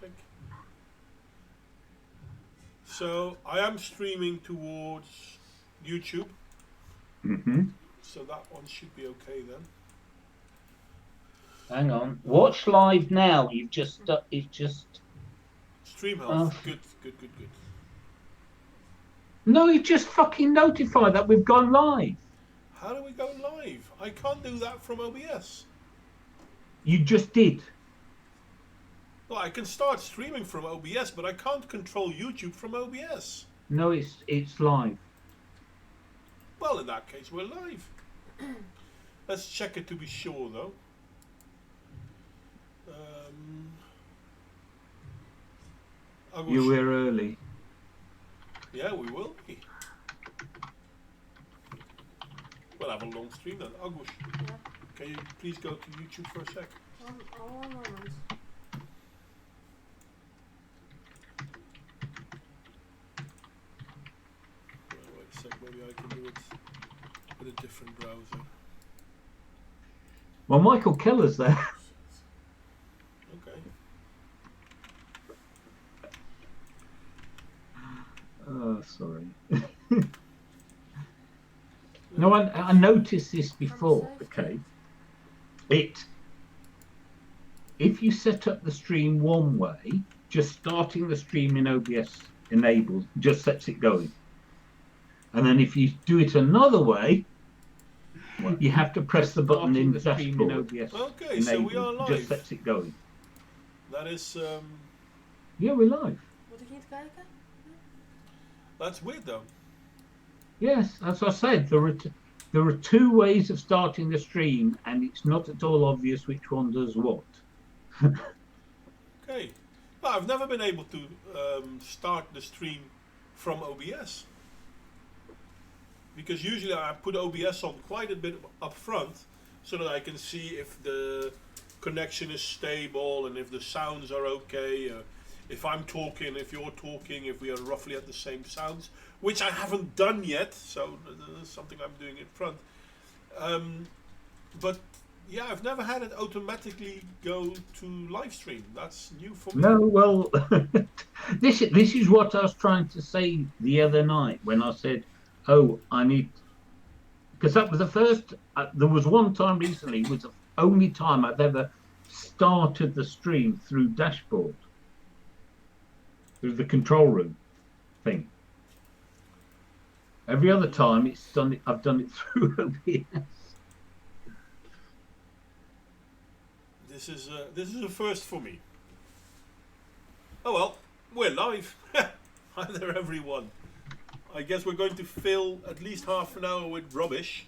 Click. So I am streaming towards YouTube. So that one should be okay then. Hang on. Watch live now. You've just Stream health. Good. No, you just fucking notify that we've gone live. How do we go live? I can't do that from OBS. You just did. Well, I can start streaming from OBS, but I can't control YouTube from OBS. No, it's live. Well, in that case, we're live. Let's check it to be sure, though. You were early. Yeah, we will be. We'll have a long stream then. Agus, can you please go to YouTube for a sec? One moment. Wait a sec, maybe I can do it with a different browser. Well, Michael Keller's there. Okay. Oh, sorry. No, I noticed this before. Okay, if you set up the stream one way, just starting the stream in OBS enables just sets it going, and then if you do it another way, you have to press the button in the dashboard. Okay, so we are live. Just sets it going. That is. Yeah, we're live. Moet ik niet kijken? That's weird though. Yes, as I said, there are two ways of starting the stream, and it's not at all obvious which one does what. Okay. Well, I've never been able to start the stream from OBS. Because usually I put OBS on quite a bit up front so that I can see if the connection is stable and if the sounds are okay. If I'm talking, if you're talking, if we are roughly at the same sounds, which I haven't done yet, so that's something I'm doing in front. But yeah, I've never had it automatically go to live stream. That's new for me. No, well, this is what I was trying to say the other night when I said, oh, I need, because that was the first, there was one time recently, it was the only time I've ever started the stream through dashboard. Through the control room thing. Every other time I've done it through OBS. This is a first for me. Oh well, we're live. Hi there everyone. I guess we're going to fill at least half an hour with rubbish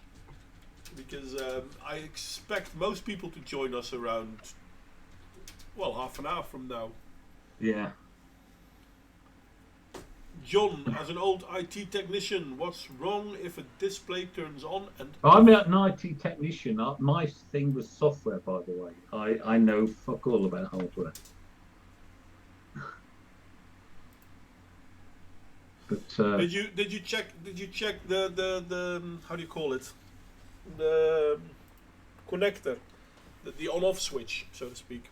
because I expect most people to join us around, well, half an hour from now. Yeah. John, as an old IT technician, what's wrong if a display turns on and... I'm an IT technician. My thing was software, by the way. I know fuck all about hardware. But did you check the how do you call it, the connector, the on-off switch, so to speak?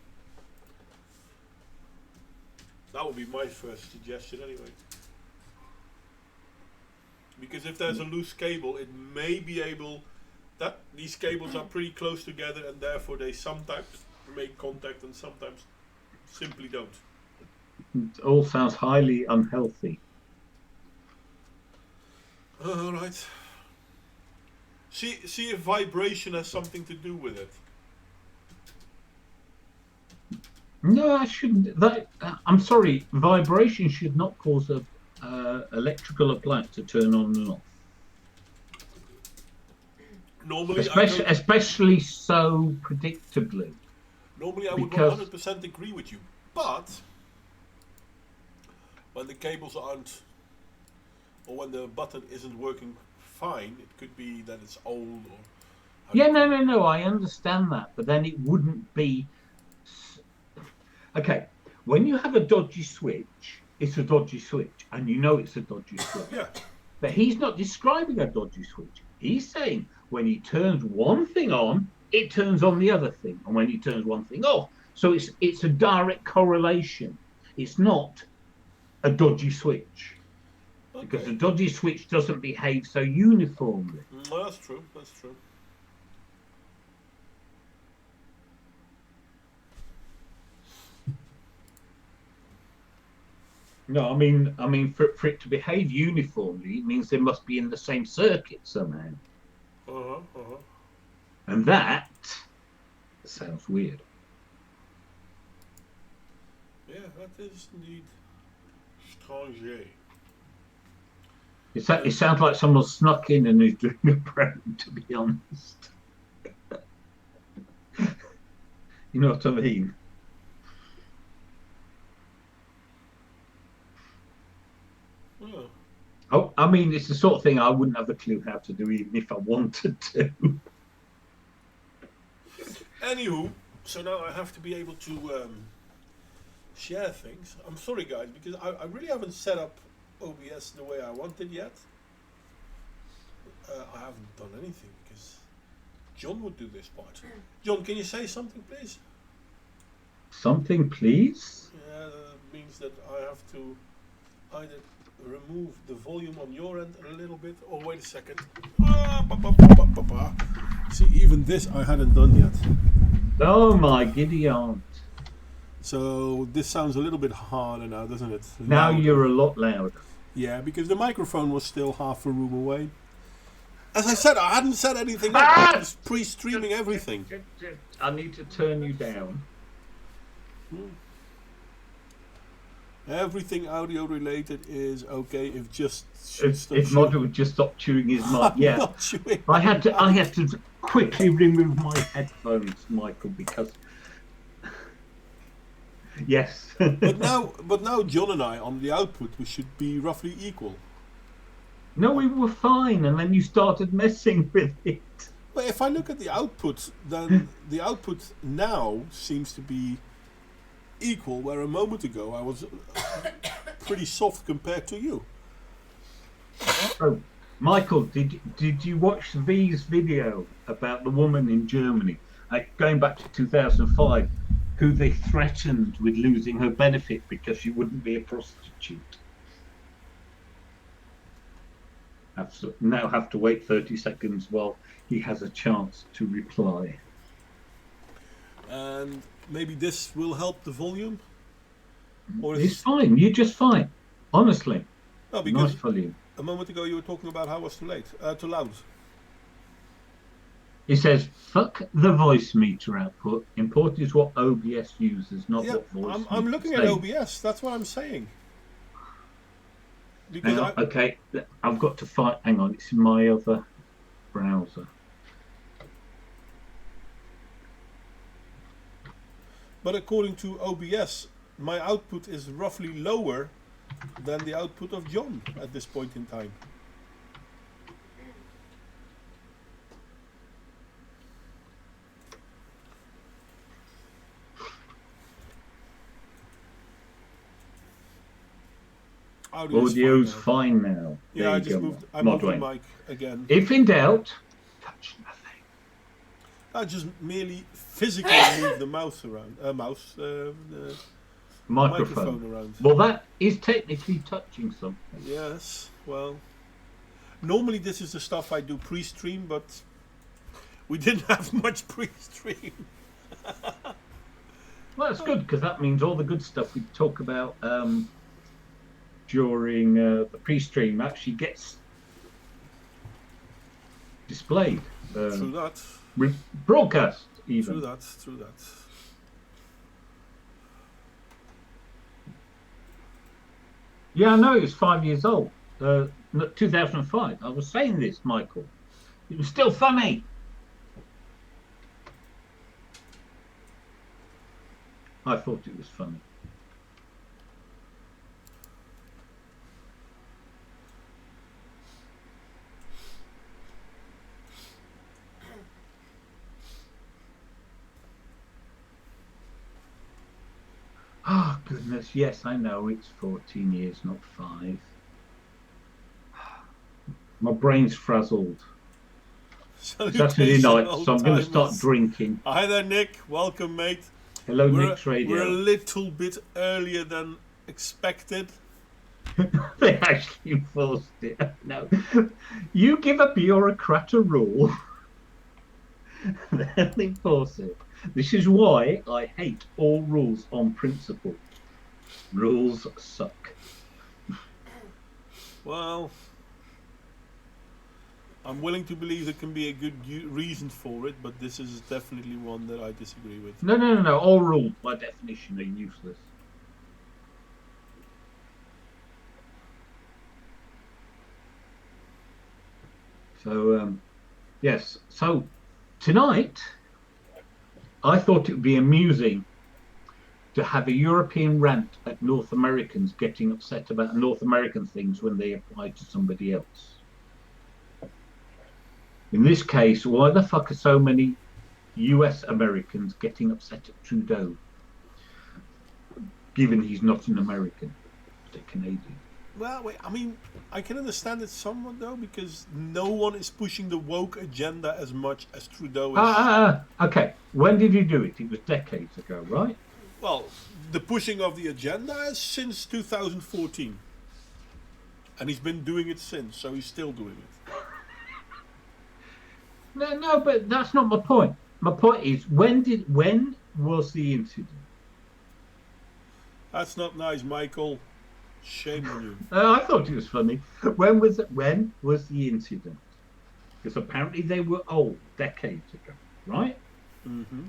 That would be my first suggestion anyway. Because if there's a loose cable, it may be able, that these cables are pretty close together and therefore they sometimes make contact and sometimes simply don't. It all sounds highly unhealthy. All right. See if vibration has something to do with it. No, I shouldn't. I'm sorry. Vibration should not cause a electrical appliance to turn on and off. Normally, especially so predictably. Normally, I would 100% agree with you, but when the cables aren't, or when the button isn't working fine, it could be that it's old. Or yeah, no. I understand that, but then it wouldn't be. Okay, when you have a dodgy switch, it's a dodgy switch, and you know it's a dodgy switch. Yeah. But he's not describing a dodgy switch. He's saying when he turns one thing on, it turns on the other thing, and when he turns one thing off. So it's a direct correlation. It's not a dodgy switch. Because Okay. a dodgy switch doesn't behave so uniformly. No, that's true. That's true. No, I mean, for it to behave uniformly, it means they must be in the same circuit somehow, and that sounds weird. Yeah, that is indeed strange. It sounds like someone snuck in and is doing a prank. To be honest, you know what I mean. Oh. Oh, I mean, it's the sort of thing I wouldn't have a clue how to do, even if I wanted to. Anywho, so now I have to be able to share things. I'm sorry, guys, because I really haven't set up OBS the way I wanted yet. I haven't done anything because John would do this part. John, can you say something, please? Something, please. Yeah, that means that I have to either remove the volume on your end a little bit, or wait a second. See, even this I hadn't done yet. Oh my giddy aunt! So this sounds a little bit harder now, doesn't it? Now Louder. you're a lot louder. Yeah, because the microphone was still half a room away. As I said, I hadn't said anything. Ah! I was pre-streaming everything. I need to turn you down. Everything audio related is okay if just If Model would just stop chewing his mic, yeah. Not chewing. I had to quickly remove my headphones, Michael, because yes. But now John and I on the output we should be roughly equal. No, we were fine, and then you started messing with it. But if I look at the output, then the output now seems to be equal, where a moment ago I was pretty soft compared to you. Oh, Michael, did you watch V's video about the woman in Germany, going back to 2005, who they threatened with losing her benefit because she wouldn't be a prostitute? Now have to wait 30 seconds while he has a chance to reply. And maybe this will help the volume? Or is It's fine, you're just fine. Honestly. No, because Nice volume. a moment ago you were talking about how I was too loud. He says, fuck the voice meter output. Important is what OBS uses, not Yeah, what voice I'm meter looking at says. OBS, that's what I'm saying. Because Hang on, okay, I've got to find. Hang on, it's in my other browser. But according to OBS, my output is roughly lower than the output of John at this point in time. Audio's fine now. Yeah, There I you just go. moved. I moved the Moderating. mic again. If in doubt, touch nothing. I just merely physically moved the mouse around. The microphone around. Well, that is technically touching something. Yes. Well, normally this is the stuff I do pre-stream, but we didn't have much pre-stream. Well, that's good because that means all the good stuff we talk about during the pre-stream actually gets displayed. True that. Broadcast even. True that. True that. Yeah, I know it's 5 years old. 2005. I was saying this, Michael. It was still funny. I thought it was funny. Oh, goodness. Yes, I know. It's 14 years, not 5. My brain's frazzled. Saturday night, so I'm going to start drinking. Hi there, Nick. Welcome, mate. Hello, We're Nick's a Radio. little bit earlier than expected. They actually enforced it. No. You give a bureaucrat a rule, they'll enforce it. This is why I hate all rules on principle. Rules suck. Well, I'm willing to believe there can be a good reason for it, but this is definitely one that I disagree with. No. All rules, by definition, are useless. So, yes. So, tonight, I thought it would be amusing to have a European rant at North Americans getting upset about North American things when they apply to somebody else. In this case, why the fuck are so many US Americans getting upset at Trudeau, given he's not an American, but a Canadian? Well, wait, I mean, I can understand it somewhat though, because no one is pushing the woke agenda as much as Trudeau is. Okay. When did he do it? It was decades ago, right? Well, the pushing of the agenda is since 2014. And he's been doing it since, so he's still doing it. No, but that's not my point. My point is, when was the incident? That's not nice, Michael. Shame on you. I thought it was funny. When was the incident? Because apparently they were old, decades ago, right? Mm-hmm.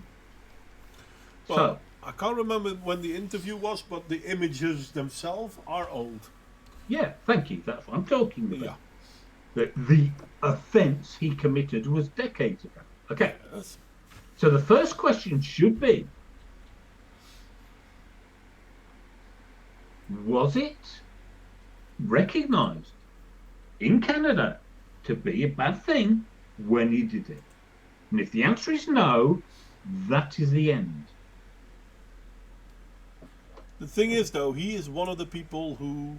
So, Well, I can't remember when the interview was, but the images themselves are old. yeah, thank you. That's what I'm talking about. Yeah. That the offence he committed was decades ago. Okay. Yes. So the first question should be, was it recognised in Canada to be a bad thing when he did it? And if the answer is no, that is the end. The thing is, though, he is one of the people who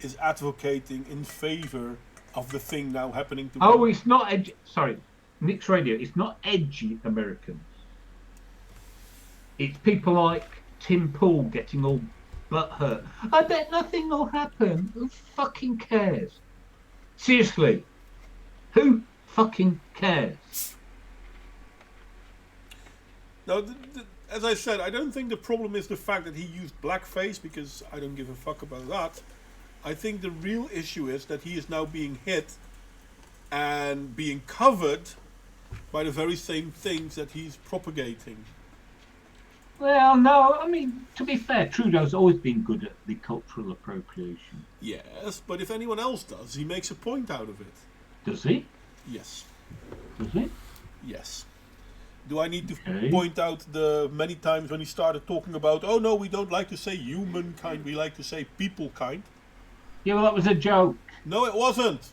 is advocating in favour of the thing now happening to Oh, him. it's not edgy. Sorry, Nick's Radio. It's not edgy Americans. It's people like Tim Pool getting all butthurt. I bet nothing will happen. Who fucking cares? Seriously, who fucking cares? Now, as I said, I don't think the problem is the fact that he used blackface, because I don't give a fuck about that. I think the real issue is that he is now being hit and being covered by the very same things that he's propagating. Well, no, I mean, to be fair, Trudeau's always been good at the cultural appropriation. Yes, but if anyone else does, he makes a point out of it. Does he? Yes. Does he? Yes. Do I need to Okay. point out the many times when he started talking about, oh no, we don't like to say humankind, we like to say people kind? Yeah, well, that was a joke. No, it wasn't.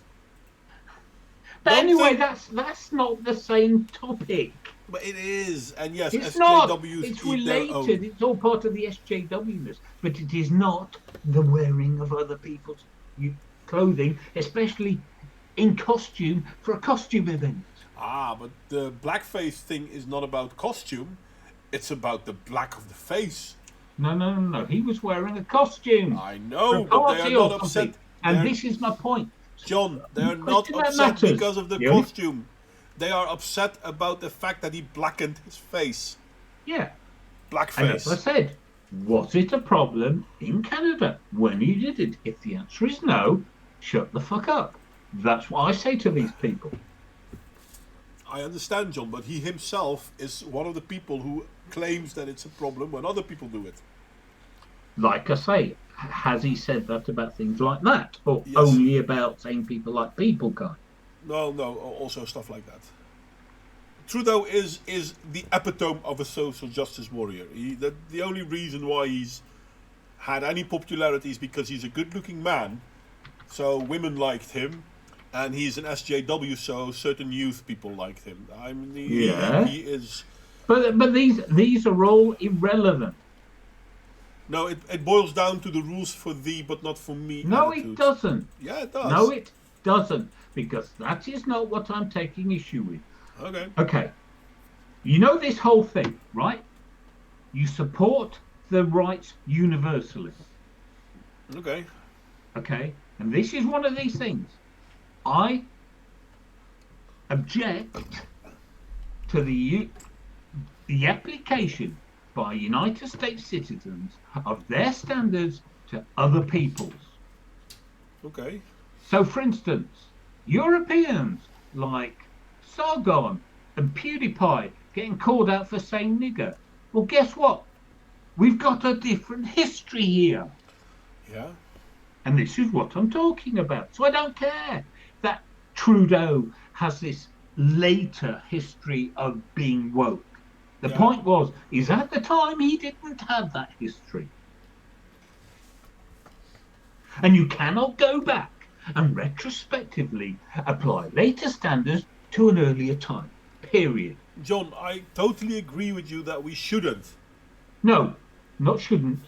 But Don't anyway, think- that's not the same topic. But it is, and yes, It's not. SJWs It's eat their own. related. It's all part of the SJWness. But it is not the wearing of other people's clothing, especially in costume for a costume event. Ah, but the blackface thing is not about costume. It's about the black of the face. No. He was wearing a costume. I for know, a but they party are or not something. upset. And They're- this is my point. John, they are The not question that upset matters. because of the The only- costume. They are upset about the fact that he blackened his face. Yeah. And as I Blackface. said, was it a problem in Canada when he did it? If the answer is no, shut the fuck up. That's what I say to these people. I understand, John, but he himself is one of the people who claims that it's a problem when other people do it. Like I say, has he said that about things like that? Or Yes. only about saying people like people kind? No, also stuff like that. Trudeau is the epitome of a social justice warrior. The only reason why he's had any popularity is because he's a good-looking man, so women liked him, and he's an SJW, so certain youth people liked him. I mean, Yeah. he is. But these are all irrelevant. No, it boils down to the rules for thee, but not for me. No, attitude. it doesn't. Yeah, it does. No, it doesn't. Because that is not what I'm taking issue with. Okay. Okay. You know this whole thing, right? you support the rights universalists. Okay. Okay, and this is one of these things. I object to the application by United States citizens of their standards to other peoples. Okay. So, for instance, Europeans like Sargon and PewDiePie getting called out for saying nigger. Well, guess what? We've got a different history here. Yeah. And this is what I'm talking about. So I don't care that Trudeau has this later history of being woke. The point is at the time he didn't have that history. And you cannot go back and retrospectively apply later standards to an earlier time. Period. John, I totally agree with you that we shouldn't. No, not shouldn't.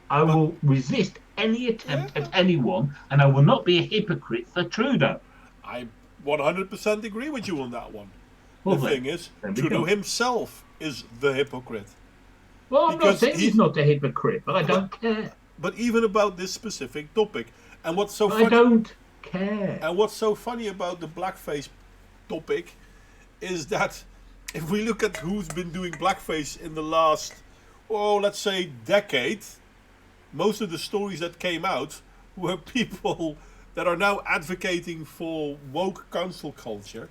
I will resist any attempt at anyone, and I will not be a hypocrite for Trudeau. I 100% agree with you on that one. Well, the thing is, Trudeau himself is the hypocrite. Well, I'm not saying he's not a hypocrite, but I don't care. But even about this specific topic, and what's so funny, I don't care. And what's so funny about the blackface topic is that if we look at who's been doing blackface in the last, let's say decade, most of the stories that came out were people that are now advocating for woke cancel culture,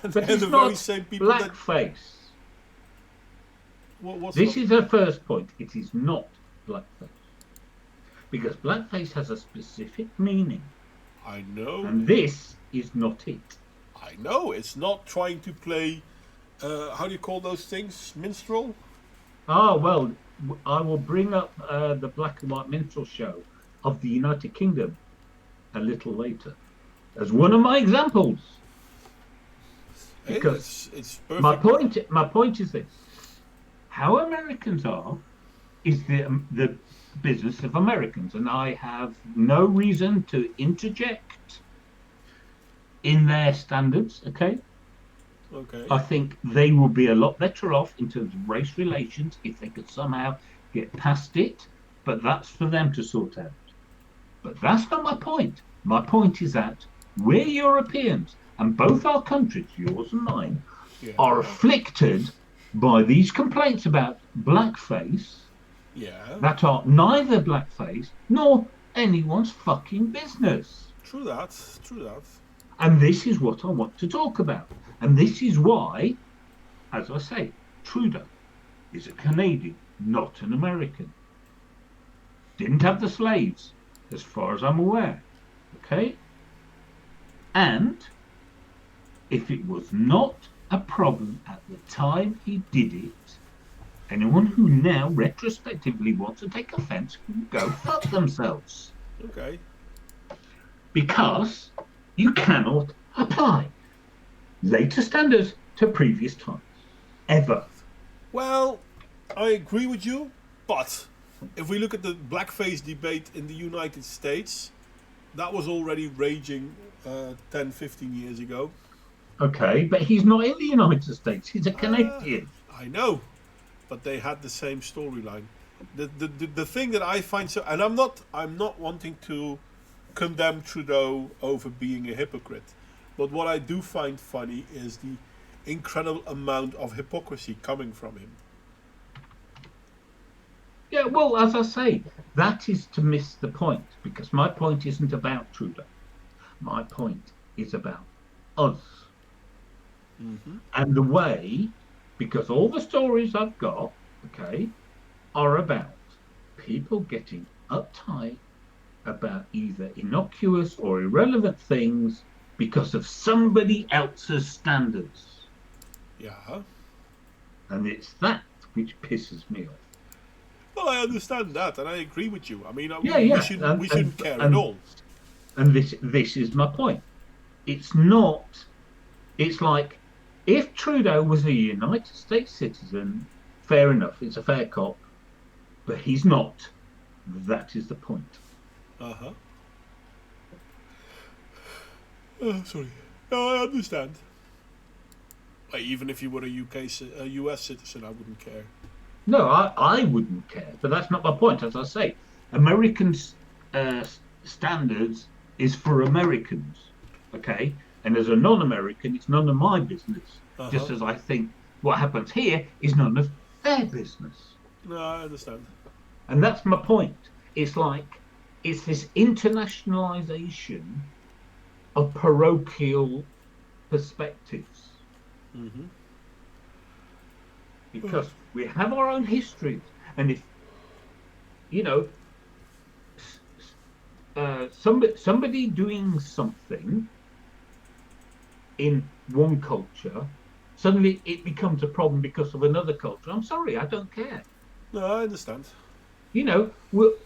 and but they're it's the not very same people blackface. This is the first point. It is not blackface. Because blackface has a specific meaning. I know. And this is not it. I know. It's not trying to play, how do you call those things? Minstrel? Ah, well, I will bring up the black and white minstrel show of the United Kingdom a little later as one of my examples. Because it's perfect. My point is this: how Americans are is the business of Americans, and I have no reason to interject in their standards. Okay. I think they would be a lot better off in terms of race relations if they could somehow get past it, but that's for them to sort out. But that's not my point. My point is that we're Europeans, and both our countries, yours and mine, are afflicted by these complaints about blackface that are neither blackface nor anyone's fucking business. True that. And this is what I want to talk about. And this is why, as I say, Trudeau is a Canadian, not an American. Didn't have the slaves, as far as I'm aware. Okay? And if it was not a problem at the time he did it, anyone who now retrospectively wants to take offense can go fuck themselves. Okay. Because you cannot apply later standards to previous times. Ever. Well, I agree with you, but if we look at the blackface debate in the United States, that was already raging 10, 15 years ago. Okay, but he's not in the United States. He's a Canadian. I know, but they had the same storyline. The thing that I find so, and I'm not wanting to condemn Trudeau over being a hypocrite, but what I do find funny is the incredible amount of hypocrisy coming from him. Yeah, well, as I say, that is to miss the point, because my point isn't about Trudeau. My point is about us. Mm-hmm. And the way, because all the stories I've got, okay, are about people getting uptight about either innocuous or irrelevant things because of somebody else's standards. Yeah. And it's that which pisses me off. Well, I understand that, and I agree with you. I mean, we shouldn't care at all. And this is my point. It's not. It's like if Trudeau was a United States citizen, fair enough. It's a fair cop, but he's not. That is the point. Sorry. No, I understand. Even if you were a US citizen, I wouldn't care. No, I wouldn't care, but that's not my point. As I say, American standards is for Americans, okay? And as a non-American, it's none of my business. Just Uh-huh. as I think what happens here is none of their business. No, I understand. And that's my point. It's like, it's this internationalization of parochial perspectives. Mm-hmm. Because we have our own histories. And if, you know, somebody doing something in one culture, suddenly it becomes a problem because of another culture. I'm sorry, I don't care. No, I understand. You know,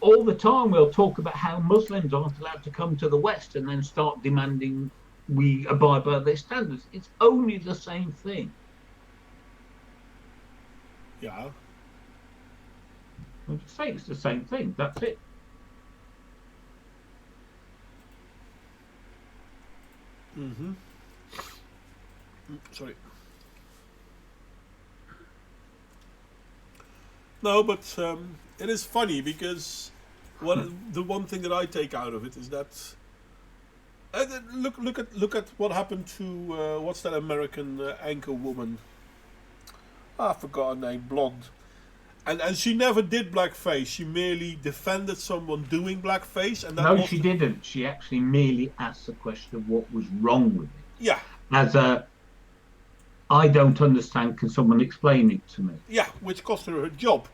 all the time we'll talk about how Muslims aren't allowed to come to the West and then start demanding we abide by their standards. It's only the same thing. Yeah. I'm just saying it's the same thing. That's it. Mm-hmm. Sorry. No, but it is funny because the one thing that I take out of it is that look at what happened to what's that American anchor woman? I forgot her name, blonde. And she never did blackface. She merely defended someone doing blackface, and that No, was she didn't. She actually merely asked the question of what was wrong with it. yeah, As a, I don't understand. Can someone explain it to me? yeah, which cost her job.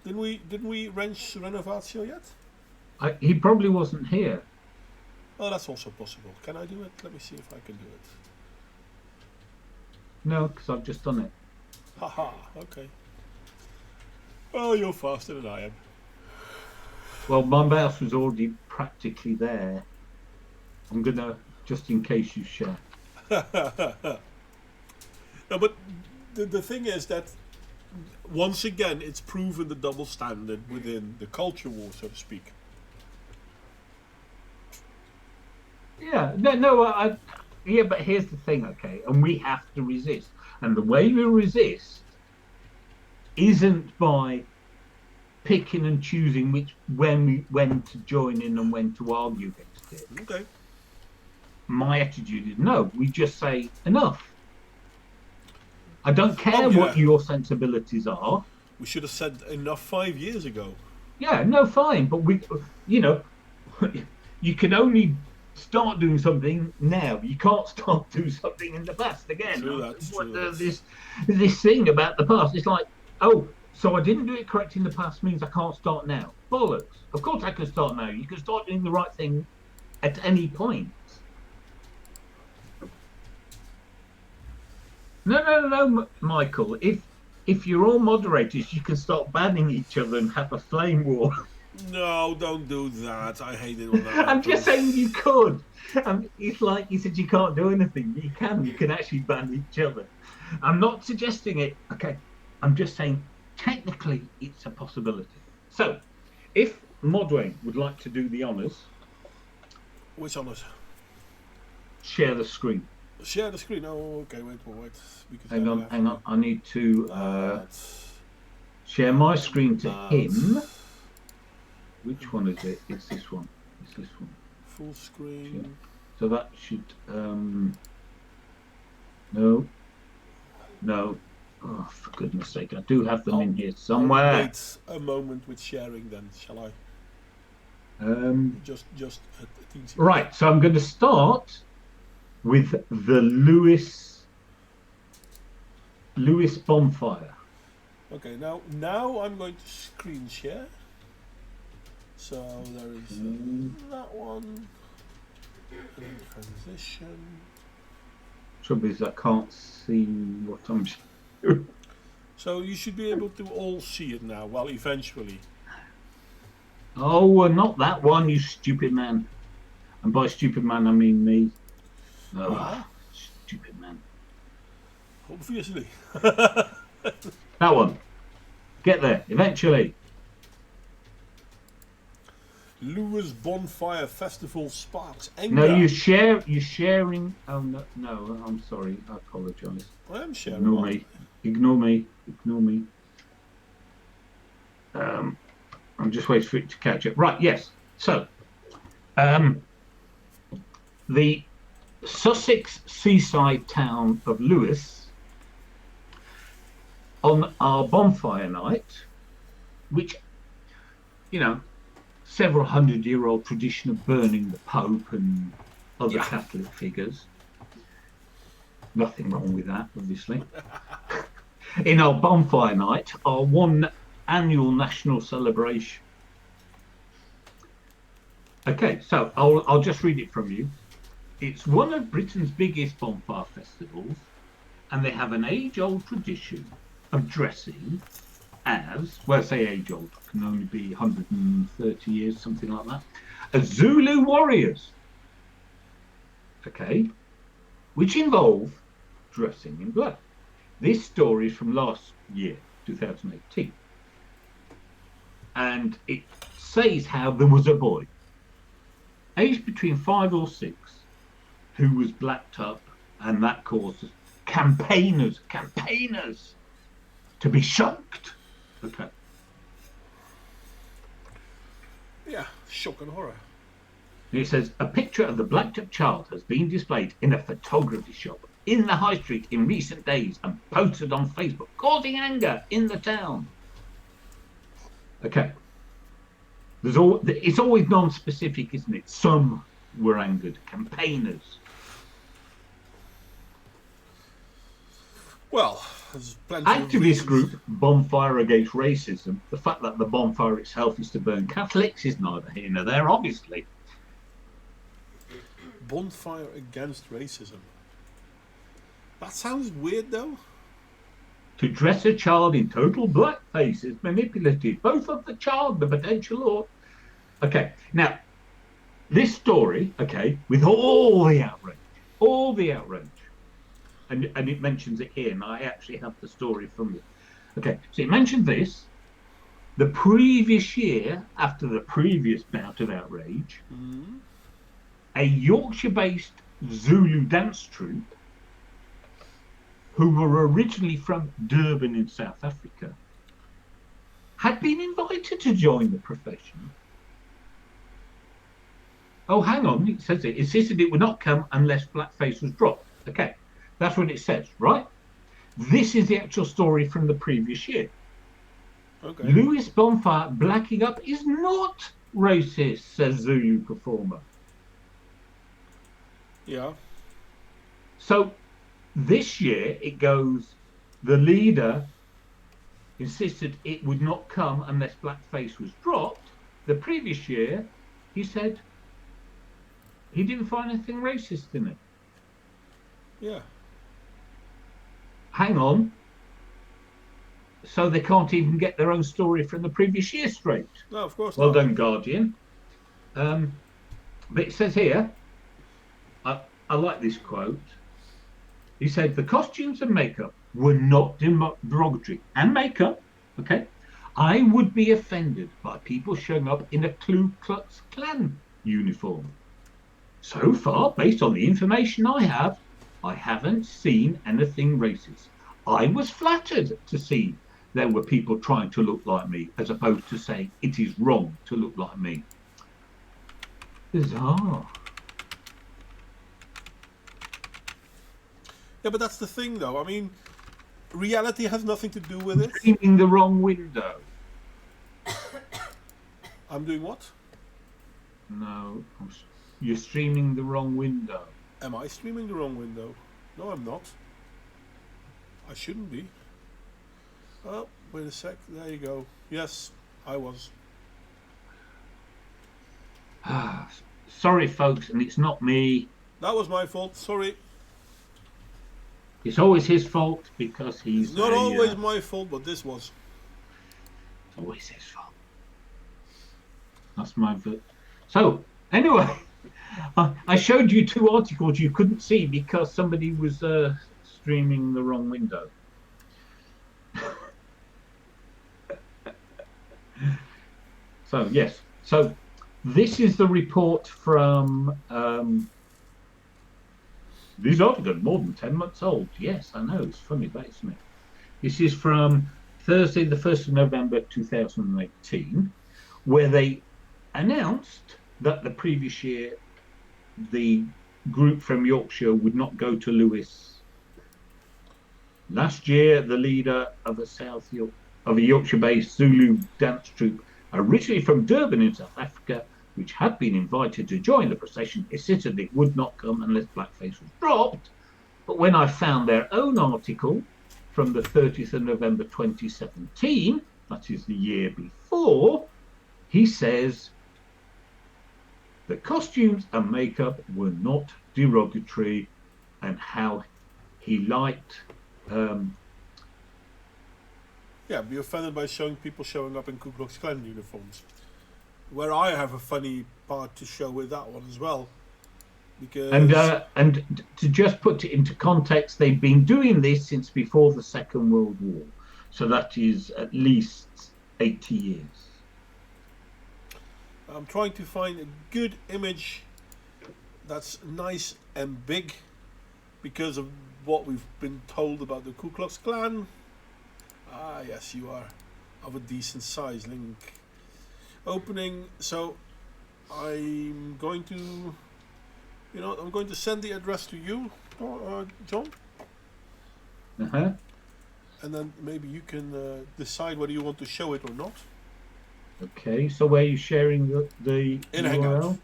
Didn't we wrench Renovatio yet? He probably wasn't here. Oh, that's also possible. Can I do it? Let me see if I can do it. No, because I've just done it. Haha, okay. Oh, you're faster than I am. Well, my mouse was already practically there. I'm gonna, just in case you share. No, but the thing is that once again, it's proven the double standard within the culture war, so to speak. Yeah, no, yeah, but here's the thing, okay, and we have to resist, and the way we resist isn't by picking and choosing when to join in and when to argue against it. Okay. My attitude is no. We just say enough. I don't care Oh, yeah. what your sensibilities are. We should have said enough 5 years ago. Yeah, no, fine, but you know, you can only start doing something now. You can't start doing something in the past again. True that. This thing about the past, it's like, oh, so I didn't do it correct in the past means I can't start now. Bollocks. Of course I can start now. You can start doing the right thing at any point. No, Michael. If you're all moderators, you can start banning each other and have a flame war. No, don't do that. I hate it when that I'm just happens. saying you could. It's like you said you can't do anything. You can. You can actually ban each other. I'm not suggesting it. Okay. I'm just saying technically it's a possibility. So, if Modwayne would like to do the honours, Which honors? share the screen. Share the screen. Oh, okay. Wait. Because Hang then on. I need to That. share my screen to That. him. Which one is it? It's this one. It's this one. Full screen. So that should no. Oh, for goodness sake! I do have them in here I'll somewhere. wait a moment with sharing. Then shall I? Just a teensy. Right. So I'm going to start with the Lewis bonfire. Okay. Now I'm going to screen share. So there is that one. And then transition. Trouble is, I can't see what I'm. So you should be able to all see it now. Well, eventually. Oh, not that one, you stupid man. And by stupid man, I mean me. Oh, Yeah. stupid man. Obviously. That one. Get there eventually. Lewis Bonfire Festival sparks anger. No, you're sharing. Oh no, I'm sorry. I apologise. I am sharing. Ignore me. Ignore me. I'm just waiting for it to catch up. Right, yes. So, the Sussex seaside town of Lewes, on our bonfire night, which, several hundred-year-old tradition of burning the Pope and other Catholic figures. Nothing wrong with that, obviously. In our bonfire night, our one annual national celebration. Okay, so I'll just read it from you. It's one of Britain's biggest bonfire festivals, and they have an age-old tradition of dressing as, well, I say age-old, can only be 130 years, something like that, as Zulu warriors, okay, which involve dressing in black. This story is from last year, 2018, and it says how there was a boy, aged between 5 or 6, who was blacked up, and that caused campaigners to be shocked. Okay. Yeah, shock and horror. And it says, a picture of the blacked up child has been displayed in a photography shop in the high street in recent days and posted on Facebook, causing anger in the town. Okay. It's always non-specific, isn't it? Some were angered, campaigners. Well, there's plenty Activist group Bonfire Against Racism. The fact that the bonfire itself is to burn Catholics is neither here nor there, obviously. Bonfire Against Racism. That sounds weird, though. To dress a child in total blackface is manipulative, both of the child, the potential or... Okay, now, this story, okay, with all the outrage, and it mentions it here, and I actually have the story from it. Okay, so it mentioned this, the previous year, after the previous bout of outrage, a Yorkshire-based Zulu dance troupe, who were originally from Durban in South Africa, had been invited to join the profession. Oh, hang on, it says it insisted it would not come unless blackface was dropped. Okay, that's what it says, right? This is the actual story from the previous year. Okay. Lewis Bonfire blacking up is not racist, says Zulu performer. Yeah. So this year it goes, the leader insisted it would not come unless blackface was dropped. The previous year, he said he didn't find anything racist in it. Yeah. Hang on. So they can't even get their own story from the previous year straight. No, of course not. Well done, Guardian. But it says here, I like this quote. He said, the costumes and makeup were not derogatory. And makeup, okay? I would be offended by people showing up in a Ku Klux Klan uniform. So far, based on the information I have, I haven't seen anything racist. I was flattered to see there were people trying to look like me, as opposed to saying it is wrong to look like me. Bizarre. Yeah, but that's the thing, though. I mean, reality has nothing to do with it. Streaming the wrong window. I'm doing what? No, you're streaming the wrong window. Am I streaming the wrong window? No, I'm not. I shouldn't be. Oh, wait a sec. There you go. Yes, I was. Sorry, folks, and it's not me. That was my fault. Sorry. It's always his fault because he's... It's not always my fault, but this was. It's always his fault. That's my fault. So, anyway, I showed you 2 articles you couldn't see because somebody was streaming the wrong window. So, yes. So, This is the report from. These articles more than 10 months old. Yes, I know. It's funny, that isn't it? This is from Thursday, the 1st of November 2018, where they announced that the previous year the group from Yorkshire would not go to Lewis. Last year, the leader of a Yorkshire-based Zulu dance troupe, originally from Durban in South Africa, which had been invited to join the procession, insisted it would not come unless blackface was dropped. But when I found their own article from the 30th of November 2017, that is the year before, he says the costumes and makeup were not derogatory, and how he liked. Be offended by showing people showing up in Ku Klux Klan uniforms. Where I have a funny part to show with that one as well, because and to just put it into context, they've been doing this since before the Second World War, so that is at least 80 years. I'm trying to find a good image that's nice and big, because of what we've been told about the Ku Klux Klan. Ah, yes, you are of a decent size, Link. Opening, so I'm going to, I'm going to send the address to you, John. Uh-huh. And then maybe you can decide whether you want to show it or not. Okay, so where are you sharing the in URL? Hangout.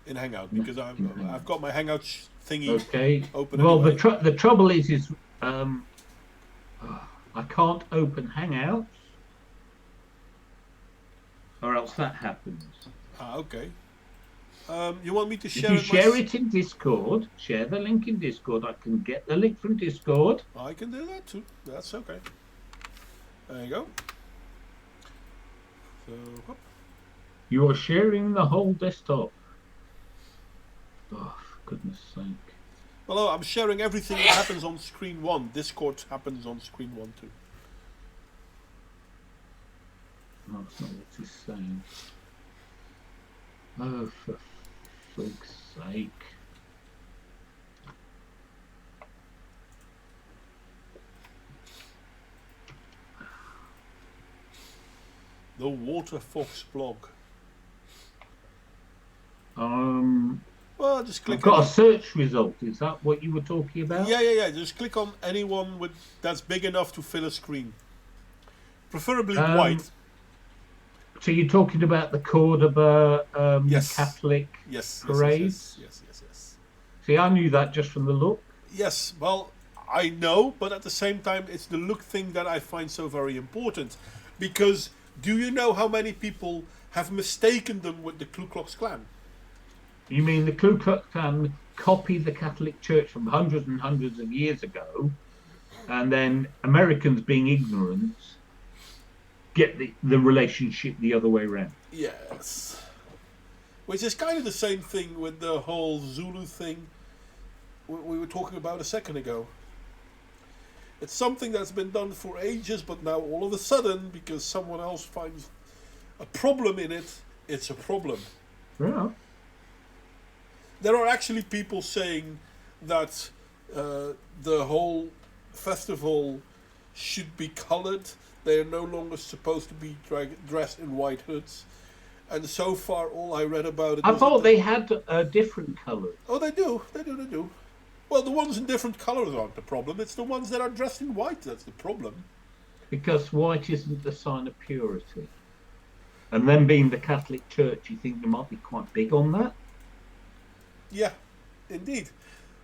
In Hangout, because I've got my Hangout thingy open. Well, anyway. the trouble is I can't open Hangouts, or else that happens. Ah, okay. You want me to share if you share it in Discord, share the link in Discord. I can get the link from Discord. I can do that too. That's okay. There you go. So, whoop. You are sharing the whole desktop. Oh, for goodness sake. Well, I'm sharing everything that happens on screen 1. Discord happens on screen 1 too. No, that's not what he's saying. Oh, for fuck's sake. The Water Fox blog. Well, just click. I've got a search result. Is that what you were talking about? Yeah. Just click on anyone that's big enough to fill a screen. Preferably white. So you're talking about the Cordoba yes. Catholic parade? Yes. See, I knew that just from the look. Yes, well, I know, but at the same time, it's the look thing that I find so very important. Because do you know how many people have mistaken them with the Ku Klux Klan? You mean the Ku Klux Klan copied the Catholic Church from hundreds and hundreds of years ago, and then Americans, being ignorant, get the relationship the other way around? Yes. Which is kind of the same thing with the whole Zulu thing we were talking about a second ago. It's something that's been done for ages, but now all of a sudden, because someone else finds a problem in it, it's a problem. Yeah. There are actually people saying that the whole festival should be coloured. They are no longer supposed to be dressed in white hoods. And so far, all I read about it... I thought they had different colours. Oh, they do. They do. Well, the ones in different colours aren't the problem. It's the ones that are dressed in white that's the problem. Because white isn't the sign of purity. And then being the Catholic Church, you think they might be quite big on that? Yeah, indeed.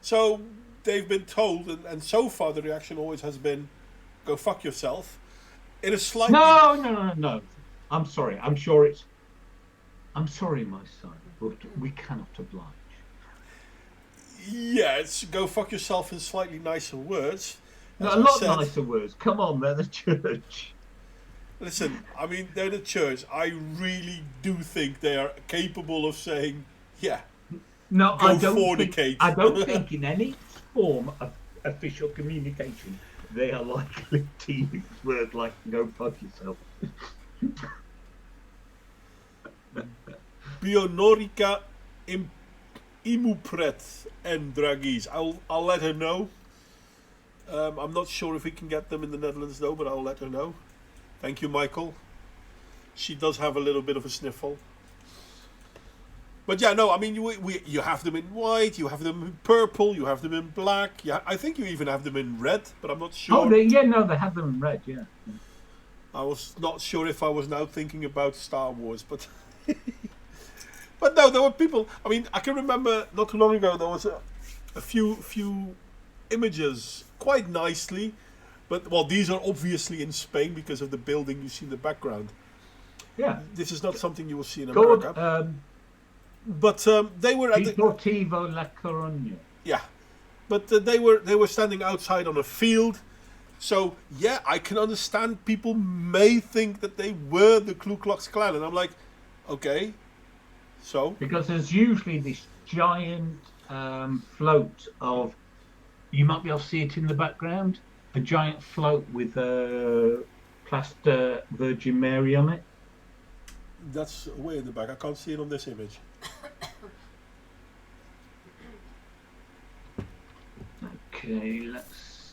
So they've been told, and so far the reaction always has been, go fuck yourself. In a slightly... No. I'm sorry. I'm sorry, my son, but we cannot oblige. Yeah, it's go fuck yourself in slightly nicer words. No, a lot nicer words. Come on, they're the church. Listen, I mean, they're the church. I really do think they are capable of saying, yeah, no, go fornicate. I don't think in any form of official communication they are likely to use words like go fuck yourself. Bionorica Imupret and Dragis. I'll let her know. I'm not sure if we can get them in the Netherlands though, but I'll let her know. Thank you, Michael. She does have a little bit of a sniffle. But yeah, no, I mean, you have them in white, you have them in purple, you have them in black. Yeah, I think you even have them in red, but I'm not sure. Oh, they have them in red, yeah. I was not sure if I was now thinking about Star Wars, but... But no, there were people... I mean, I can remember not too long ago, there was a few images quite nicely. But, well, these are obviously in Spain because of the building you see in the background. Yeah. This is not something you will see in America. But they were at Deportivo La Coruña. Yeah, but they were standing outside on a field, so yeah, I can understand people may think that they were the Ku Klux Klan, and I'm like, okay, so because there's usually this giant float of, you might be able to see it in the background, a giant float with a plaster Virgin Mary on it. That's way in the back. I can't see it on this image. Okay, let's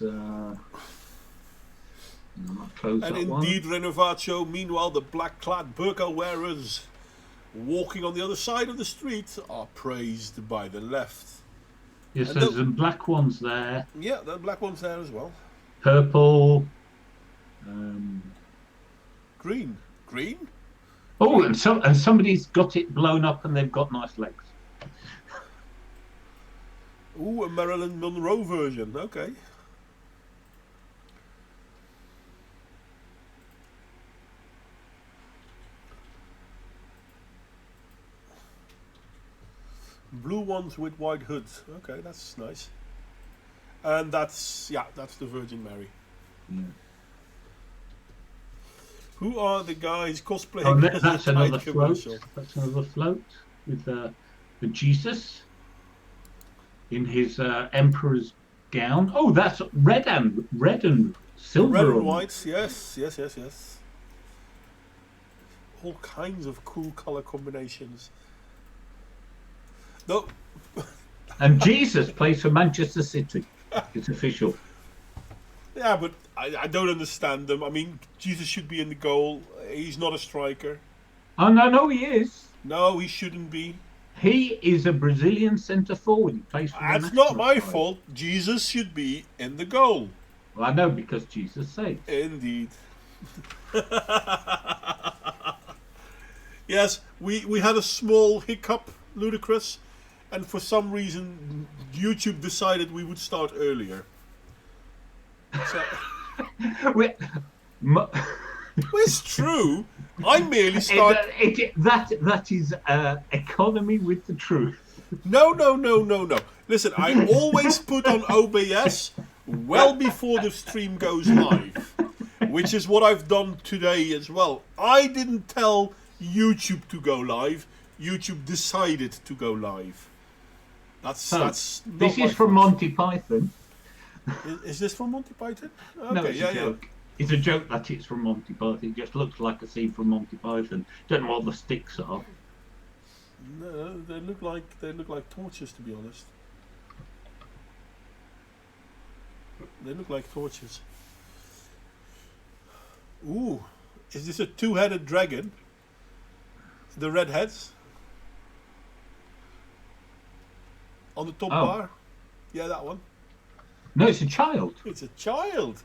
close and that indeed, one. Renovatio, meanwhile, the black-clad burqa wearers walking on the other side of the street are praised by the left. Yes, and there's some black ones there. Yeah, the black ones there as well. Purple. Green. Oh, and somebody's got it blown up and they've got nice legs. Ooh, a Marilyn Monroe version. Okay. Blue ones with white hoods. Okay, that's nice. And that's the Virgin Mary. Yeah. Who are the guys cosplaying? Oh, that's another float. That's another float with the Jesus in his emperor's gown. Oh, that's red and silver. Red and white. Yes. All kinds of cool color combinations. No. And Jesus plays for Manchester City. It's official. Yeah, but I don't understand them. I mean, Jesus should be in the goal. He's not a striker. Oh, no, he is. No, he shouldn't be. He is a Brazilian centre forward. He plays for That's not my fault. Jesus should be in the goal. Well, I know, because Jesus saves. Indeed. Yes, we had a small hiccup, Ludicrous, and for some reason YouTube decided we would start earlier. So, it's true. I merely start. That is economy with the truth. No. Listen, I always put on OBS well before the stream goes live, which is what I've done today as well. I didn't tell YouTube to go live. YouTube decided to go live. That's not this is from Monty Python. Is this from Monty Python? Okay, no, it's a joke. It's a joke that it's from Monty Python. It just looks like a scene from Monty Python. Don't know what the sticks are. No, they look like torches, to be honest. They look like torches. Ooh, is this a two-headed dragon? The red heads on the top bar. Yeah, that one. No, it's a child. It's a child.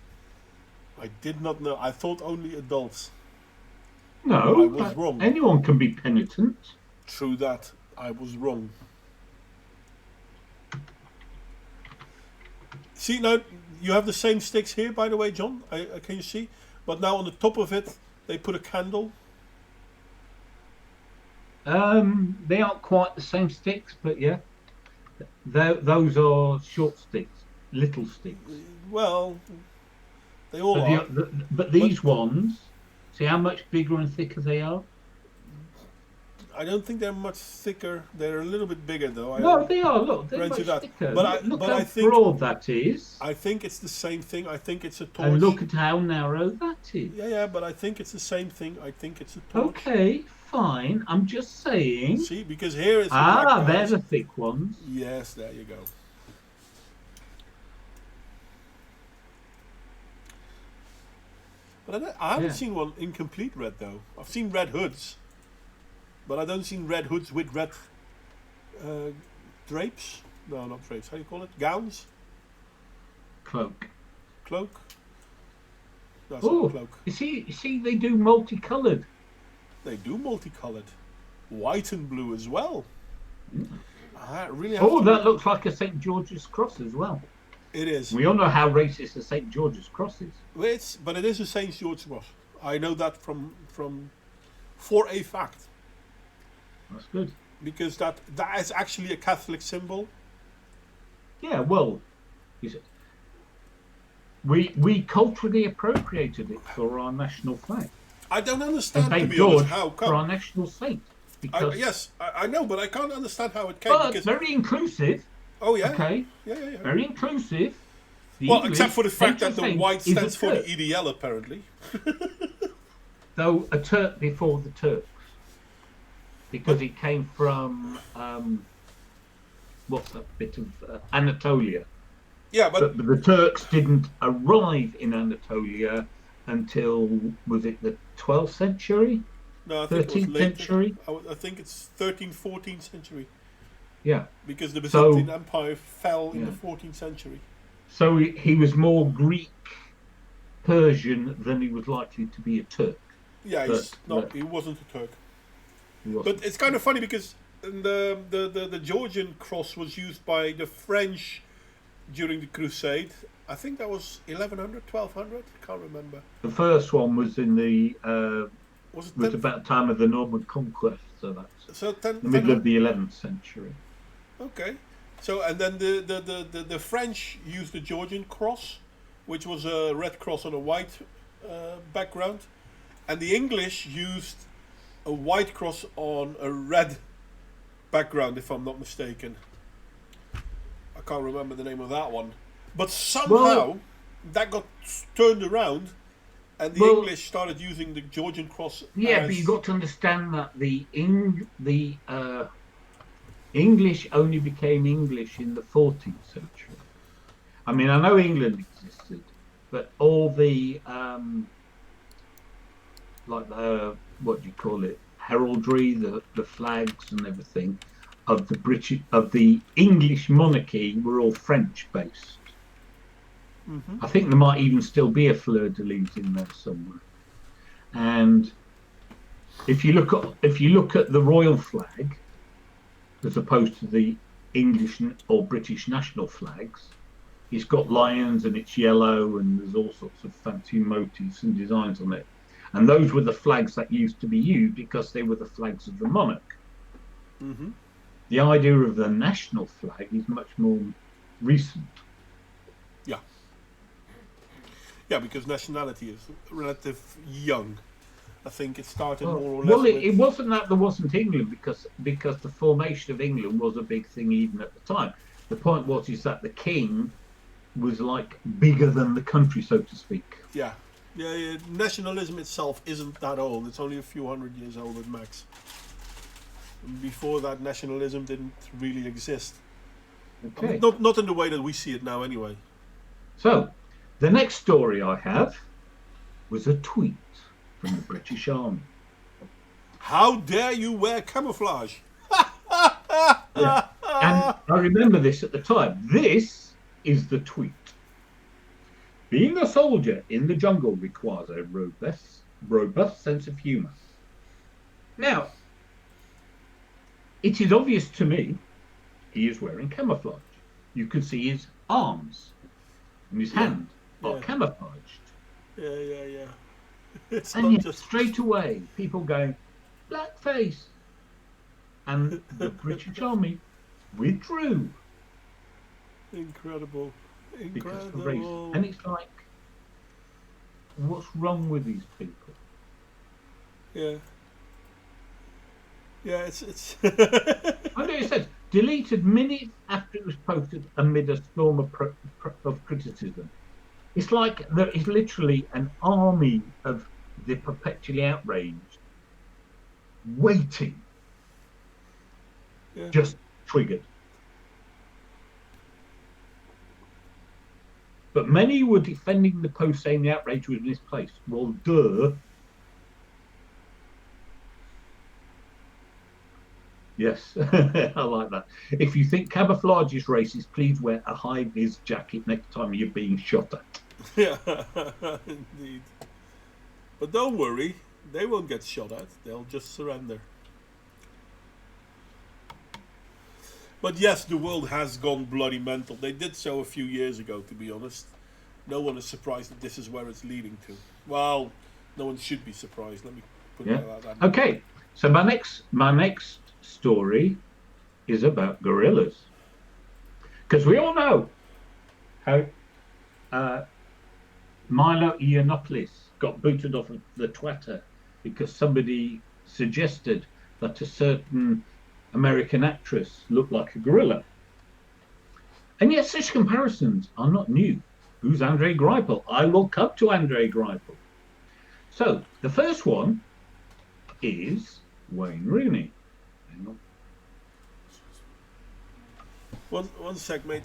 I did not know. I thought only adults. No, I was wrong. Anyone can be penitent. True that. I was wrong. See, now you have the same sticks here, by the way, John. Can you see? But now on the top of it, they put a candle. They aren't quite the same sticks, but yeah. Those are short sticks, little sticks. Well, they all are. But these ones, see how much bigger and thicker they are? I don't think they're much thicker. They're a little bit bigger though. No, they are. Look, they're grant much you that. thicker. But Look I how think broad that is. I think it's the same thing. I think it's a torch. And look at how narrow that is. Yeah, but I think it's the same thing. I think it's a torch. Okay, fine. I'm just saying. See, because here is the black they're guys. the thick ones. Yes, there you go. But I haven't seen one in complete red though. I've seen red hoods, but I don't seen red hoods with red drapes. No, not drapes. How do you call it? Gowns? Cloak. Cloak? No, it's Oh, not a cloak. you see, they do multicoloured. They do multicolored, white and blue as well. I really. Oh, that looks like a St. George's cross as well. It is. We all know how racist a St. George's cross is. But it is a St. George cross. I know that for a fact. That's good. Because that is actually a Catholic symbol. Yeah, well, we culturally appropriated it for our national flag. I don't And understand, to thank be George honest, how come. for our national saint. Because, Yes, I know, but I can't understand how it came. but Because, very inclusive. oh, yeah. Okay, Yeah. very inclusive. The Well, English except for the fact that patron the saint white is a stands for the Turk. EDL, apparently. Though a Turk before the Turks, because he came from what's that bit of Anatolia. Yeah, but But the Turks didn't arrive in Anatolia until, was it the 12th century? no, I think it was 13th later. century? I think it's 13th, 14th century. Yeah. Because the So- Byzantine Empire fell in Yeah. the 14th century. So he was more Greek Persian than he was likely to be a Turk. Yeah, he wasn't a Turk. He wasn't. But it's kind of funny because the Georgian cross was used by the French during the Crusade. I think that was 1100, 1200. Can't remember. The first one was in the Was it was 10th? about time of the Norman conquest, so that's So 10, the middle of the 11th century. Okay. So and then the French used the Georgian cross, which was a red cross on a white background, and the English used a white cross on a red background, if I'm not mistaken. I can't remember the name of that one, but somehow that got turned around, and the English started using the Georgian cross. Yeah, but you've got to understand that the English only became English in the 14th century. I mean, I know England existed, but all the like the, what do you call it, heraldry, the flags and everything of the English monarchy were all French based. Mm-hmm. I think there might even still be a fleur de lis in there somewhere. And if you look at the royal flag, as opposed to the English or British national flags, it's got lions and it's yellow and there's all sorts of fancy motifs and designs on it. And those were the flags that used to be used because they were the flags of the monarch. Mm-hmm. The idea of the national flag is much more recent. Yeah, because nationality is relative young. I think it started more or less. Well, it wasn't that there wasn't England because the formation of England was a big thing even at the time. The point is that the king was like bigger than the country, so to speak. Yeah. Nationalism itself isn't that old. It's only a few hundred years old at max. Before that, nationalism didn't really exist. Okay. Not in the way that we see it now, anyway. So, the next story I have was a tweet from the British Army. How dare you wear camouflage? Yeah. And I remember this at the time. This is the tweet. Being a soldier in the jungle requires a robust sense of humour. Now, it is obvious to me he is wearing camouflage. You can see his arms and his hand are camouflaged. Yeah. It's And not yet, just straight away, people going, blackface. And the British Army withdrew incredible. because of race. And it's like, what's wrong with these people? Yeah. Yeah, it's. I know it says deleted minutes after it was posted amid a storm of criticism. It's like there is literally an army of the perpetually outraged waiting, Yeah. just triggered. But many were defending the post, saying the outrage was misplaced. Well, duh. Yes, I like that. If you think camouflage is racist, please wear a high-vis jacket next time you're being shot at. Yeah, indeed. But don't worry, they won't get shot at. They'll just surrender. But yes, the world has gone bloody mental. They did so a few years ago, to be honest. No one is surprised that this is where it's leading to. Well, no one should be surprised. Let me put it like that. Okay, so my next story is about gorillas, because we all know how Milo Yiannopoulos got booted off of the Twitter because somebody suggested that a certain American actress looked like a gorilla. And yet such comparisons are not new. Who's Andre Greipel? I will come to Andre Greipel. So the first one is Wayne Rooney. Hang on. One sec, mate.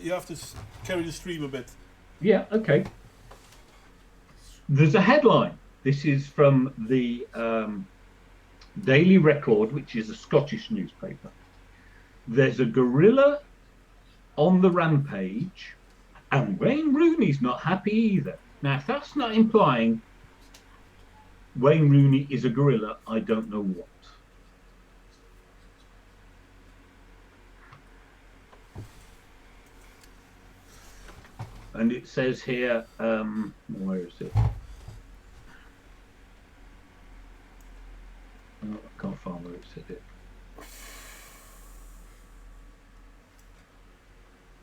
You have to carry the stream a bit. Yeah, okay. There's a headline. This is from the Daily Record, which is a Scottish newspaper. There's a gorilla on the rampage, and Wayne Rooney's not happy either. Now, if that's not implying Wayne Rooney is a gorilla, I don't know what. And it says here, where is it? Oh, I can't find where it said it.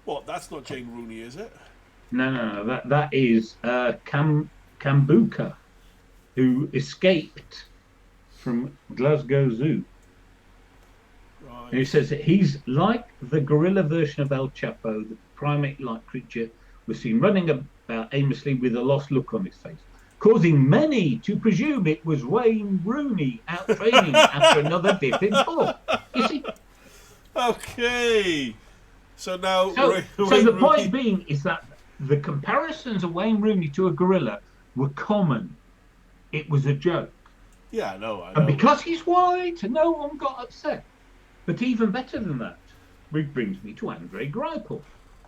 What? That's not Jane Rooney, is it? No. That is Kambuka, who escaped from Glasgow Zoo. Right. And it says that he's like the gorilla version of El Chapo. The primate-like creature was seen running about aimlessly with a lost look on his face, causing many to presume it was Wayne Rooney out training after another dip in form. You see? Okay. So now... So the point being is that the comparisons of Wayne Rooney to a gorilla were common. It was a joke. Yeah, I know. And because he's white, no one got upset. But even better than that, which brings me to Andre Greipel.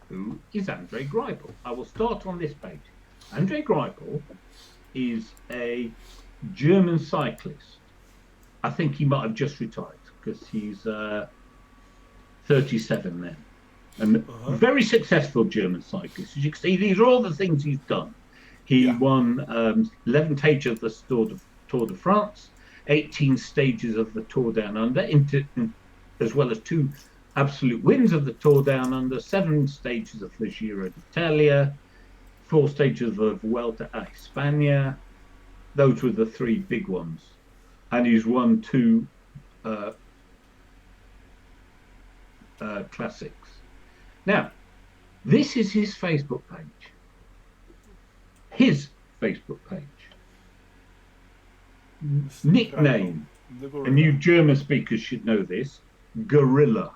Who is Andre Greipel? I will start on this page. Andre Greipel is a German cyclist. I think he might have just retired because he's 37 then. And very successful German cyclist. As you can see, these are all the things he's done. He won 11 stages of the Tour de France, 18 stages of the Tour Down Under, as well as 2 absolute wins of the Tour Down Under, 7 stages of the Giro d'Italia, 4 stages of Vuelta a España. Those were the 3 big ones. And he's won 2 classics. Now, this is his Facebook page. His Facebook page. Nickname, and you German speakers should know this, Gorilla.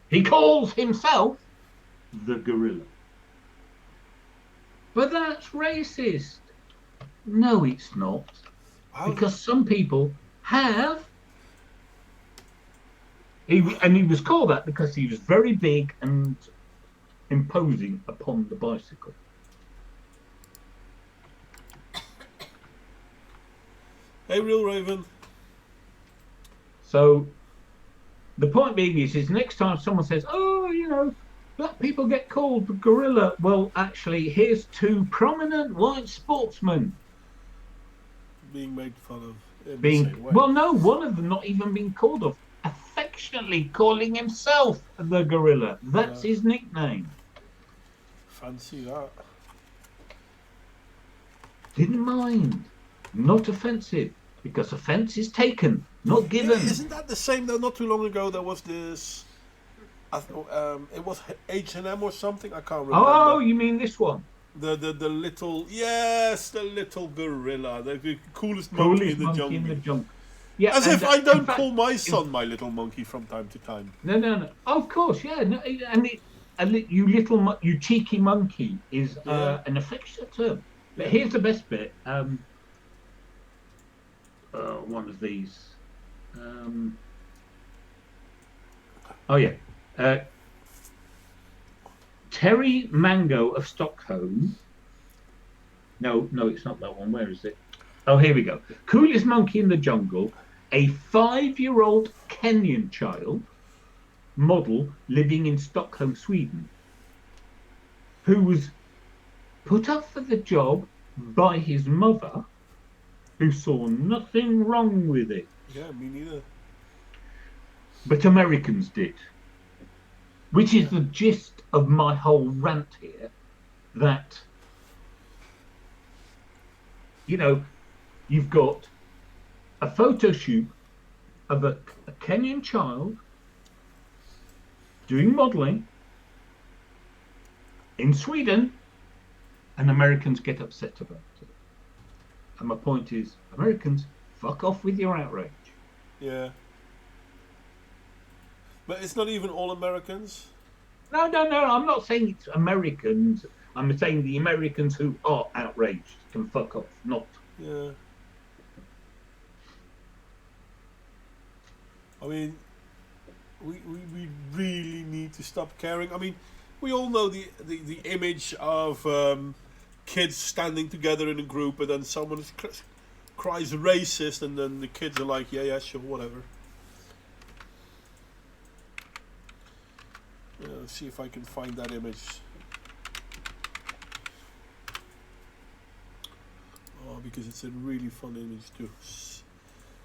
He calls himself the Gorilla. But that's racist. No, it's not. Because some people have. He was called that because he was very big and imposing upon the bicycle. Hey, Real Raven. So the point being is next time someone says, oh, you know, black people get called the gorilla. Well, actually, here's 2 prominent white sportsmen being made fun of. Well, no, one of them not even being called off. Affectionately calling himself the gorilla. That's his nickname. Fancy that. Didn't mind. Not offensive. because offence is taken, not given. Isn't that the same though? Not too long ago there was this. It was H&M or something. I can't remember. Oh, you mean this one? The little the little gorilla, the coolest monkey in the monkey jungle. in the jungle. Yeah, As if I don't in fact, call my son my little monkey from time to time. No. Of course, yeah. No, you cheeky monkey is an affectionate term. But here's the best bit. One of these. Terry Mango of Stockholm. No, it's not that one. Where is it? Oh, here we go. Coolest monkey in the jungle. A 5-year-old Kenyan child model living in Stockholm, Sweden, who was put up for the job by his mother, who saw nothing wrong with it. Yeah, me neither. But Americans did. Which is the gist of my whole rant here, that, you've got a photo shoot of a Kenyan child doing modelling in Sweden, and Americans get upset about it. And my point is, Americans, fuck off with your outrage. Yeah. But it's not even all Americans. No, I'm not saying it's Americans. I'm saying the Americans who are outraged can fuck off, not. Yeah. I mean, we really need to stop caring. I mean, we all know the image of kids standing together in a group, and then someone cries racist, and then the kids are like, yeah, sure, whatever. Let's see if I can find that image. Oh, because it's a really fun image too.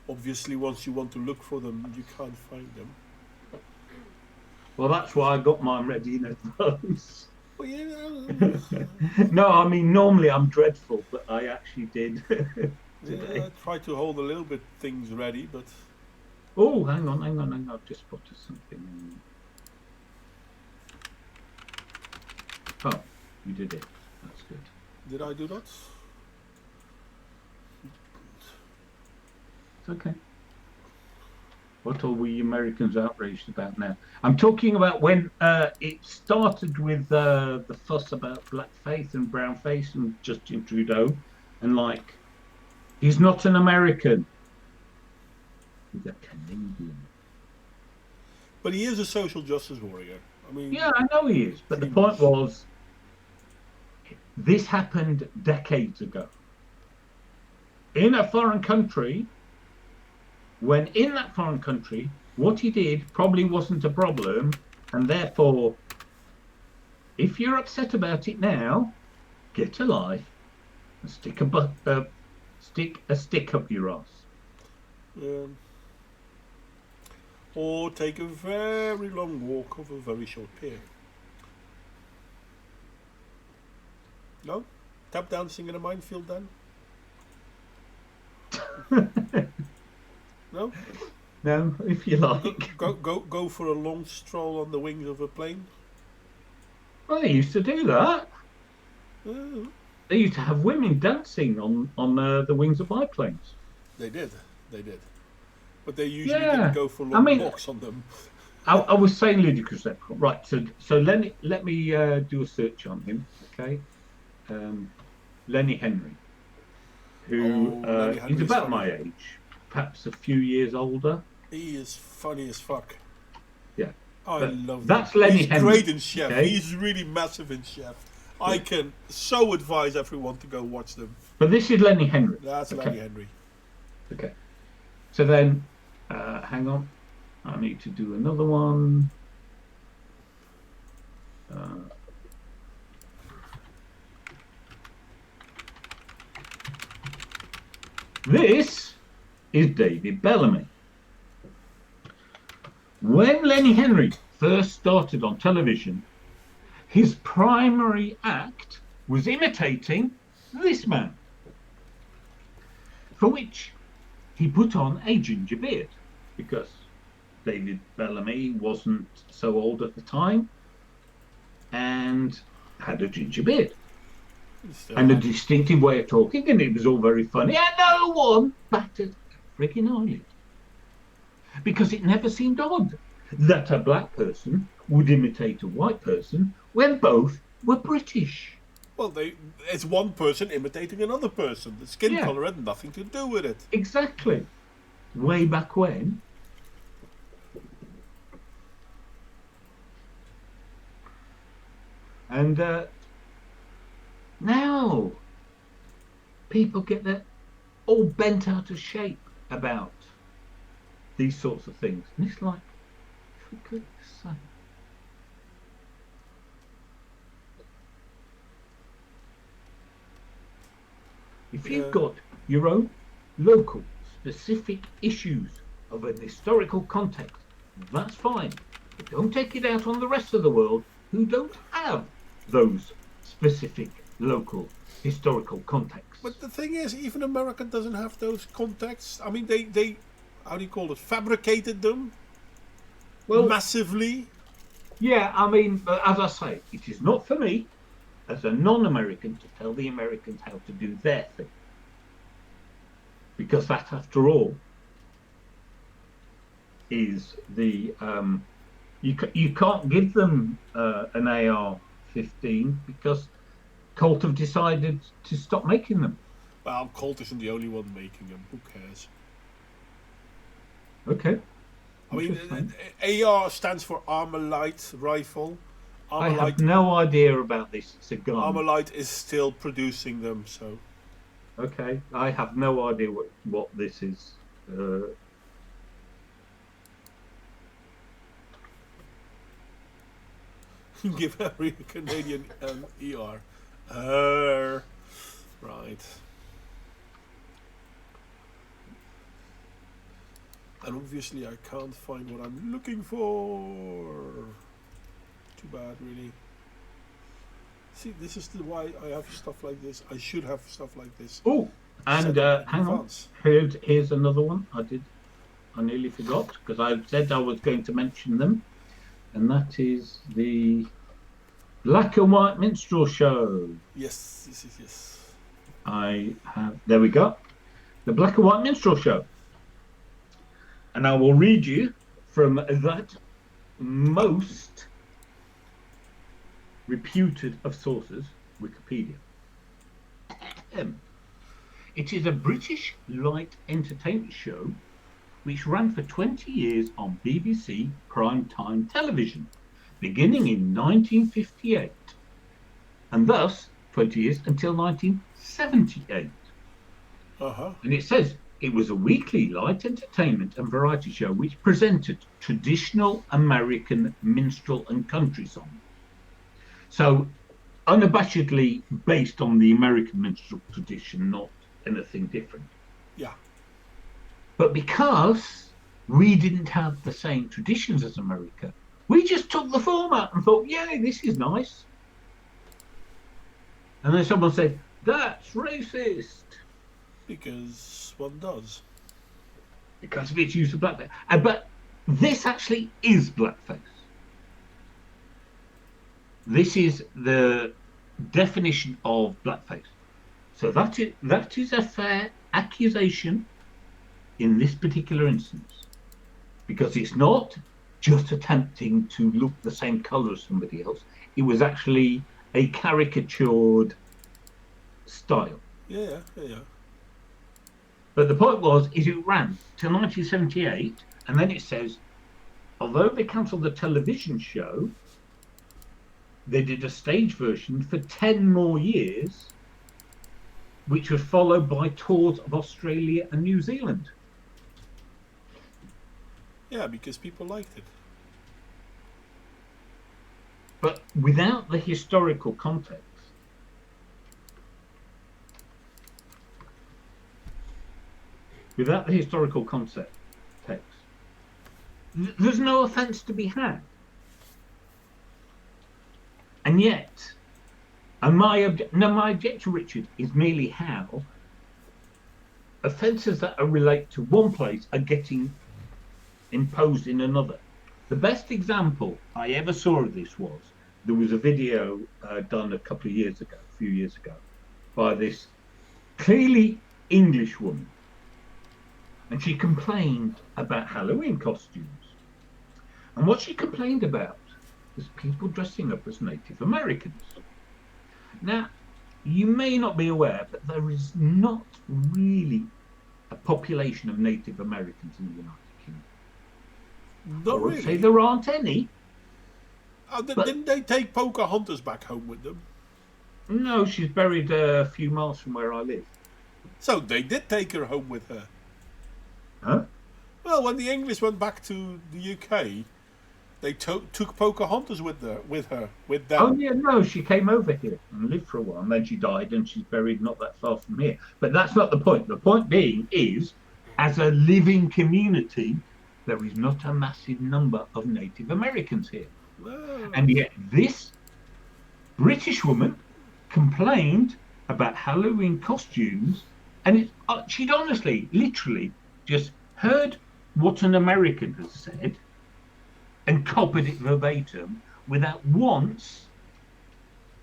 Obviously, once you want to look for them, you can't find them. Well, that's why I got mine ready in advance. Well, No, I mean, normally I'm dreadful, but I actually did today. Yeah, I try to hold a little bit things ready, but... Oh, hang on. I've just spotted something. Oh, you did it. That's good. Did I do that? It's okay. What are we Americans outraged about now? I'm talking about when it started with the fuss about blackface and brownface and Justin Trudeau, and he's not an American. He's a Canadian. But he is a social justice warrior. I mean, yeah, I know he is. But the point was, this happened decades ago. In a foreign country, when in that foreign country, what he did probably wasn't a problem, and therefore, if you're upset about it now, get a life and stick a stick up your ass. Or take a very long walk over a very short pier. No? Tap dancing in a minefield then? No? No, if you like. Go for a long stroll on the wings of a plane? Well, they used to do that. Oh. They used to have women dancing on the wings of biplanes. They did. But they usually didn't go for long walks on them. I was saying ludicrous. Right, so let me do a search on him, okay? Lenny Henry, who he's about my age, perhaps a few years older. He is funny as fuck. Yeah. I love him. That's Lenny He's Henry. great in Chef. Okay? He's really massive in Chef. Yeah. I can so advise everyone to go watch them. But this is Lenny Henry. That's Lenny Henry. Okay. So then, hang on. I need to do another one. This is David Bellamy. When Lenny Henry first started on television, his primary act was imitating this man, for which he put on a ginger beard because David Bellamy wasn't so old at the time and had a ginger beard and a distinctive way of talking, and it was all very funny. And no one batted a frigging eyelid because it never seemed odd that a black person would imitate a white person when both were British. Well, it's one person imitating another person. The skin colour had nothing to do with it. Exactly. Way back when. And now people get all bent out of shape about these sorts of things. And it's like, for goodness sake. If you've got your own local specific issues of an historical context, that's fine. But don't take it out on the rest of the world who don't have those specific local historical contexts. But the thing is, even America doesn't have those contexts. I mean, they how do you call it, fabricated them massively. Yeah, I mean, but as I say, it is not for me as a non-American to tell the Americans how to do their thing. Because that, after all, is the... you can't give them an AR-15 because Colt have decided to stop making them. Well, Colt isn't the only one making them. Who cares? Okay. I mean, AR stands for Armalite Rifle. I have no idea about this. It's a gun. Armalite is still producing them, so... Okay, I have no idea what this is. Give every Canadian an ER. Right. And obviously I can't find what I'm looking for. Too bad, really. See, this is why I have stuff like this. I should have stuff like this. Oh, and hang on. Here's another one. I nearly forgot because I said I was going to mention them, and that is the Black and White Minstrel Show. Yes. There we go. The Black and White Minstrel Show. And I will read you from that most reputed of sources, Wikipedia. It is a British light entertainment show which ran for 20 years on BBC primetime television, beginning in 1958, and thus 20 years until 1978. And it says it was a weekly light entertainment and variety show which presented traditional American minstrel and country songs. So, unabashedly based on the American minstrel tradition, not anything different. Yeah. But because we didn't have the same traditions as America, we just took the format and thought, yeah, this is nice. And then someone said, that's racist. Because one does. Because of its use of blackface. But this actually is blackface. This is the definition of blackface. So that is a fair accusation in this particular instance. Because it's not just attempting to look the same colour as somebody else. It was actually a caricatured style. Yeah. But the point is it ran till 1978, and then it says, although they cancelled the television show, they did a stage version for 10 more years, which was followed by tours of Australia and New Zealand. Yeah, because people liked it. But without the historical context, there's no offence to be had. And yet, my objection, Richard, is merely how offences that are relate to one place are getting imposed in another. The best example I ever saw of this was there was a video done a few years ago, by this clearly English woman, and she complained about Halloween costumes. And what she complained about was people dressing up as Native Americans. Now, you may not be aware, but there is not really a population of Native Americans in the United Kingdom. Not I would really. say there aren't any. Didn't they take Pocahontas back home with them? No, she's buried a few miles from where I live. So they did take her home with her. Huh? Well, when the English went back to the UK, they took Pocahontas with them. Oh yeah, no, she came over here and lived for a while, and then she died, and she's buried not that far from here. But that's not the point. The point being is, as a living community, there is not a massive number of Native Americans here. Oh. And yet this British woman complained about Halloween costumes, and she'd honestly, literally, just heard what an American has said and copied it verbatim without once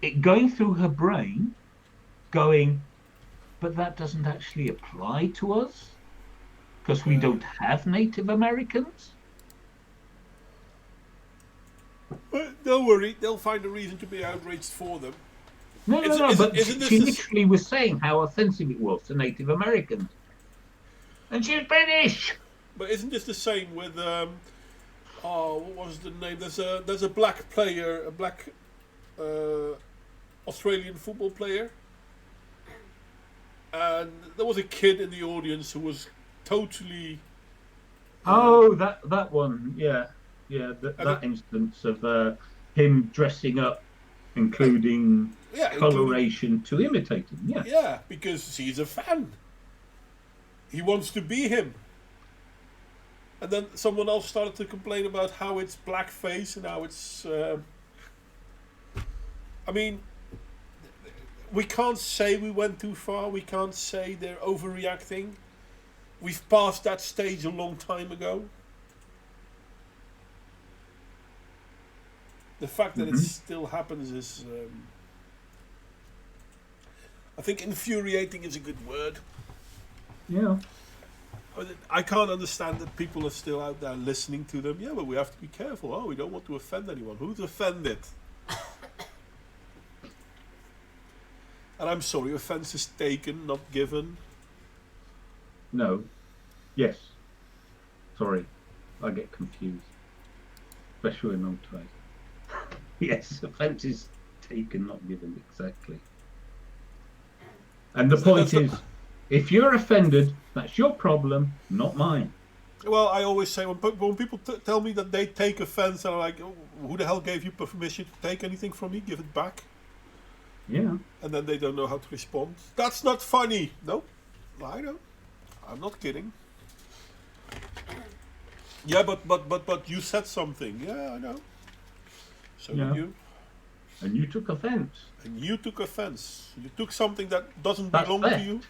it going through her brain going, but that doesn't actually apply to us because we don't have Native Americans. But don't worry, they'll find a reason to be outraged for them. No, but isn't she this literally was saying how offensive it was to Native Americans. And she's British! But isn't this the same with what was the name? There's a black player, a black Australian football player, and there was a kid in the audience who was totally. Oh, that one, yeah, that instance of him dressing up, including coloration to imitate him. Yeah. Yeah, because he's a fan. He wants to be him. And then someone else started to complain about how it's blackface and how it's. I mean, we can't say we went too far. We can't say they're overreacting. We've passed that stage a long time ago. The fact that it still happens is. I think infuriating is a good word. Yeah. I can't understand that people are still out there listening to them. Yeah, but we have to be careful. Oh, we don't want to offend anyone. Who's offended? And I'm sorry, offence is taken, not given. No. Yes. Sorry. I get confused. Especially when I'm tired. Yes, offence is taken, not given. Exactly. And the point is, if you're offended, that's your problem, not mine. Well, I always say when people tell me that they take offence, and I'm like, oh, who the hell gave you permission to take anything from me? Give it back. Yeah. And then they don't know how to respond. That's not funny. No, I know. I'm not kidding. Yeah, but you said something. Yeah, I know. So did you. And you took offence. And you took offence. You took something that doesn't belong to you.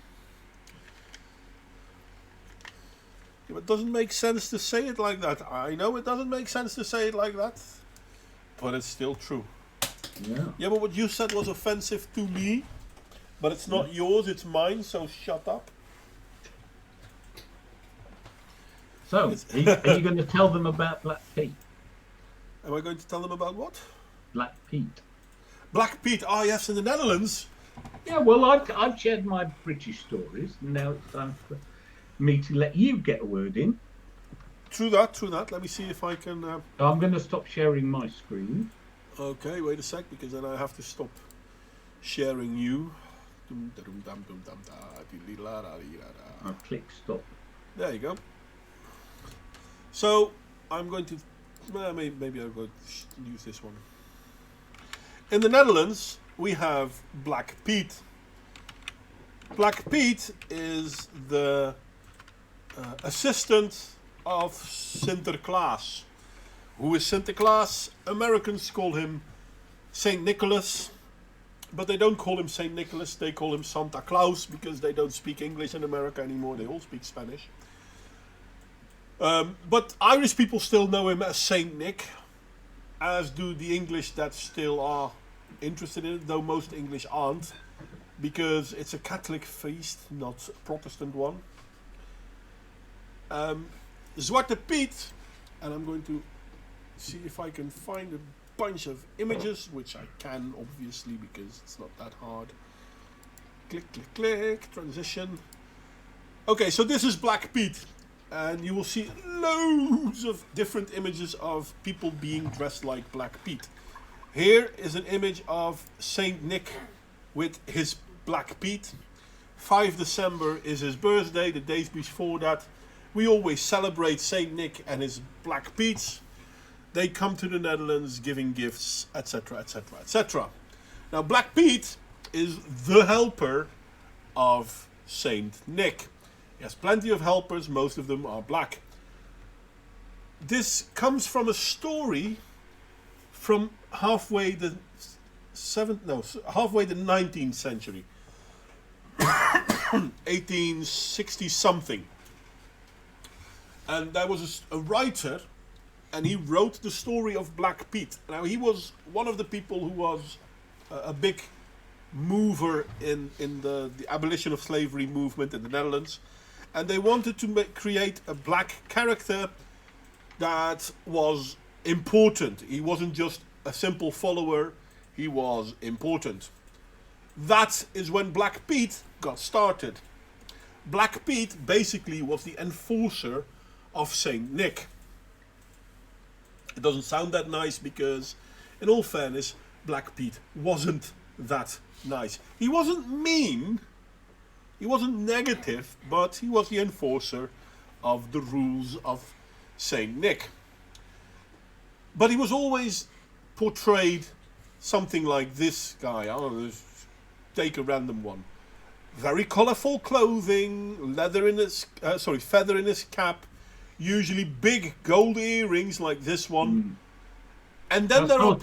Yeah, but it doesn't make sense to say it like that. I know it doesn't make sense to say it like that. But it's still true. Yeah. Yeah, but what you said was offensive to me. But it's not yours, it's mine, so shut up. So, are you going to tell them about Black Pete? Am I going to tell them about what? Black Pete. Black Piet, yes, in the Netherlands. Yeah, well, I've shared my British stories. Now it's time for me to let you get a word in. True that. Let me see if I can... I'm going to stop sharing my screen. Okay, wait a sec, because then I have to stop sharing you. I'll click stop. There you go. So, I'm going to... maybe I'll go use this one. In the Netherlands, we have Black Piet. Black Piet is the assistant of Sinterklaas. Who is Sinterklaas? Americans call him Saint Nicholas. But they don't call him Saint Nicholas. They call him Santa Claus because they don't speak English in America anymore. They all speak Spanish. But Irish people still know him as Saint Nick, as do the English that still are interested in it, though most English aren't, because it's a Catholic feast, not a Protestant one. Zwarte Piet, and I'm going to see if I can find a bunch of images, which I can obviously because it's not that hard. Click, click, click, transition. Okay, so this is Black Piet, and you will see loads of different images of people being dressed like Black Piet. Here is an image of Saint Nick with his Black Piet. 5 December is his birthday. The days before that, we always celebrate Saint Nick and his Black Piets. They come to the Netherlands giving gifts, etc., etc., etc. Now, Black Piet is the helper of Saint Nick. He has plenty of helpers, most of them are black. This comes from a story from halfway the 19th century. 1860 something. And there was a writer, and he wrote the story of Black Piet. Now, he was one of the people who was a big mover in the abolition of slavery movement in the Netherlands. And they wanted to create a black character that was important. He wasn't just a simple follower, he was important. That is when Black Piet got started. Black Piet basically was the enforcer of Saint Nick. It doesn't sound that nice because, in all fairness, Black Piet wasn't that nice. He wasn't mean, he wasn't negative, but he was the enforcer of the rules of Saint Nick. But he was always portrayed something like this guy. I don't know, take a random one. Very colourful clothing, feather in his cap, usually big gold earrings like this one. And then there are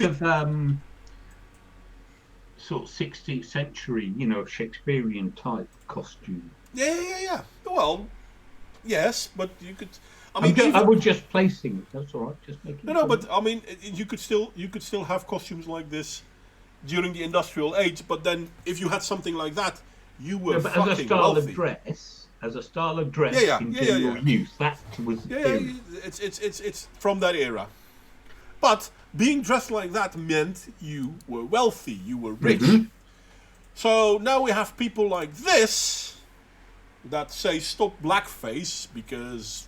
sort of 16th century, Shakespearean type costume. Yeah. Well, yes, but you could. I was just placing it. That's all right. Just making. No, but I mean, you could still have costumes like this during the industrial age. But then, if you had something like that, you were fucking wealthy. As a style of dress in general use, that was it's from that era. But being dressed like that meant you were wealthy, you were rich. Mm-hmm. So now we have people like this that say stop blackface because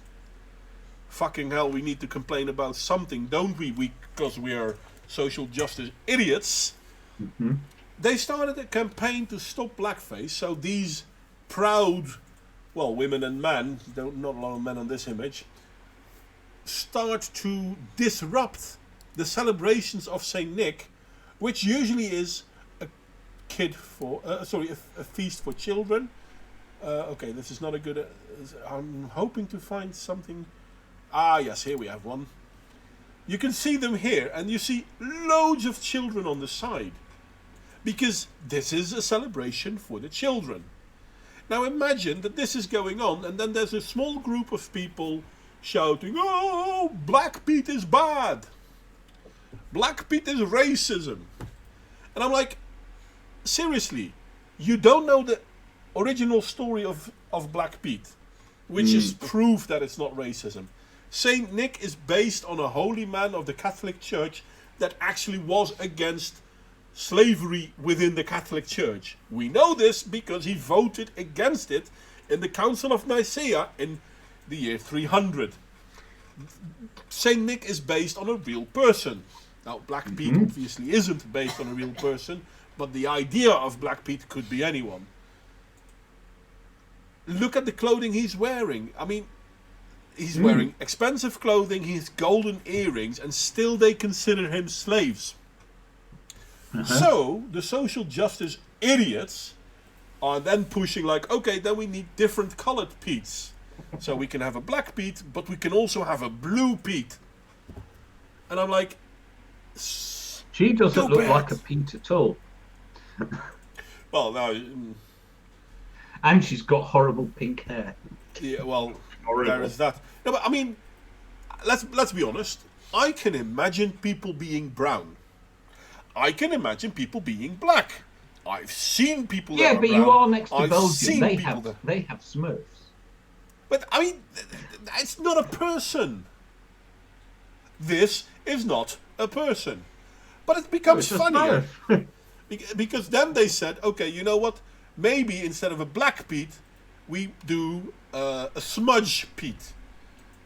fucking hell, we need to complain about something, don't we? Because we are social justice idiots. Mm-hmm. They started a campaign to stop blackface. So these proud, women and men, not a lot of men on this image, start to disrupt the celebrations of Saint Nick, which usually is a feast for children. Okay, this is not a good. I'm hoping to find something. Ah, yes, here we have one. You can see them here, and you see loads of children on the side, because this is a celebration for the children. Now imagine that this is going on, and then there's a small group of people shouting, "Oh, Black Piet is bad! Black Piet is racism!" And I'm like, seriously, you don't know the original story of Black Piet, which is proof that it's not racism. Saint Nick is based on a holy man of the Catholic Church that actually was against slavery within the Catholic Church. We know this because he voted against it in the Council of Nicaea in the year 300. Saint Nick is based on a real person. Now, Black Piet obviously isn't based on a real person, but the idea of Black Piet could be anyone. Look at the clothing he's wearing. I mean, he's wearing expensive clothing, he has golden earrings, and still they consider him slaves. So, the social justice idiots are then pushing like, okay, then we need different colored Piets. So we can have a Black Piet, but we can also have a blue Piet. And I'm like, she doesn't look like a Piet at all. Well, now, And she's got horrible pink hair. yeah, well, Horrible. there is that. No, but I mean, let's be honest. I can imagine people being brown. I can imagine people being black. I've seen people. Yeah, that are but brown. you are next to I've Belgium. seen They people have that. Smurfs. But I mean, it's not a person. This is not a person. But it becomes It's a funnier. Smurf. Because then they said, okay, you know what? Maybe instead of a black Piet, we do a smudge Piet.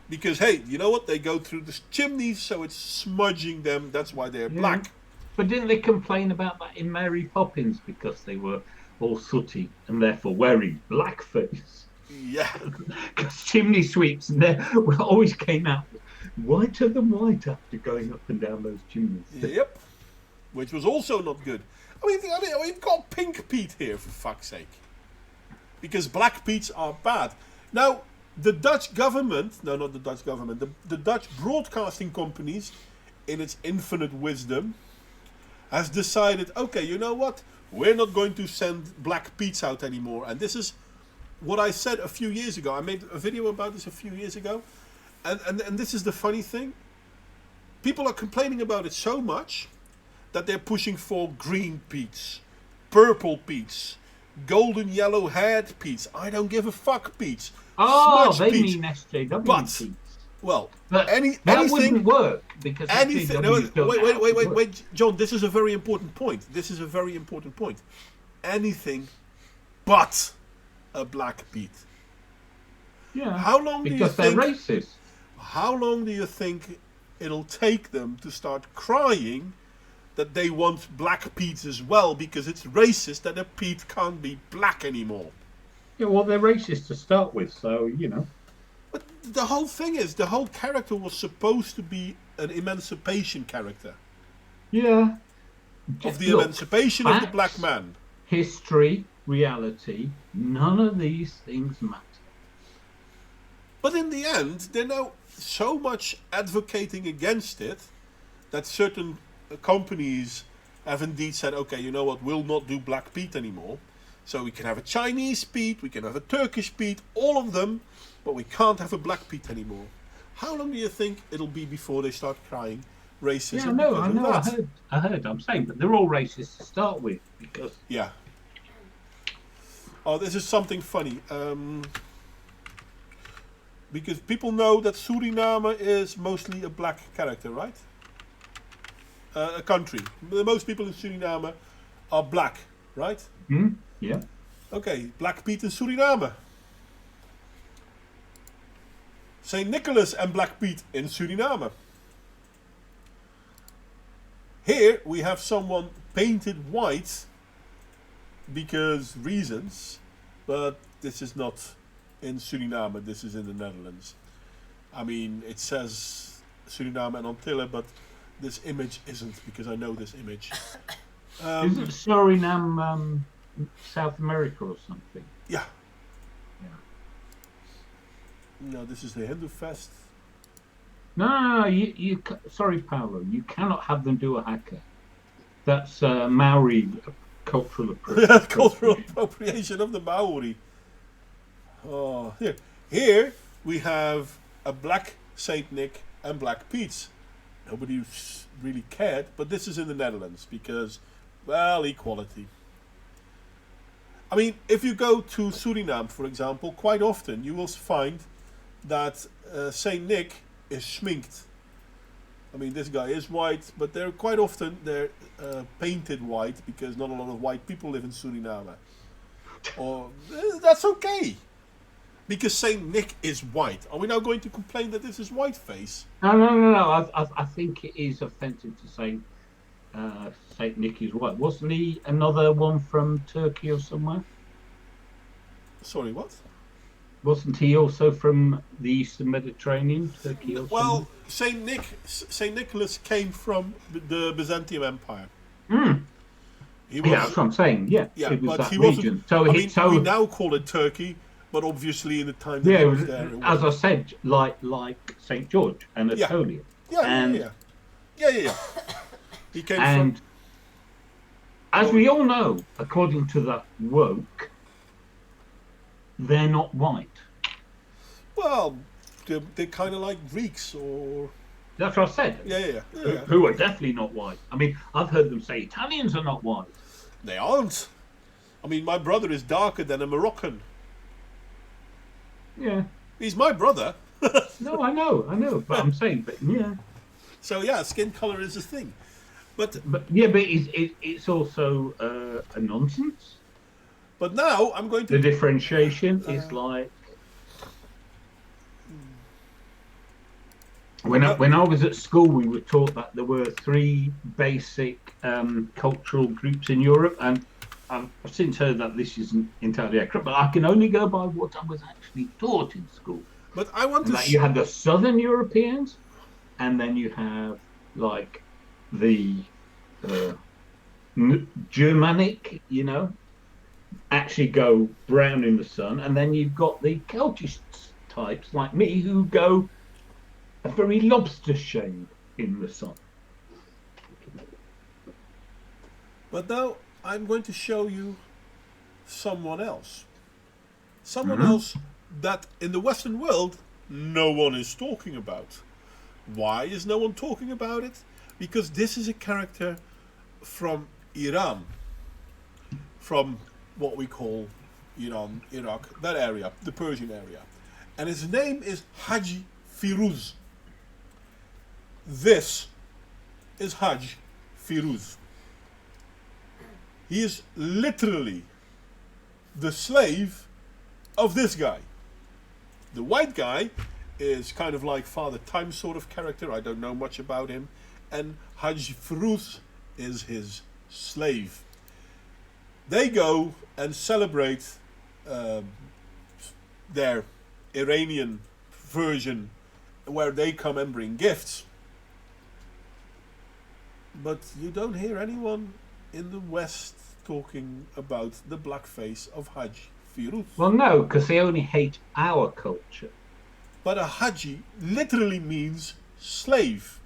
Because, hey, you know what? They go through the chimneys, so it's smudging them. That's why they're Yeah. black. But didn't they complain about that in Mary Poppins because they were all sooty and therefore wearing blackface? Yeah. Because chimney sweeps and they always came out whiter than white after going up and down those chimneys. Yep. Which was also not good. I mean, we've got pink Piet here, for fuck's sake. Because black Piets are bad. Now, the Dutch government, no, not the Dutch government, the Dutch broadcasting companies, in its infinite wisdom, has decided, okay, you know what? We're not going to send black Piets out anymore. And this is what I said a few years ago. I made a video about this a few years ago. And this is the funny thing. People are complaining about it so much that they're pushing for green Piets, purple Piets, golden yellow haired Piets. I don't give a fuck Piets. Oh, Smudge they Piets. mean SJW But, Piets. well, But that anything wouldn't work because anything. SJWs No, don't know how to work. wait, John. This is a very important point. This is a very important point. Anything but a black Piet. Yeah, How long do you because they're think? racist. How long do you think it'll take them to start crying that they want black Piets as well because it's racist that a Piet can't be black anymore? Yeah, well, they're racist to start with, so you know. But the whole thing is, the whole character was supposed to be an emancipation character. Yeah. Of the Look, emancipation of the facts, black man. History, reality, none of these things matter. But in the end, they're now so much advocating against it that certain companies have indeed said, okay, you know what, we'll not do black Piet anymore. So we can have a Chinese Piet, we can have a Turkish Piet, all of them, but we can't have a black Piet anymore. How long do you think it'll be before they start crying racism? Yeah, I know, because of that? I heard, I'm saying, but they're all racist to start with, because... Yeah. Oh, this is something funny. Because people know that Suriname is mostly a black character, right? A country. Most people in Suriname are black, right? Yeah. Okay, Black Piet in Suriname. St. Nicholas and Black Piet in Suriname. Here we have someone painted white because reasons, but this is not in Suriname, this is in the Netherlands. I mean, it says Suriname and Antilles, but this image isn't, because I know this image. Is it Suriname, South America or something? Yeah. Yeah. No, this is the Hindu Fest. No, sorry, Paolo, you cannot have them do a haka. That's Maori cultural appropriation. Cultural appropriation of the Maori. Oh, here we have a black Saint Nick and black Piets. Nobody really cared, but this is in the Netherlands because, well, equality. I mean, if you go to Suriname, for example, quite often you will find that Saint Nick is schminked. I mean, this guy is white, but they're quite often painted white because not a lot of white people live in Suriname. Or that's okay, because Saint Nick is white. Are we now going to complain that this is whiteface? No. I think it is offensive to say Saint Nick is white. Wasn't he another one from Turkey or somewhere? Sorry, what? Wasn't he also from the Eastern Mediterranean, Turkey or Well, Saint Nicholas came from the Byzantium Empire. He was, yeah, that's what I'm saying. Yeah, yeah, it was but that he region. wasn't. So we now call it Turkey, but obviously in the time that yeah, he it was was, there, it as I was. said, like Saint George, Anatolia. Yeah. He came and as we all know, according to the woke, they're not white. Well, they're kind of like Greeks or... That's what I said. Yeah. Who are definitely not white. I mean, I've heard them say Italians are not white. They aren't. I mean, my brother is darker than a Moroccan. Yeah. He's my brother. No, I know. But I'm saying, but yeah. So yeah, skin color is a thing. But it's also a nonsense. But now I'm going to... The differentiation is like... When I was at school, we were taught that there were 3 basic cultural groups in Europe, and I've since heard that this isn't entirely accurate, but I can only go by what I was actually taught in school. But I want and to... you have the Southern Europeans, and then you have like the Germanic, actually go brown in the sun, and then you've got the Celtic types like me who go a very lobster shade in the sun. But now I'm going to show you someone else. Someone else that in the Western world no one is talking about. Why is no one talking about it? Because this is a character from Iran, from what we call Iran, Iraq, that area, the Persian area. And his name is Haji Firuz. This is Haj Firuz. He is literally the slave of this guy. The white guy is kind of like Father Time sort of character. I don't know much about him. And Haj Firuz is his slave. They go and celebrate their Iranian version where they come and bring gifts. But you don't hear anyone in the West talking about the blackface of Haj Firuz. Well, no, because they only hate our culture. But a Haji literally means slave.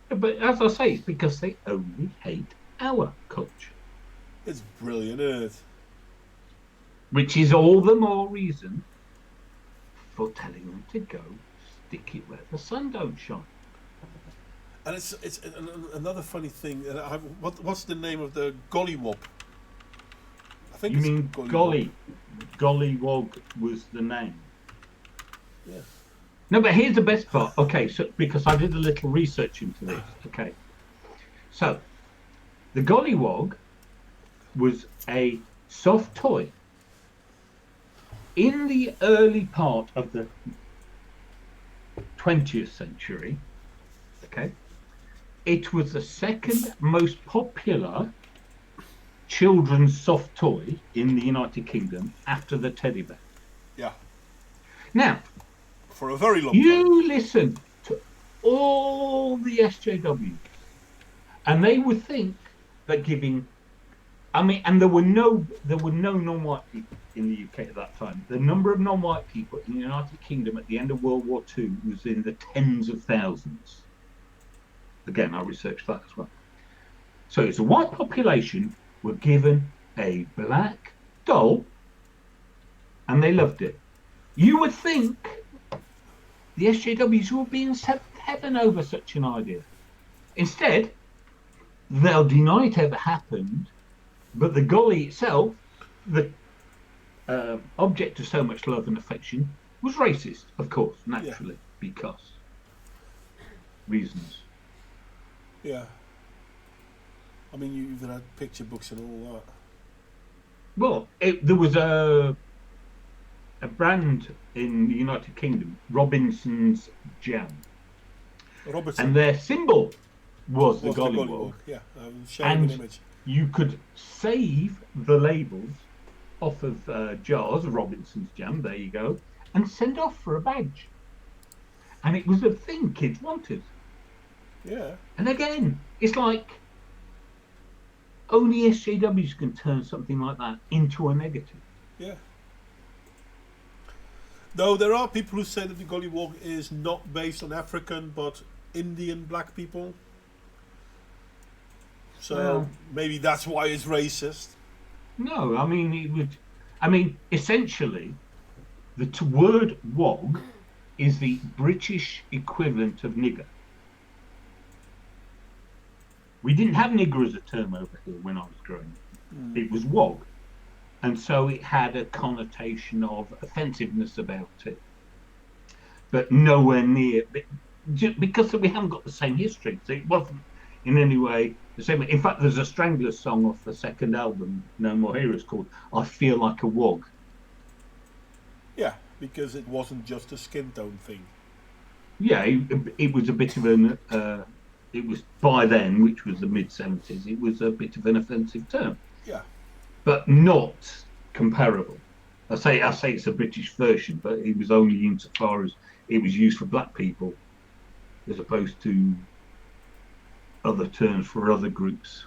But as I say, it's because they only hate our culture. It's brilliant, isn't it? Which is all the more reason for telling them to go stick it where the sun don't shine. And it's another funny thing. What's the name of the gollywog? I think You it's mean golly? Gollywog was the name. Yeah. No, but here's the best part. Okay, so because I did a little research into this. Okay, so the gollywog was a soft toy in the early part of the 20th century. Okay, it was the second most popular children's soft toy in the United Kingdom after the teddy bear. Yeah. Now, for a very long time. you listen to all the SJWs, and they would think that giving, and there were no non-white people in the UK at that time. The number of non-white people in the United Kingdom at the end of World War II was in the tens of thousands. Again, I researched that as well. So it's a white population were given a black doll, and they loved it. You would think the SJWs would be in heaven over such an idea. Instead, they'll deny it ever happened, but the golly itself, the object of so much love and affection, was racist, of course, naturally, because reasons. Yeah. I mean, you even had picture books and all that. Well, there was a brand in the United Kingdom, Robinson's Jam. Robertson. And their symbol was the gollywog. Yeah, showing an image. You could save the labels off of jars of Robinson's Jam, there you go, and send off for a badge. And it was a thing kids wanted. Yeah. And again, it's like only SJWs can turn something like that into a negative. Yeah. Though there are people who say that the gollywog is not based on African but Indian black people. So Well, maybe that's why it's racist. no, I mean it would. I mean, essentially, the word "wog" is the British equivalent of nigger. We didn't have nigger as a term over here when I was growing up. It was wog, and so it had a connotation of offensiveness about it, but nowhere near because we haven't got the same history. So it wasn't in any way the same. In fact, there's a Stranglers song off the second album, No More Heroes, called "I Feel Like a Wog." Yeah, because it wasn't just a skin tone thing. Yeah, it was a bit of an. It was by then, which was the mid-70s. It was a bit of an offensive term, Yeah. but not comparable. I say it's a British version, but it was only insofar as it was used for black people, as opposed to other terms for other groups.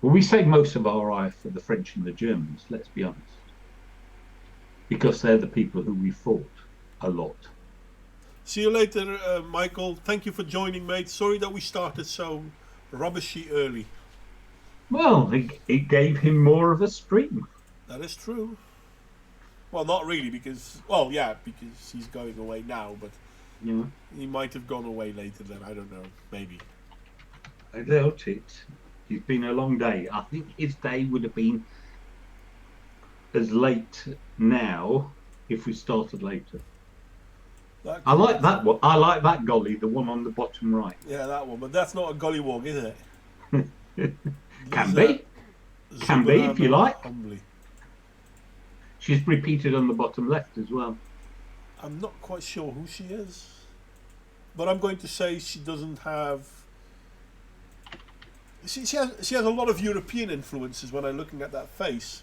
Well, we say most of our I for the French and the Germans, let's be honest, because they're the people who we fought a lot. See you later, Michael. Thank you for joining, mate. Sorry that we started so rubbishy early. Well, it gave him more of a stream. That is true. Well, not really, because... Well, yeah, because he's going away now, but Yeah, he might have gone away later then. I don't know. Maybe. I doubt it. It's been a long day. I think his day would have been as late now if we started later. I like that one. I like that golly, the one on the bottom right. Yeah, that one. But that's not a gollywog, is it? Can be. Can be, if you like. Humbly. She's repeated on the bottom left as well. I'm not quite sure who she is. But I'm going to say she doesn't have... She has a lot of European influences when I'm looking at that face.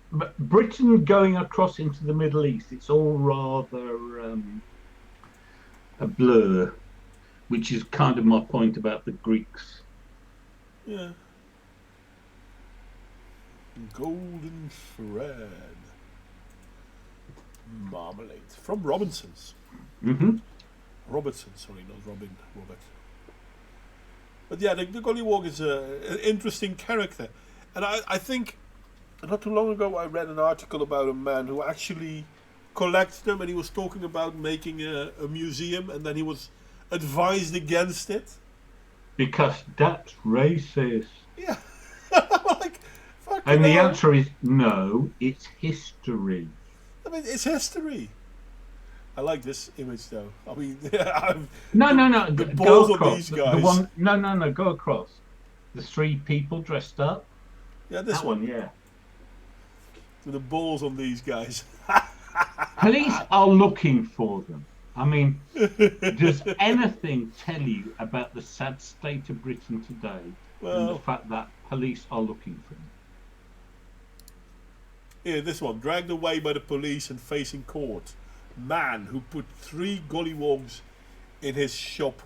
But Britain going across into the Middle East, it's all rather a blur, which is kind of my point about the Greeks. Yeah. Golden thread. Marmalade. From Robinson's. Mm-hmm. Robertson, sorry, not Robin. Robert. But yeah, the Gollywog is an interesting character. And I think not too long ago I read an article about a man who actually collects them, and he was talking about making a museum, and then he was advised against it. Because that's racist. Yeah. Like, fucking And the hell. answer is no, it's history. I mean, it's history. I like this image though. I mean, No. The Go balls of across. these The guys. one, no. Go across. The three people dressed up. yeah, this That one. one, yeah. With the balls on these guys. Police are looking for them. I mean, does anything tell you about the sad state of Britain today and the Well, fact that police are looking for them? here, this one. Dragged away by the police and facing court. Man who put 3 gollywogs in his shop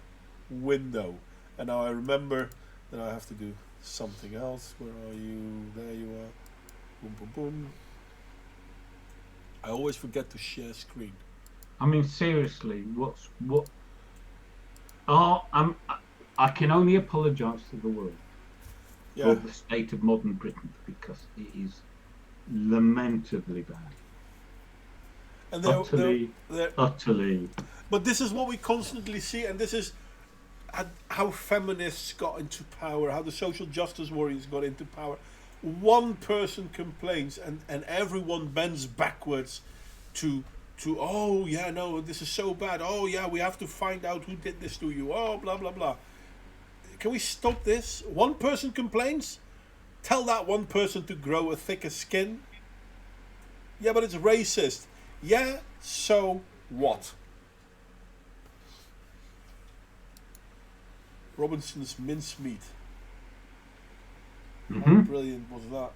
window. And now I remember that I have to do something else. Where are you? There you are. Boom, boom, boom. I always forget to share screen. I mean, seriously, what? I can only apologise to the world Yeah. for the state of modern Britain because it is lamentably bad. And Utterly. But this is what we constantly see, and this is how feminists got into power, how the social justice warriors got into power. One person complains, and everyone bends backwards to oh yeah, no, this is so bad. Oh yeah, we have to find out who did this to you. Oh, blah blah blah. Can we stop this? One person complains, tell that one person to grow a thicker skin. Yeah, but it's racist. Yeah, so what? Robinson's mincemeat. How Mhm. brilliant was that?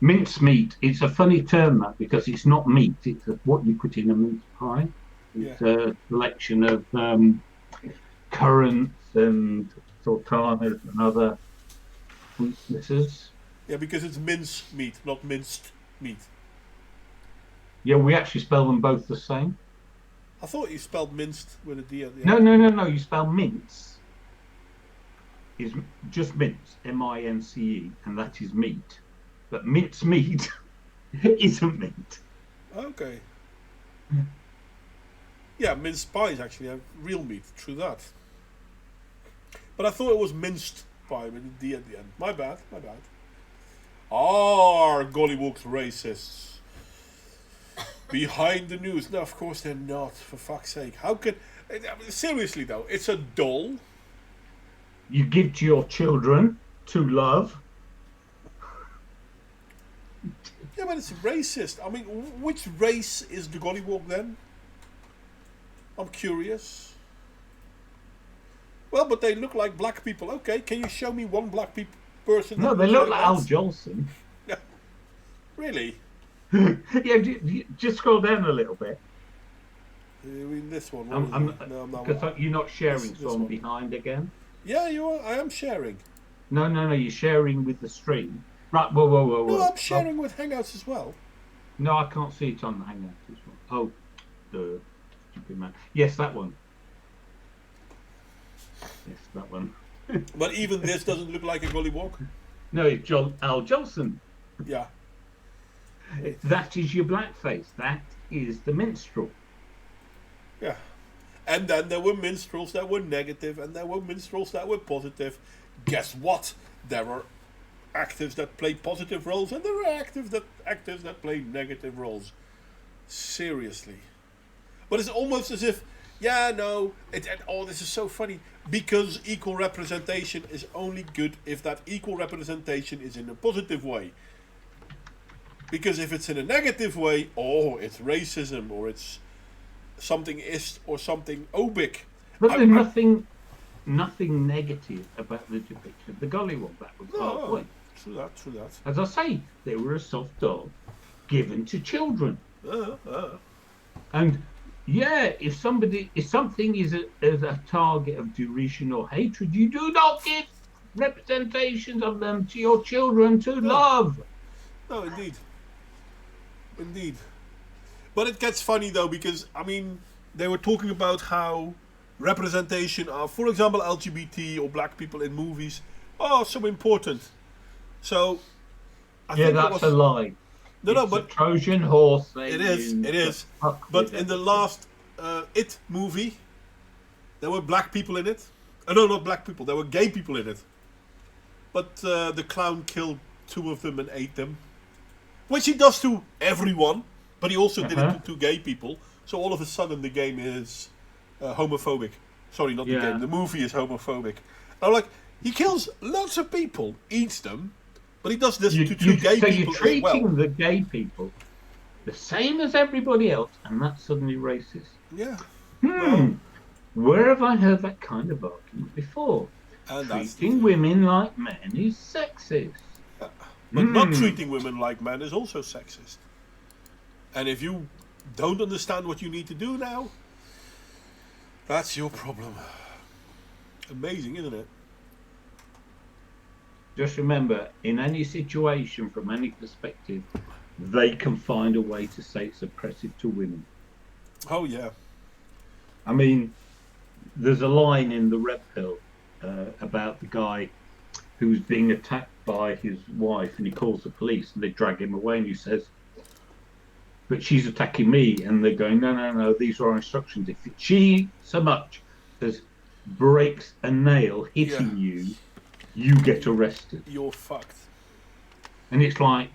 Mincemeat. It's a funny term that because it's not meat. It's what you put in a mince pie. It's a selection of currants and sultanas and other sweetnesses. Yeah, because it's mince meat, not minced meat. Yeah, we actually spell them both the same. I thought you spelled minced with a D at the No, end. no. You spell mince. Is just mince, M-I-N-C-E, and that is meat. But mince meat isn't meat. Okay. Yeah, minced pies actually have real meat. True that. But I thought it was minced pie with a D at the end. My bad. Gollywooks racists. Behind the news. No, of course they're not. For fuck's sake. How could... seriously though, it's a doll. You give to your children to love. Yeah, but it's racist. I mean, which race is the Gollywog then? I'm curious. Well, but they look like black people. Okay, can you show me one black person? No, that they looks look like Al that? Jolson. Yeah. Really? Yeah, just scroll down a little bit. You mean this one? I'm not. Because you're not sharing, This so I'm one. behind again. Yeah, you are. I am sharing. No, you're sharing with the stream. Right, whoa. No, I'm sharing with Hangouts as well. No, I can't see it on the Hangouts as well. Oh, the stupid man. Yes, that one. Yes, that one. But even this doesn't look like a Gollywog. No, it's Al Jolson. Yeah. That is your blackface. That is the minstrel. Yeah. And then there were minstrels that were negative, and there were minstrels that were positive. Guess what? There are actors that play positive roles, and there are actors that play negative roles. Seriously. But it's almost as if, this is so funny, because equal representation is only good if that equal representation is in a positive way. Because if it's in a negative way, it's racism, or it's something ist or something obic. But there's nothing negative about the depiction of the Gollywog. That was our point. True that. As I say, they were a soft dog given to children. And yeah, if something is a target of derision or hatred, you do not give representations of them to your children to love. No, indeed. But it gets funny though, because I mean, they were talking about how representation of, for example, LGBT or black people in movies are so important. So I think that's a lie. But a Trojan horse. It is. But in the last It movie, there were black people in it. No, not black people. There were gay people in it. But the clown killed 2 of them and ate them, which he does to everyone. But he also did it to 2 gay people. So all of a sudden the game is homophobic. Sorry, not the game. The movie is homophobic. I'm like, he kills lots of people, eats them, but he does this to 2 gay people as well. So you're treating the gay people the same as everybody else, and that's suddenly racist. Yeah. Where have I heard that kind of argument before? And treating women like men is sexist. But not treating women like men is also sexist. And if you don't understand what you need to do now, that's your problem. Amazing, isn't it? Just remember, in any situation, from any perspective, they can find a way to say it's oppressive to women. Oh, yeah. I mean, there's a line in The Red Pill about the guy who's being attacked by his wife, and he calls the police, and they drag him away, and he says, but she's attacking me, and they're going, no, these are our instructions. If she so much as breaks a nail hitting you, you get arrested. You're fucked. And it's like,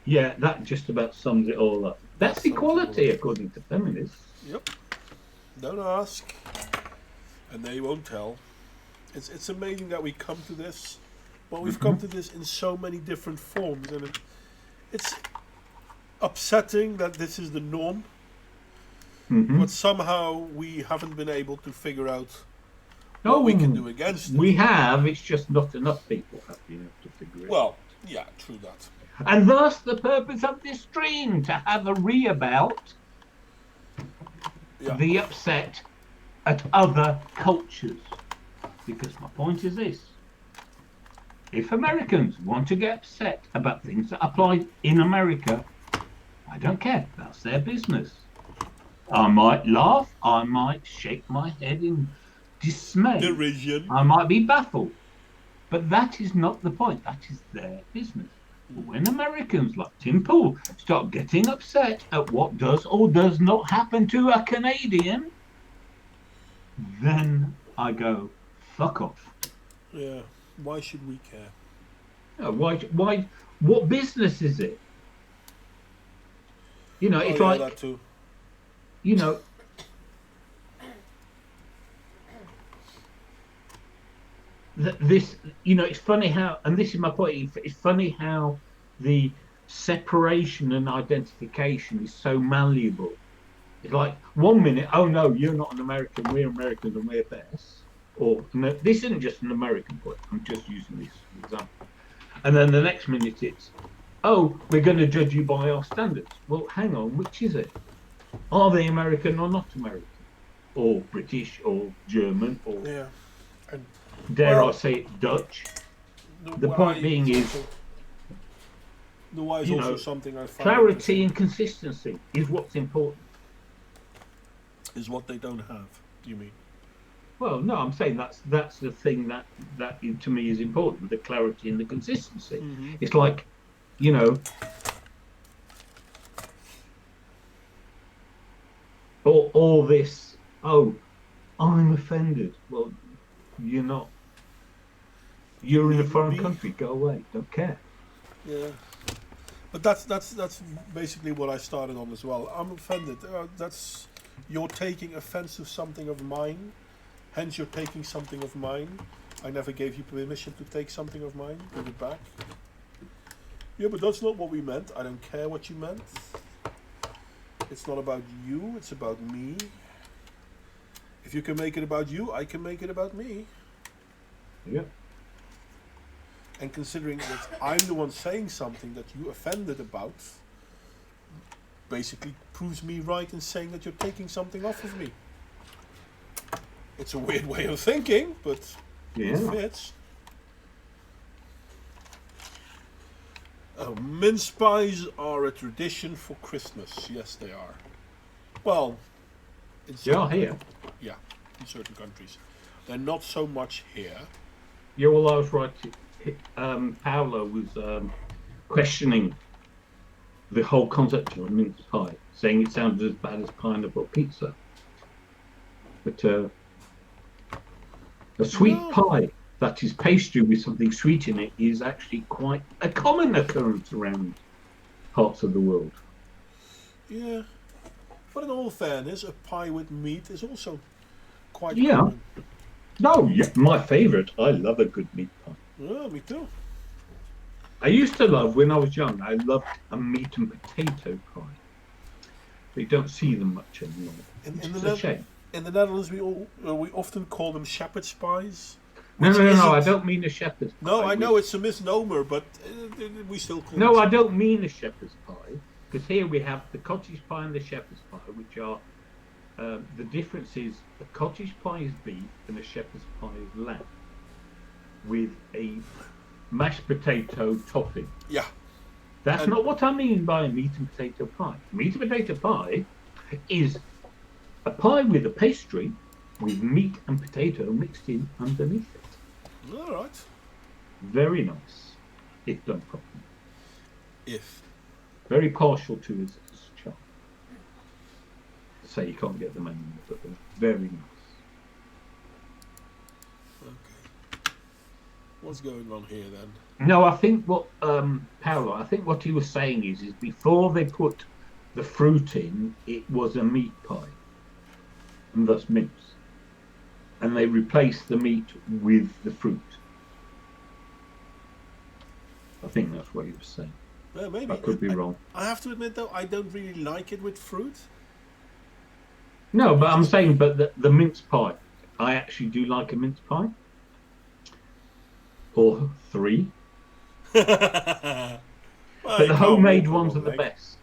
that just about sums it all up. That's equality, according to feminists. Yep. Don't ask, and they won't tell. It's amazing that we come to this, but we've come to this in so many different forms, and it's upsetting that this is the norm, but somehow we haven't been able to figure out what we can do against it. We have, it's just not enough people have been able to figure it out. Well, yeah, true that. And thus the purpose of this stream, to have a about the upset at other cultures. Because my point is this: if Americans want to get upset about things that apply in America, I don't care. That's their business. I might laugh. I might shake my head in dismay. Derision. I might be baffled. But that is not the point. That is their business. But when Americans like Tim Pool start getting upset at what does or does not happen to a Canadian, then I go, fuck off. Yeah. Why should we care? Why, what business is it? You know, it's yeah, like, that too. you know, this, you know, it's funny how, and this is my point, it's funny how the separation and identification is so malleable. It's like 1 minute, oh no, you're not an American, we're Americans and we're best. Or no, this isn't just an American point, I'm just using this example. And then the next minute it's, oh, we're going to judge you by our standards. Well, hang on, which is it? Are they American or not American? Or British or German or, Yeah. And dare I say it, Dutch? The point being is, the why is you also know, something I find clarity and consistency is what's important. is what they don't have. You mean? Well, no, I'm saying that's the thing that to me is important, the clarity and the consistency. Mm-hmm. It's like, you know, all this, oh, I'm offended. Well, you're not. You're in a foreign country. Go away. Don't care. Yeah. But that's basically what I started on as well. I'm offended. That's you're taking offense to something of mine. Hence, you're taking something of mine. I never gave you permission to take something of mine. Give it back. Yeah, but that's not what we meant. I don't care what you meant. It's not about you. It's about me. If you can make it about you, I can make it about me. Yeah. And considering that I'm the one saying something that you offended about, basically proves me right in saying that you're taking something off of me. It's a weird way of thinking, but it fits. Mince pies are a tradition for Christmas. Yes, they are. Well, in here. Yeah, in certain countries. They're not so much here. Yeah, well, I was right. Paolo was questioning the whole concept of a mince pie, saying it sounded as bad as pineapple pizza. But a sweet pie that is pastry with something sweet in it is actually quite a common occurrence around parts of the world. Yeah, but in all fairness, a pie with meat is also quite common. No, yeah, my favourite. I love a good meat pie. Yeah, me too. I used to love, when I was young, I loved a meat and potato pie. But you don't see them much anymore. It's a shame. In the Netherlands, we often call them shepherd's pies. No, I don't mean a shepherd's pie. No, I know it's a misnomer, but we still call it. No, I don't mean a shepherd's pie, because here we have the cottage pie and the shepherd's pie, which are, the difference is a cottage pie is beef and a shepherd's pie is lamb, with a mashed potato topping. Yeah. That's not what I mean by a meat and potato pie. Meat and potato pie is a pie with a pastry with meat and potato mixed in underneath it. All right. Very nice, if done properly. If. Very partial to his charm. Say you can't get them anymore, but they're very nice. Okay. What's going on here then? No, I think what Paolo, I think what he was saying is before they put the fruit in, it was a meat pie, and thus mince, and they replaced the meat with the fruit. I think that's what he was saying. Maybe. I could be wrong. I have to admit though, I don't really like it with fruit. No, but I'm saying, but the mince pie, I actually do like a mince pie. Or 3. But the homemade ones are the best.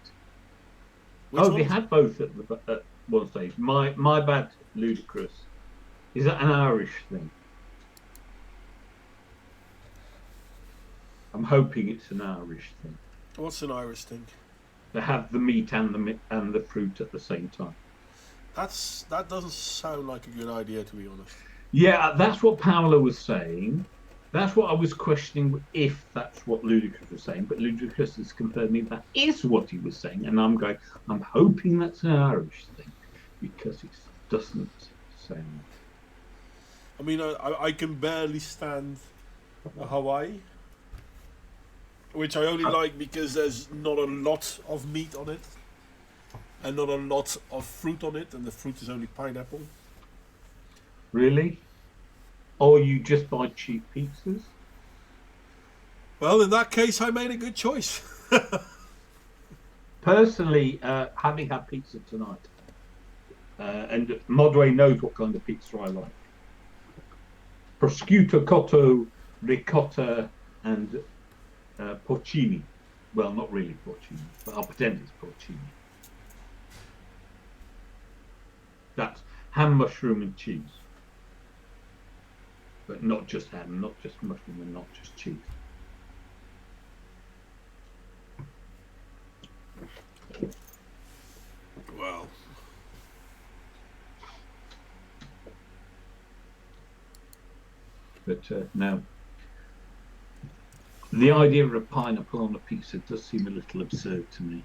They had both at one stage. My bad, ludicrous. Is that an Irish thing? I'm hoping it's an Irish thing. What's an Irish thing? They have the meat and the fruit at the same time. That doesn't sound like a good idea, to be honest. Yeah, that's what Paolo was saying. That's what I was questioning if that's what Ludicrous was saying. But Ludicrous has confirmed me that is what he was saying, and I'm hoping that's an Irish thing because it doesn't sound. I mean, I can barely stand Hawaii, which I only like because there's not a lot of meat on it, and not a lot of fruit on it, and the fruit is only pineapple. Really? Or you just buy cheap pizzas? Well, in that case, I made a good choice. Personally, having had pizza tonight, and Modway knows what kind of pizza I like. Prosciutto cotto, ricotta, and porcini. Well, not really porcini, but I'll pretend it's porcini. That's ham, mushroom, and cheese. But not just ham, not just mushroom, and not just cheese. Well, But now, the idea of a pineapple on a pizza does seem a little absurd to me.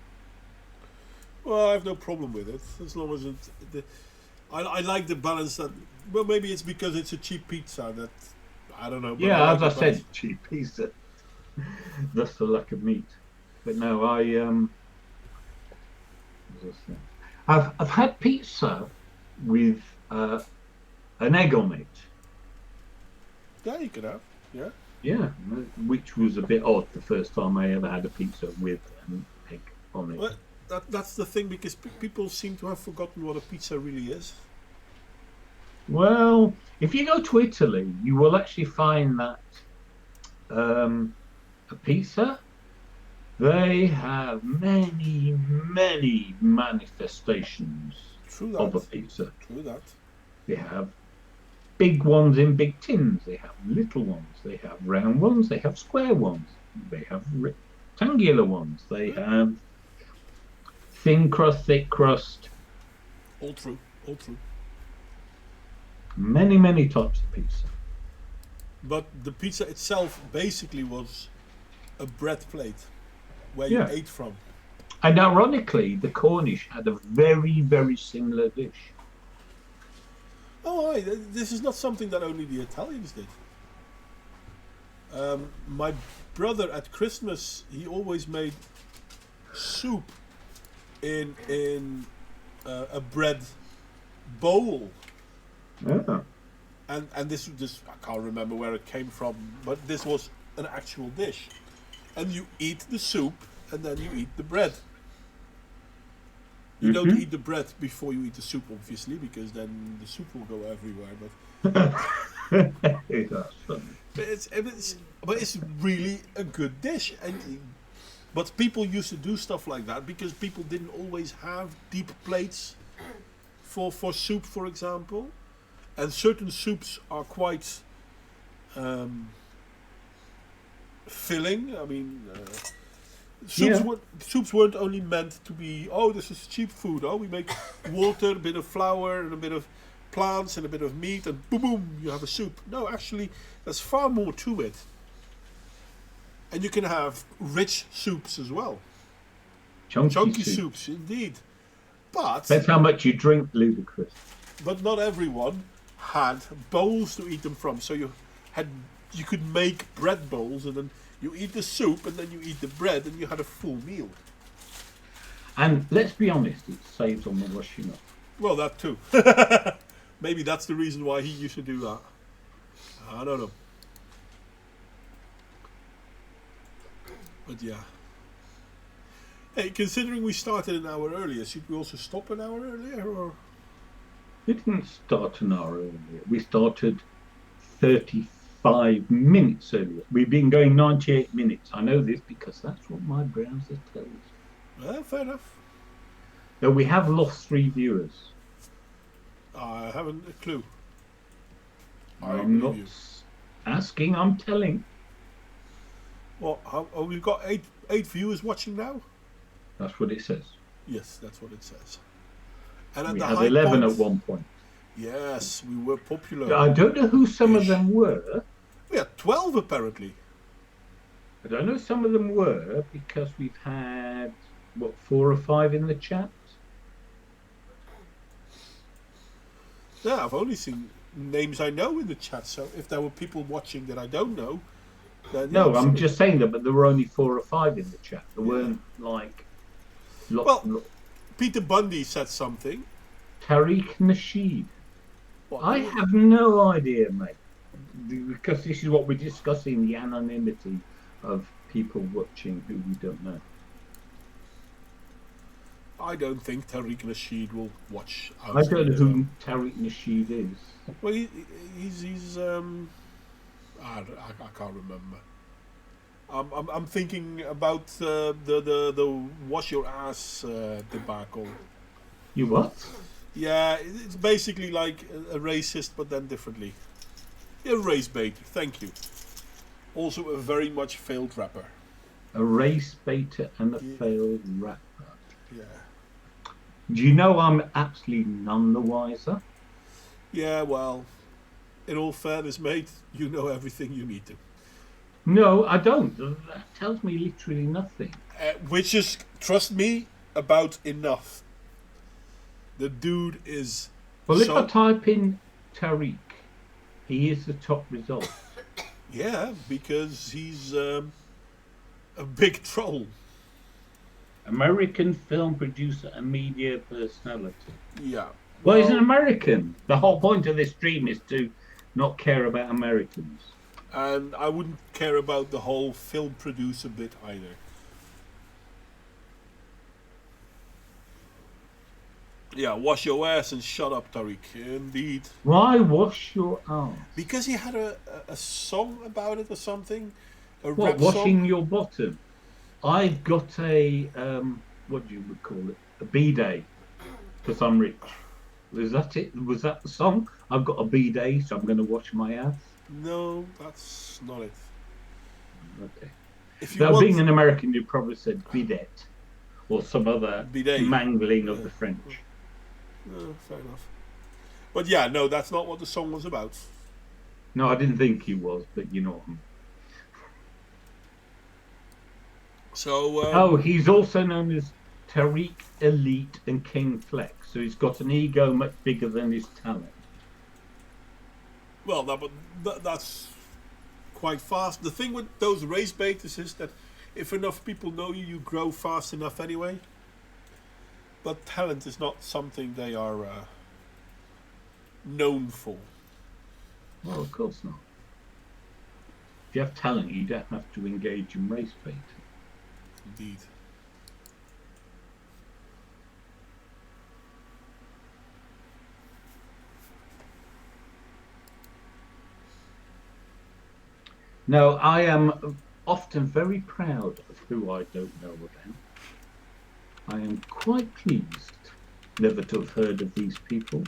well, I have no problem with it as long as I like the balance that. Well, maybe it's because it's a cheap pizza that I don't know. But Yeah, I as like I the said, balance. cheap pizza. That's the lack of meat. But no, I've had pizza with an egg on it. Yeah, you can have. Yeah. Yeah, which was a bit odd the first time I ever had a pizza with an egg on it. Well, that's the thing because people seem to have forgotten what a pizza really is. Well, if you go to Italy, you will actually find that a pizza, they have many, many manifestations True of a that. pizza. True that. They have big ones in big tins, they have little ones, they have round ones, they have square ones, they have rectangular ones, they have thin crust, thick crust. All true. All true. Many, many types of pizza. But the pizza itself basically was a bread plate where you ate from. And ironically, the Cornish had a very, very similar dish. Oh, this is not something that only the Italians did. My brother at Christmas, he always made soup in a bread bowl. Yeah. And this I can't remember where it came from, but this was an actual dish. And you eat the soup and then you eat the bread. You don't eat the bread before you eat the soup, obviously, because then the soup will go everywhere. That's funny. But it's really a good dish. But people used to do stuff like that because people didn't always have deep plates for soup, for example. And certain soups are quite filling. I mean, soups weren't only meant to be, oh, this is cheap food. Oh, we make water, a bit of flour, and a bit of plants, and a bit of meat, and boom, boom, you have a soup. No, actually, there's far more to it. And you can have rich soups as well. Chunky soups, indeed. But that's how much you drink, Ludicrous. But not everyone had bowls to eat them from. So you could make bread bowls, and then you eat the soup, and then you eat the bread, and you had a full meal. And let's be honest, it saves on the washing up. Well, that too. Maybe that's the reason why he used to do that. I don't know. But yeah. Hey, considering we started an hour earlier, should we also stop an hour earlier, or? We didn't start an hour earlier. We started 35 minutes earlier. We've been going 98 minutes. I know this because that's what my browser tells me. Well, fair enough. Though we have lost 3 viewers. I haven't a clue. I'm not asking, I'm telling. Well, we've got eight viewers watching now? That's what it says. Yes, that's what it says. And at We the had high 11 point, at one point. yes, we were popular. I don't know who some of Ish. them were. We had 12 apparently. I don't know some of them were because we've had, what, 4 or 5 in the chat? Yeah, I've only seen names I know in the chat. So if there were people watching that I don't know, then yeah, No, I'm sorry. just saying that, but there were only 4 or 5 in the chat. There weren't like Well, Peter Bundy said something. Tariq Nasheed. What, I have no idea, mate. Because this is what we're discussing, the anonymity of people watching who we don't know. I don't think Tariq Nasheed will watch. I don't know who Tariq Nasheed is. Well, he's I can't remember. I'm thinking about the wash your ass debacle. You what? Yeah, it's basically like a racist, but then differently. Yeah, race bait. Thank you. Also, a very much failed rapper. A race baiter and a failed rapper. Yeah. Do you know I'm absolutely none the wiser? Yeah, well, in all fairness, mate, you know everything you need to. No, I don't. That tells me literally nothing. Which is, trust me, about enough. The dude is. Well, if I type in Tariq, he is the top result. Yeah, because he's a big troll. American film producer and media personality. Yeah. Well, he's an American. The whole point of this stream is to not care about Americans. And I wouldn't care about the whole film producer bit either. Yeah, wash your ass and shut up, Tariq. Indeed. Why wash your ass? Because he had a song about it or something. What, washing your bottom? I've got a, what do you would call it? A B-day, because I'm rich. Was that it? Was that the song? I've got a B-day, so I'm going to wash my ass? No, that's not it. Okay. If you Now, being an American, you probably said bidet, or some other bidet. mangling of the French. Fair enough. But yeah, no, that's not what the song was about. No, I didn't think he was, but you know him. So. He's also known as Tariq Elite and King Flex, so he's got an ego much bigger than his talent. Well, that's quite fast. The thing with those race baiters is that if enough people know you, you grow fast enough anyway. But talent is not something they are known for. Well, of course not. If you have talent, you don't have to engage in race baiting. Indeed. No, I am often very proud of who I don't know about. I am quite pleased never to have heard of these people,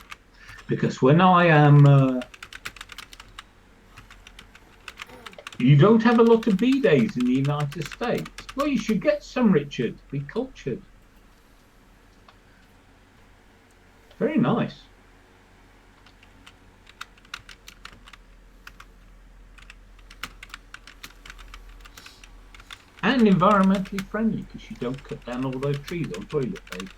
because when I am... you don't have a lot of B-days in the United States. Well, you should get some, Richard. Be cultured. Very nice. And environmentally friendly, because you don't cut down all those trees on toilet paper.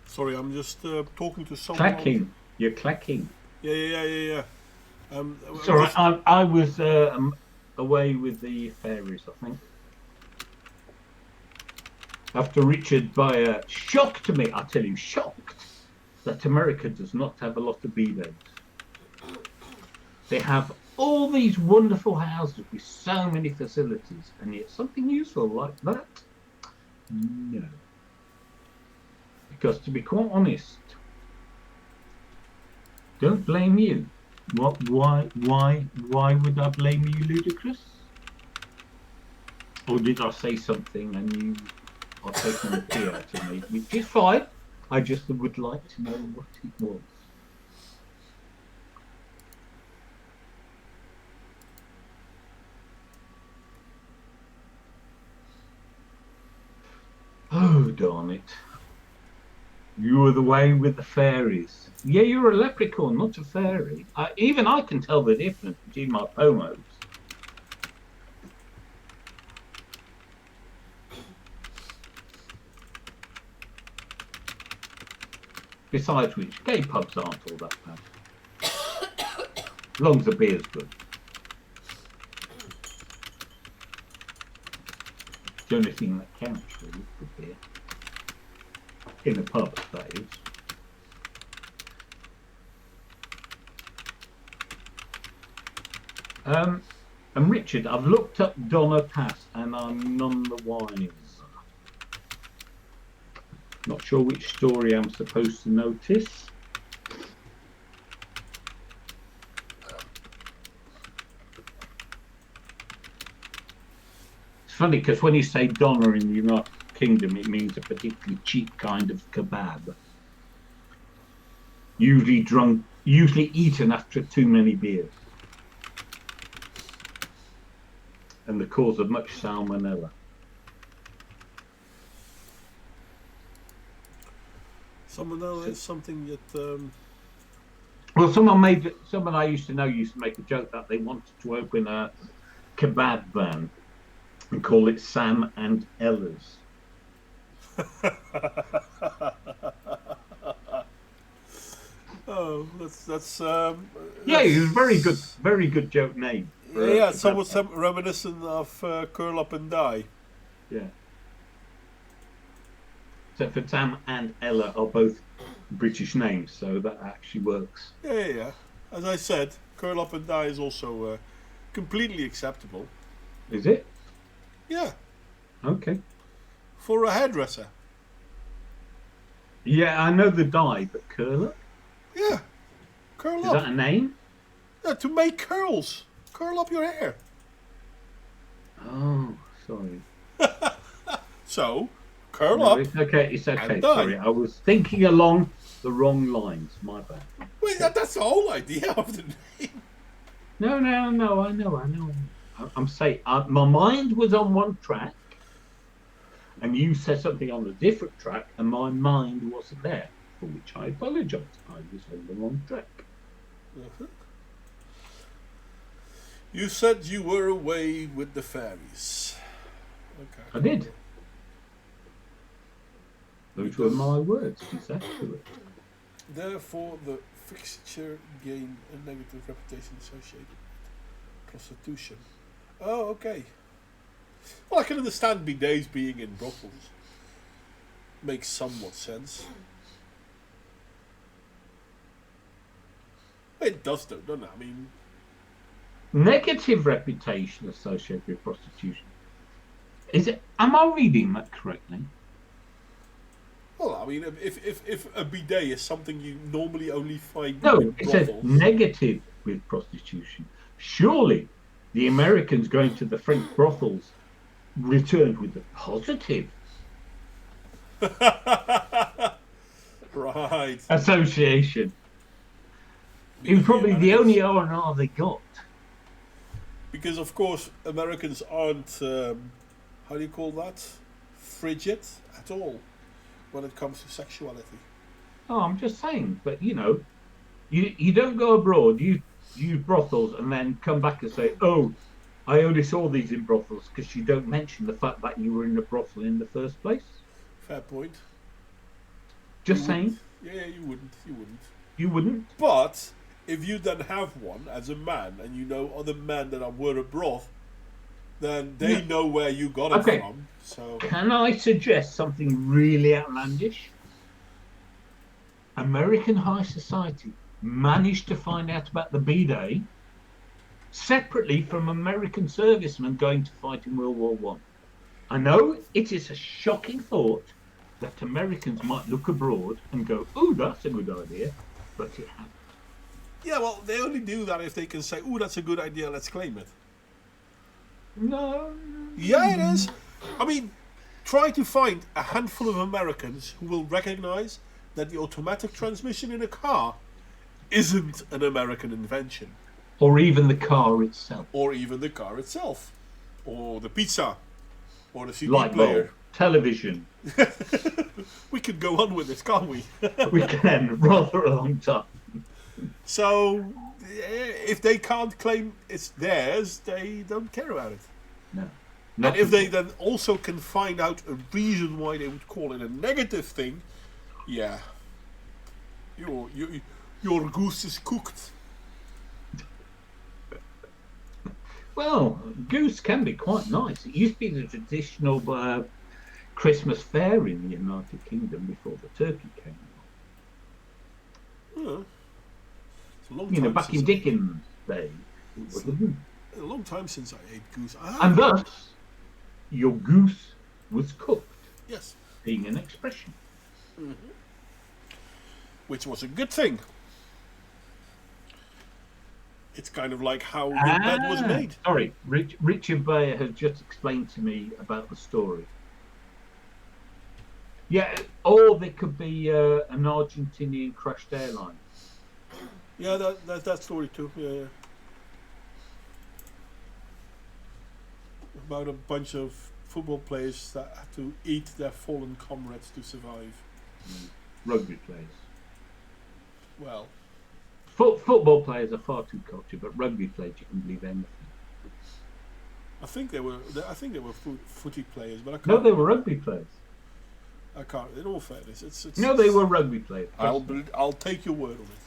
Sorry, I'm just talking to someone. Clacking. You're clacking. Yeah. Sorry, I was away with the fairies, I think. After Richard Bayer shocked me, I tell you, shocked, that America does not have a lot of B-days. They have all these wonderful houses with so many facilities, and yet something useful like that? No. Because to be quite honest, don't blame you. What? Why would I blame you, Ludicrous? Or did I say something and you are taking the pee out of me? Which is fine. I just would like to know what it was. Oh, darn it. You were the way with the fairies. Yeah, you're a leprechaun, not a fairy. Even I can tell the difference between my pomos. Besides which, gay pubs aren't all that bad. As long as the beer's good. It's the only thing that counts, really, for beer. In a pub, that is. And Richard, I've looked up Donna Pass and I'm none the wiser. Not sure which story I'm supposed to notice. It's funny because when you say Donna in the United Kingdom, it means a particularly cheap kind of kebab. Usually eaten after too many beers. And the cause of much salmonella. Salmonella is something that. Well, someone I used to know used to make a joke that they wanted to open a kebab van and call it Sam and Ella's. Oh, that's. Yeah, it was very good joke name. Yeah, somewhat reminiscent of Curl Up and Die. Yeah. Except for Sam and Ella are both British names, so that actually works. Yeah. As I said, Curl Up and Die is also completely acceptable. Is it? Yeah. Okay. For a hairdresser. Yeah, I know the die, but curl up? Yeah. Curl Is up. that a name? Yeah, to make curls. Curl up your hair. Oh, sorry. So, curl up. It's okay. and Sorry, die. I was thinking along the wrong lines. My bad. Wait, that's the whole idea of the name. No. I know. I'm saying my mind was on one track, and you said something on a different track, and my mind wasn't there, for which I apologise. I was on the wrong track. Uh-huh. You said you were away with the fairies. Okay. I did. Those were my words. Is that correct? Therefore, the fixture gained a negative reputation associated with prostitution. Oh, okay. Well, I can understand bidets being in brothels. Makes somewhat sense. It does, though, doesn't it? I mean, Negative reputation associated with prostitution. Is it? Am I reading that correctly? well, I mean, if a bidet is something you normally only find No, in it says brothels, negative with prostitution. Surely the Americans going to the French brothels returned with a positive right? association. It was probably the only R&R they got. Because of course Americans aren't how do you call that? Frigid at all when it comes to sexuality. Oh, I'm just saying, but you know, you don't go abroad, you use brothels and then come back and say, oh, I only saw these in brothels, because you don't mention the fact that you were in a brothel in the first place. Fair point. Just You saying. wouldn't. Yeah, you wouldn't. You wouldn't? But if you then have one as a man, and you know other men that were a broth, then they know where you got it from. So Can I suggest something really outlandish? American high society managed to find out about the B-Day separately from American servicemen going to fight in World War One. I know it is a shocking thought that Americans might look abroad and go, "Ooh, that's a good idea," but it happened. yeah, well, they only do that if they can say, "Ooh, that's a good idea. Let's claim it." No, Yeah, it is. I mean, try to find a handful of Americans who will recognize that the automatic transmission in a car isn't an American invention. Or even the car itself. Or even the car itself. Or the pizza. Or the CD Light player. bulb, television. We could go on with this, can't we? We can, rather a long time. So, if they can't claim it's theirs, they don't care about it. No. And if they then also can find out a reason why they would call it a negative thing, yeah, your goose is cooked. Well, goose can be quite nice. It used to be the traditional Christmas fair in the United Kingdom before the turkey came along. It's a long time. You know, back in Dickens' day, it was a goose. A long time since I ate goose. And thus, your goose was cooked. Yes. Being an expression. Mm-hmm. Which was a good thing. It's kind of like how your bed was made. Sorry, Richard Bayer has just explained to me about the story. Yeah, or there could be an Argentinian crashed airline. Yeah, that story too. Yeah. About a bunch of football players that had to eat their fallen comrades to survive. Rugby players. Well, football players are far too cultured, but rugby players you can believe anything. I think they were footy players, but I can't. No, they were rugby players. I can't. In all fairness, it's no, they were rugby players. I'll take your word on it.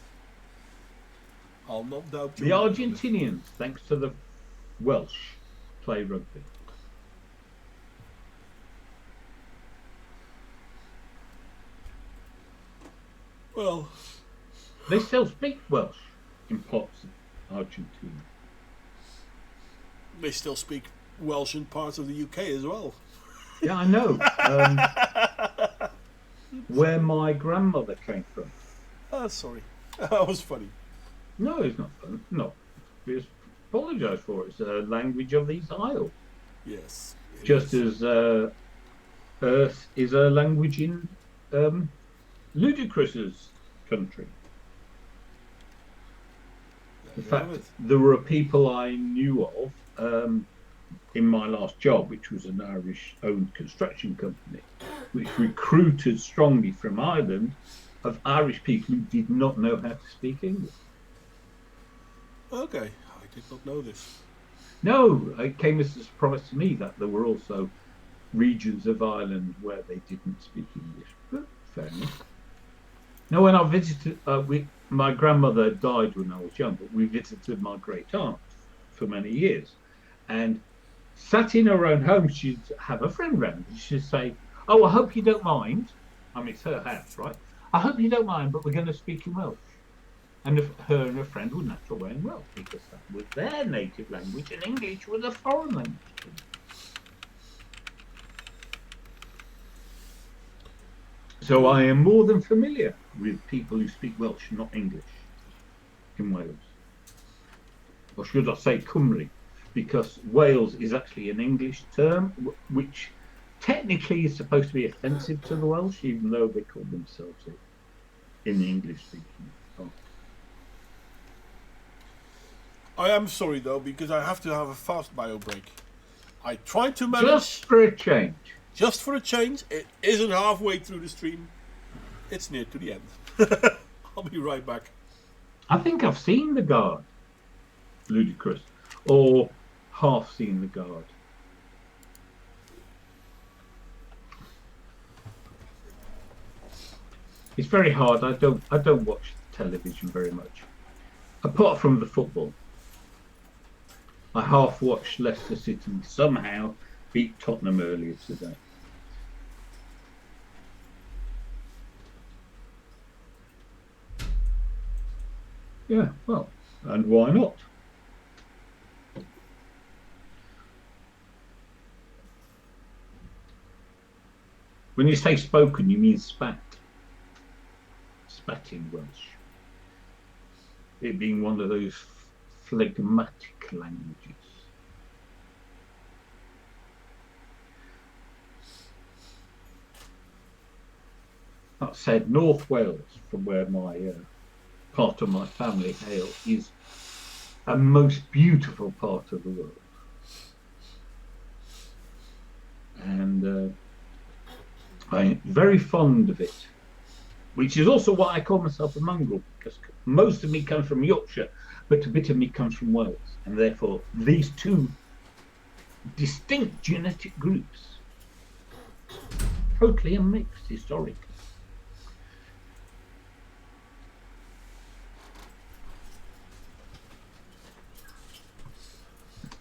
I'll not doubt you. The Argentinians, thanks to the Welsh, play rugby. Well, they still speak Welsh in parts of Argentina. They still speak Welsh in parts of the UK as well. Yeah, I know. Where my grandmother came from. Oh, sorry. That was funny. No, it's not fun. No. Just apologise for it. It's a language of these isles. Yes. Just as Earth is a language in Ludicrous's country. In fact, there were people I knew of in my last job, which was an Irish-owned construction company, which recruited strongly from Ireland of Irish people who did not know how to speak English. Okay, I did not know this. No, it came as a surprise to me that there were also regions of Ireland where they didn't speak English. But fair enough. Now, when I visited, my grandmother died when I was young, but we visited my great aunt for many years. And sat in her own home, she'd have a friend round. She'd say, "Oh, I hope you don't mind." I mean, it's her house, right? "I hope you don't mind, but we're going to speak in Welsh." And her and her friend would naturally learn Welsh because that was their native language and English was a foreign language to them. So I am more than familiar with people who speak Welsh, not English, in Wales. Or should I say Cymru? Because Wales is actually an English term, which technically is supposed to be offensive to the Welsh, even though they call themselves it in the English-speaking part. I am sorry, though, because I have to have a fast bio break. I tried to manage... Just for a change. Just for a change. It isn't halfway through the stream. It's near to the end. I'll be right back. I think I've seen the Guard, Ludicrous, or half seen the Guard. It's very hard. I don't watch television very much, apart from the football. I half watched Leicester City somehow beat Tottenham earlier today. Yeah, well, and why not? When you say spoken, you mean spat. Spat in Welsh. It being one of those phlegmatic languages. I said North Wales, from where my part of my family hail, is a most beautiful part of the world. And I'm very fond of it, which is also why I call myself a mongrel, because most of me comes from Yorkshire, but a bit of me comes from Wales, and therefore these two distinct genetic groups, totally unmixed historically.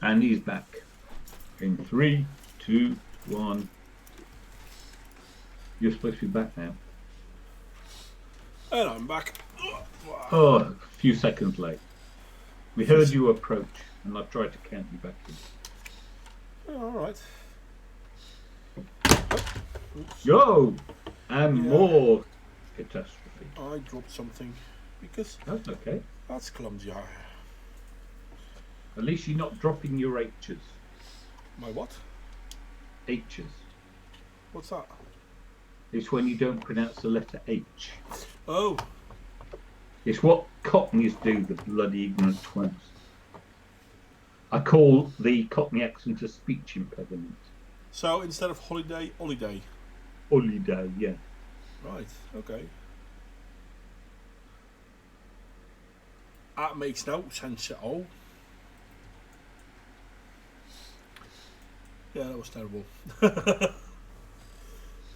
And he's back in 3, 2, 1. You're supposed to be back now. And I'm back. Oh, a few seconds late. We heard you approach, and I tried to count you back in. All right. Yo! And Yeah. more catastrophe. I dropped something because That's okay. that's clumsy. At least you're not dropping your H's. My what? H's. What's that? It's when you don't pronounce the letter H. Oh, It's what Cockneys do, the bloody ignorant twins. I call the Cockney accent a speech impediment. so instead of holiday, holiday. Holiday, yeah. Right. Okay. That makes no sense at all. Yeah, that was terrible.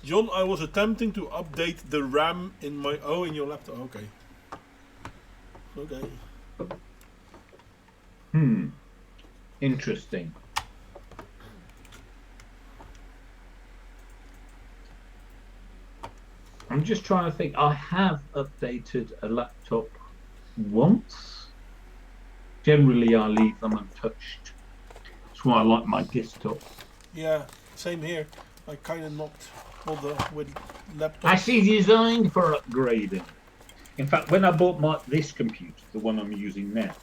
John, I was attempting to update the RAM in my... Oh, in your laptop. Okay. Okay. Interesting. I'm just trying to think. I have updated a laptop once. Generally, I leave them untouched. That's why I like my desktop. Yeah, same here. I kind of not bother with laptops. Actually designed for upgrading. In fact, when I bought this computer, the one I'm using now,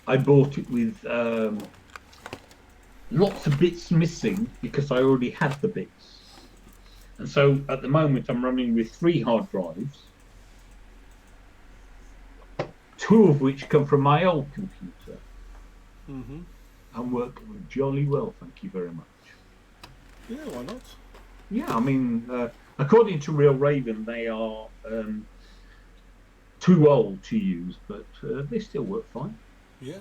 I bought it with lots of bits missing because I already had the bits. And so at the moment I'm running with 3 hard drives, 2 of which come from my old computer and work jolly well, thank you very much. Yeah, why not? Yeah, I mean, according to Real Raven, they are too old to use, but they still work fine. Yeah.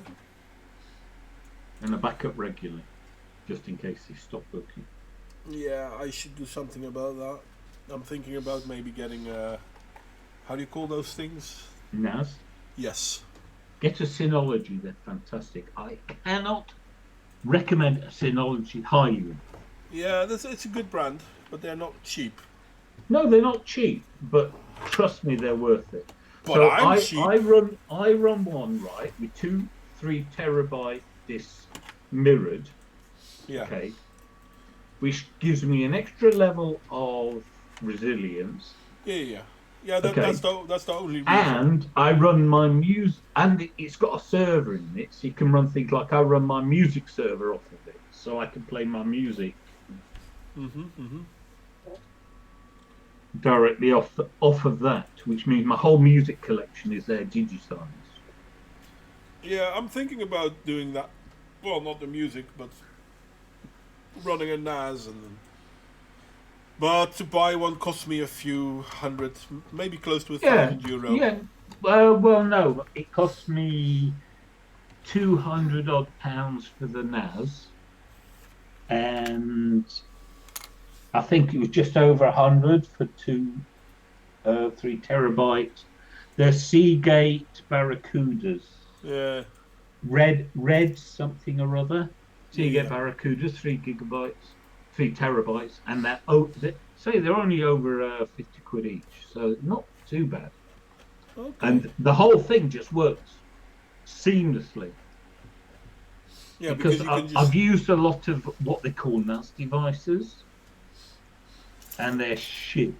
And I back up regularly, just in case they stop working. Yeah, I should do something about that. I'm thinking about maybe getting how do you call those things? NAS, Yes. get a Synology, they're fantastic. I cannot recommend a Synology highly. Yeah, it's a good brand, but they're not cheap. No, they're not cheap, but trust me, they're worth it. But so I'm cheap. I run one, right, with 2-3 terabyte discs mirrored, Yeah. okay, which gives me an extra level of resilience. Yeah. Yeah, Okay. that's the only reason. And I run my music, and it's got a server in it, so you can run things like I run my music server off of it, so I can play my music directly off of that, which means my whole music collection is there digitized. Yeah, I'm thinking about doing that. Well, not the music, but running a NAS, but to buy one cost me a few hundred, maybe close to €1,000. Yeah. Well, no, it cost me 200 odd pounds for the NAS, and I think it was just over 100 for 3 terabytes. They're Seagate Barracudas. Yeah. Red something or other. Seagate Yeah. Barracudas, 3 terabytes, and they're only over 50 quid each, so not too bad. Okay. And the whole thing just works seamlessly. Yeah, because you can just... I've used a lot of what they call NAS devices, and they're shit.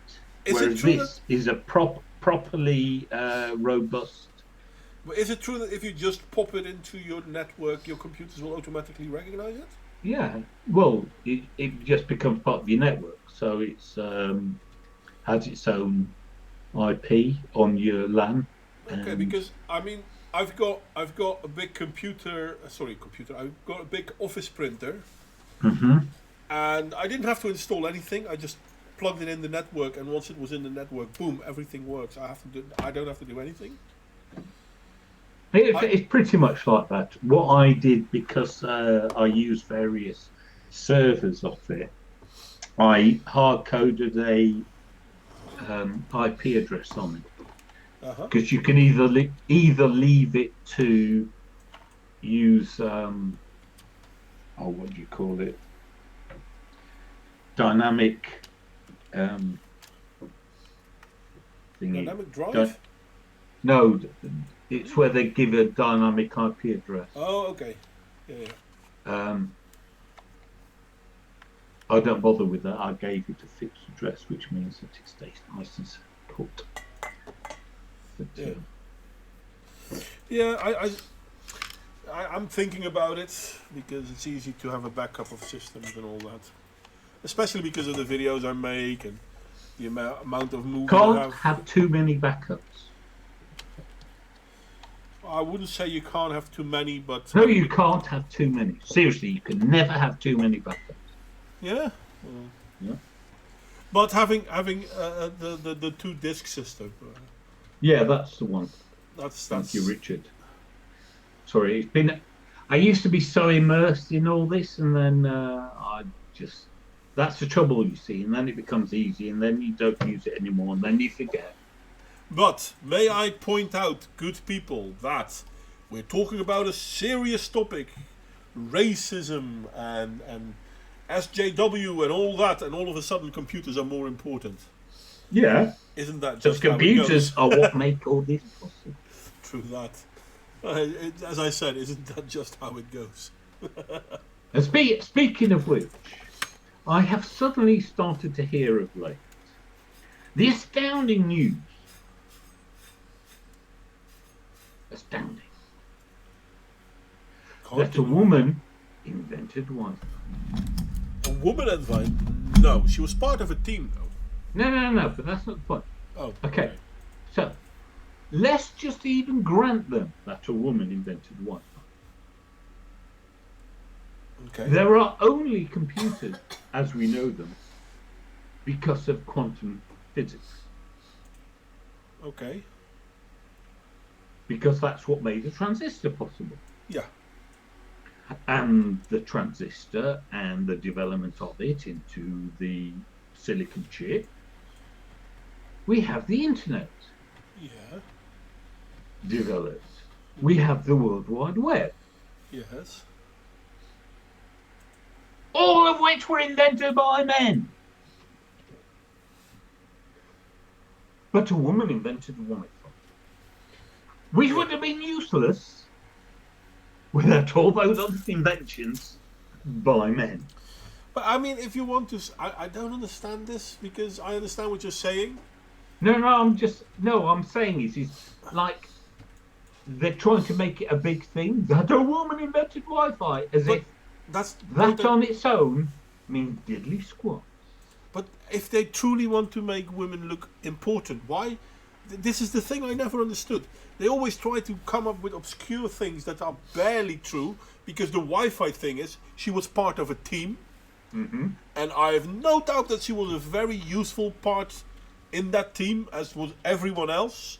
Whereas this is a properly robust. But is it true that if you just pop it into your network, your computers will automatically recognize it? Yeah, well, it just becomes part of your network. So it's has its own IP on your LAN. Okay, and- because I mean, I've got a big computer. I've got a big office printer, Mhm. and I didn't have to install anything. I just plugged it in the network, and once it was in the network, boom, everything works. I don't have to do anything. It's pretty much like that. What I did, because I use various servers off it, I hard coded a IP address on it, because you can either leave it to use what do you call it? Dynamic thingy. Dynamic drive. No, it's where they give a dynamic IP address. Oh, okay. Yeah. I don't bother with that. I gave it a fixed address, which means that it stays nice and put. But, Yeah, I'm thinking about it because it's easy to have a backup of systems and all that, especially because of the videos I make and the amount of movies I can't have too many backups. I wouldn't say you can't have too many, but No, you can't have too many. Seriously, you can never have too many backups. yeah. Yeah. But having the 2-disc system, Yeah, that's the one. that's Thank you, Richard. Sorry, it's been. I used to be so immersed in all this, and then that's the trouble, you see. And then it becomes easy, and then you don't use it anymore, and then you forget. But may I point out, good people, that we're talking about a serious topic, racism and SJW and all that, and all of a sudden computers are more important. Yeah. Isn't that Because just how it computers goes? are what make all this possible. True that. As I said, isn't that just how it goes? And speaking of which, I have suddenly started to hear of late the astounding news. Astounding. That a woman invented Wi-Fi. A woman advised? No, she was part of a team though. No, but that's not the point. Oh, Okay, so let's just even grant them that a woman invented Wi-Fi. Okay. There are only computers as we know them because of quantum physics. Okay. Because that's what made a transistor possible. Yeah. And the transistor and the development of it into the silicon chip. We have the internet Yeah. developed. We have the World Wide Web. Yes. All of which were invented by men. But a woman invented Wi-Fi, which would have been useless without all those other inventions by men. But I mean, if you want to, I don't understand this because I understand what you're saying. I'm saying is like they're trying to make it a big thing that a woman invented Wi-Fi, as But if that on its own means diddly squat. But if they truly want to make women look important, why? This is the thing I never understood. They always try to come up with obscure things that are barely true, because the Wi-Fi thing is, she was part of a team, and I have no doubt that she was a very useful part in that team, as was everyone else.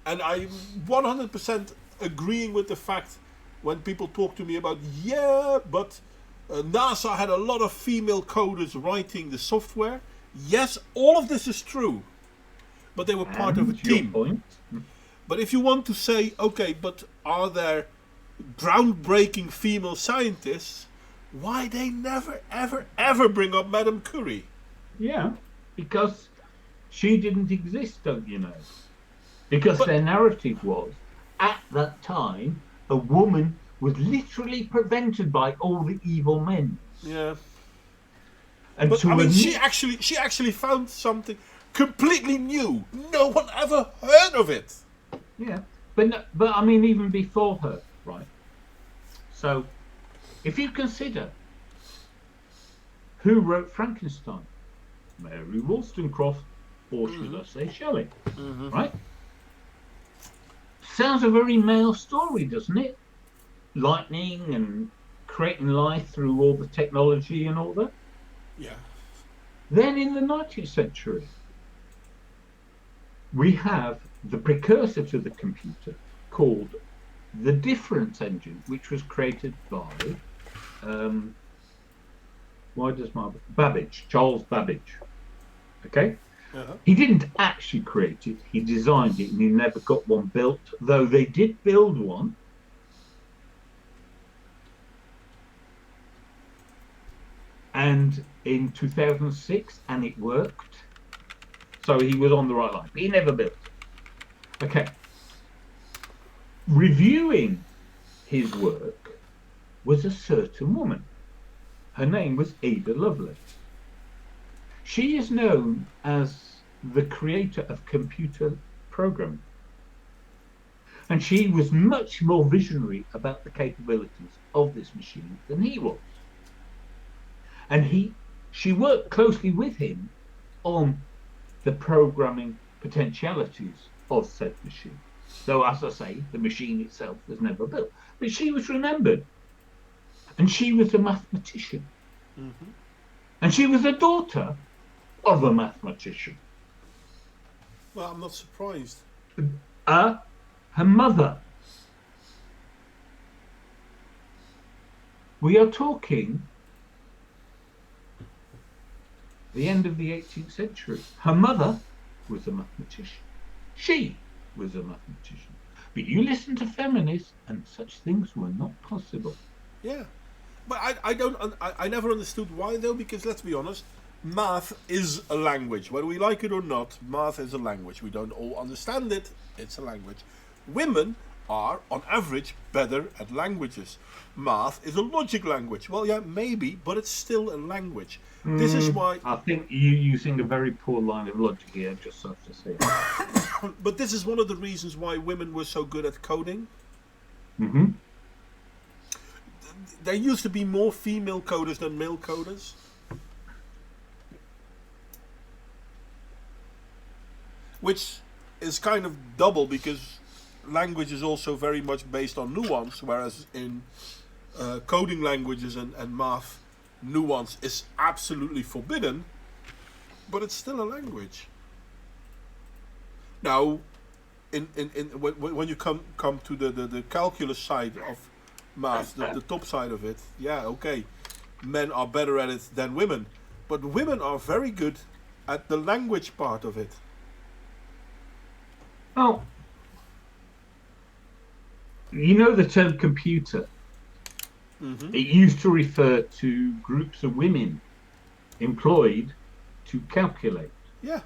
And I'm 100% agreeing with the fact when people talk to me about, but NASA had a lot of female coders writing the software. Yes, all of this is true. But they were part of a team. Point. But if you want to say, okay, but are there groundbreaking female scientists? Why they never, ever, ever bring up Madame Curie? Yeah, because she didn't exist, don't you know? Because their narrative was, at that time, a woman was literally prevented by all the evil men. Yeah. And But I mean, she actually found something completely new. No one ever heard of it. Yeah, but I mean, even before her, right? So, if you consider who wrote Frankenstein, Mary Wollstonecraft, or should I say Shelley, Mm-hmm. right? Sounds a very male story, doesn't it? Lightning and creating life through all the technology and all that. Yeah. Then in the 19th century, we have the precursor to the computer called the difference engine, which was created by Charles Babbage. Okay? Uh-huh. He didn't actually create it, he designed it, and he never got one built, though they did build one. And in 2006, and it worked. So he was on the right line, but he never built it. Okay. Reviewing his work was a certain woman. Her name was Ada Lovelace. She is known as the creator of computer programming. And she was much more visionary about the capabilities of this machine than he was. And she worked closely with him on the programming potentialities of said machine. Though, as I say, the machine itself was never built. But she was remembered. And she was a mathematician. Mm-hmm. And she was a daughter of a mathematician. Well, I'm not surprised. Her mother. We are talking the end of the 18th century. Her mother was a mathematician. She was a mathematician. But you listen to feminists and such things were not possible. Yeah. But I never understood why, though, because let's be honest, math is a language. Whether we like it or not, math is a language. We don't all understand it. It's a language. Women are, on average, better at languages. Math is a logic language. Well, yeah, maybe, but it's still a language. This is why... I think you're using a very poor line of logic here, just have to say. But this is one of the reasons why women were so good at coding. Mm-hmm. There used to be more female coders than male coders. Which is kind of double because language is also very much based on nuance, whereas in coding languages and math, nuance is absolutely forbidden, but it's still a language. Now, when you come to the calculus side of math, the top side of it, yeah, okay, men are better at it than women, but women are very good at the language part of it. Well, you know the term computer. Mm-hmm. It used to refer to groups of women employed to calculate. Yeah.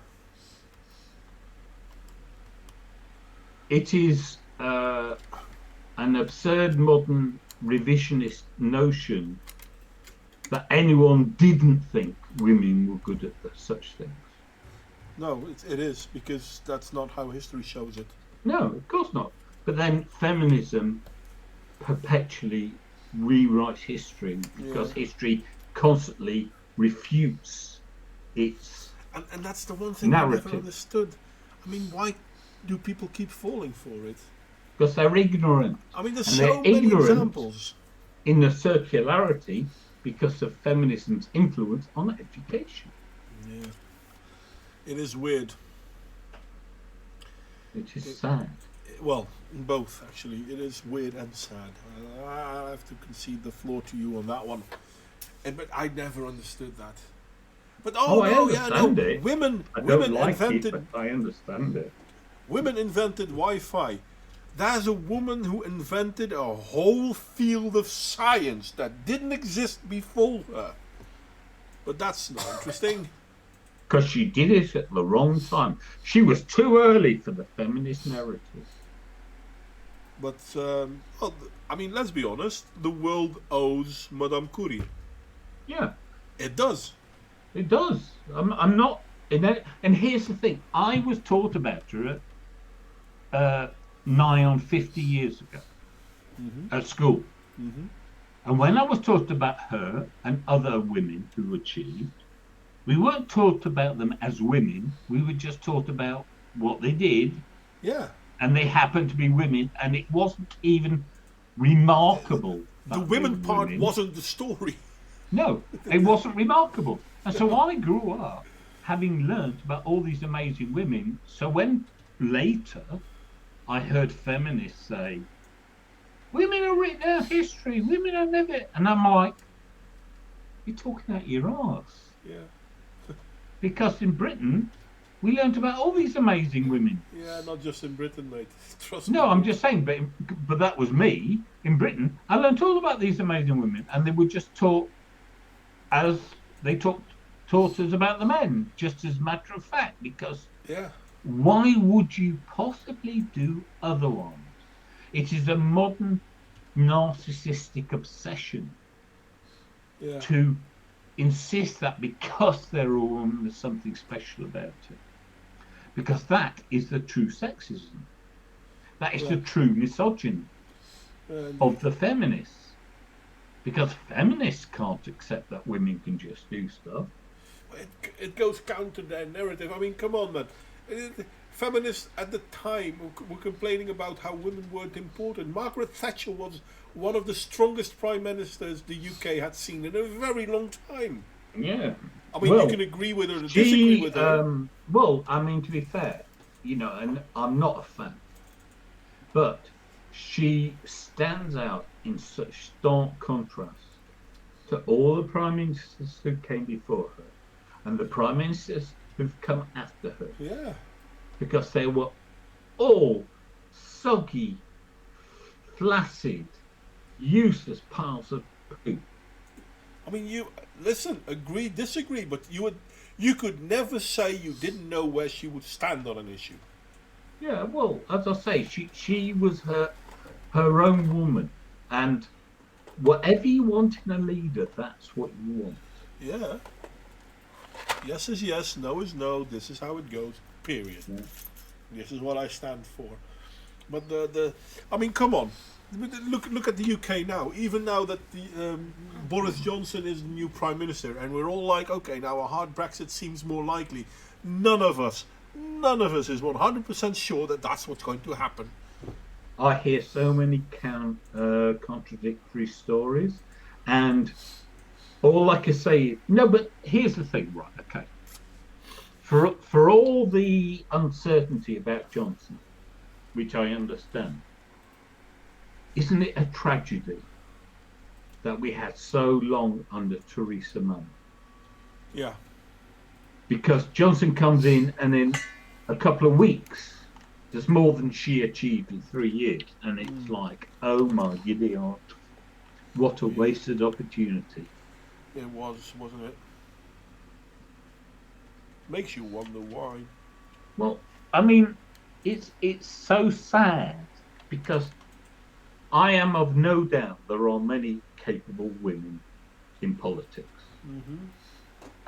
It is an absurd modern revisionist notion that anyone didn't think women were good at such things. No, it is, because that's not how history shows it. No, of course not. But then feminism perpetually rewrites history because history constantly refutes its and that's the one thing narrative. I never understood. I mean, why do people keep falling for it? Because they're ignorant. I mean, there's And so they're many ignorant examples. in the circularity because of feminism's influence on education. Yeah. It is weird. Which is sad. Well, both, actually. It is weird and sad. I have to concede the floor to you on that one. But I never understood that. But I understand it. Women like invented it, but I understand it. Women invented Wi-Fi. There's a woman who invented a whole field of science that didn't exist before her. But that's not interesting. Because she did it at the wrong time. She was too early for the feminist narrative. But, well, I mean, let's be honest. The world owes Madame Curie. Yeah. It does. It does. I'm not... And here's the thing. I was taught about her nigh on 50 years ago at school. Mm-hmm. And when I was taught about her and other women who achieved, We weren't taught about them as women. We were just taught about what they did, Yeah. and they happened to be women, and it wasn't even remarkable The that they women were part women. wasn't the story. No, it wasn't remarkable. And so I grew up having learnt about all these amazing women. So when later I heard feminists say, women have written our history, women have never, and I'm like, you're talking out your arse. Yeah. Because in Britain, we learnt about all these amazing women. Yeah, not just in Britain, mate. Trust me. No, I'm just saying, but that was me in Britain. I learnt all about these amazing women, and they were just taught as they taught us about the men, just as a matter of fact, because Yeah. why would you possibly do otherwise? It is a modern narcissistic obsession Yeah. to insist that because they're a woman, there's something special about it. Because that is the true sexism. That is the true misogyny of the feminists. Because feminists can't accept that women can just do stuff. It goes counter their narrative. I mean, come on, man. Feminists at the time were complaining about how women weren't important. Margaret Thatcher was one of the strongest prime ministers the UK had seen in a very long time. Yeah. I mean, you can agree with her or disagree with her. Well, I mean, to be fair, and I'm not a fan, but she stands out in such stark contrast to all the prime ministers who came before her and the prime ministers who've come after her. Yeah. Because they were all soggy, flaccid, useless piles of poop. I mean, you listen, agree, disagree, but you could never say you didn't know where she would stand on an issue. Yeah, well, as I say, she was her own woman, and whatever you want in a leader, that's what you want. Yeah. Yes is yes, no is no. This is how it goes. Period. Yeah. This is what I stand for. But I mean, come on. Look at the UK now. Even now that the Boris Johnson is the new prime minister, and we're all like, okay, now a hard Brexit seems more likely. None of us is 100% sure that that's what's going to happen. I hear so many contradictory stories, and all I can say, no, but here's the thing, right? Okay, for all the uncertainty about Johnson, which I understand, isn't it a tragedy that we had so long under Theresa May? Yeah. Because Johnson comes in and in a couple of weeks, there's more than she achieved in 3 years. And it's like, oh my giddy aunt, what a wasted opportunity. It was, wasn't it? Makes you wonder why. Well, I mean, it's so sad because I am of no doubt there are many capable women in politics. Mm-hmm.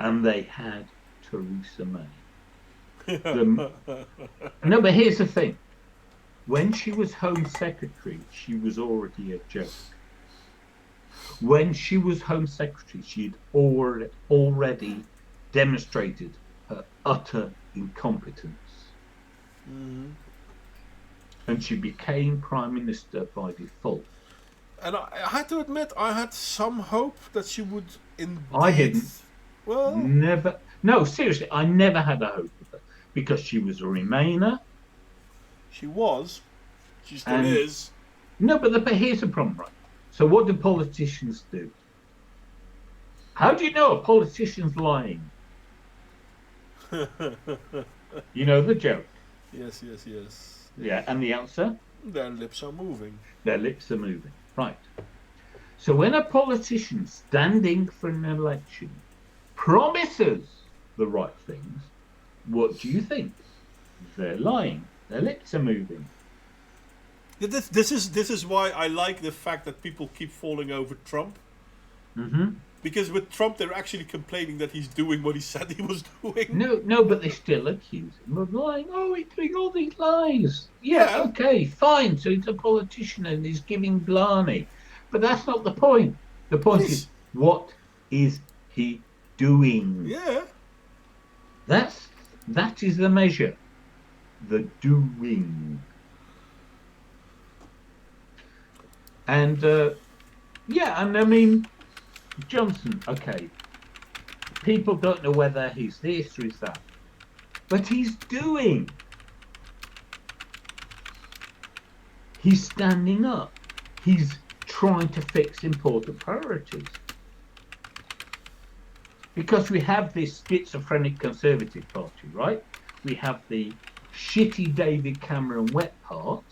And they had Theresa May. No, but here's the thing. When she was Home Secretary, she was already a joke. When she was Home Secretary, she'd already demonstrated her utter incompetence. Mm-hmm. And she became Prime Minister by default. And I had to admit, I had some hope that she would indeed... I didn't. Well... Never. No, seriously, I never had a hope of her. Because she was a Remainer. She was. She still is. No, but here's the problem, right? So what do politicians do? How do you know a politician's lying? You know the joke. Yes. Yeah, and the answer? Their lips are moving. Their lips are moving. Right. So when a politician standing for an election promises the right things, what do you think? They're lying. Their lips are moving. Yeah, this is why I like the fact that people keep falling over Trump. Mm-hmm. Because with Trump, they're actually complaining that he's doing what he said he was doing. No, but they still accuse him of lying. Oh, he's doing all these lies. Yeah, okay, fine. So he's a politician and he's giving blarney. But that's not the point. The point is, what is he doing? Yeah. That is the measure. The doing. And yeah, and I mean Johnson, okay. People don't know whether he's this or he's that. But he's doing. He's standing up. He's trying to fix important priorities. Because we have this schizophrenic Conservative Party, right? We have the shitty David Cameron wet part,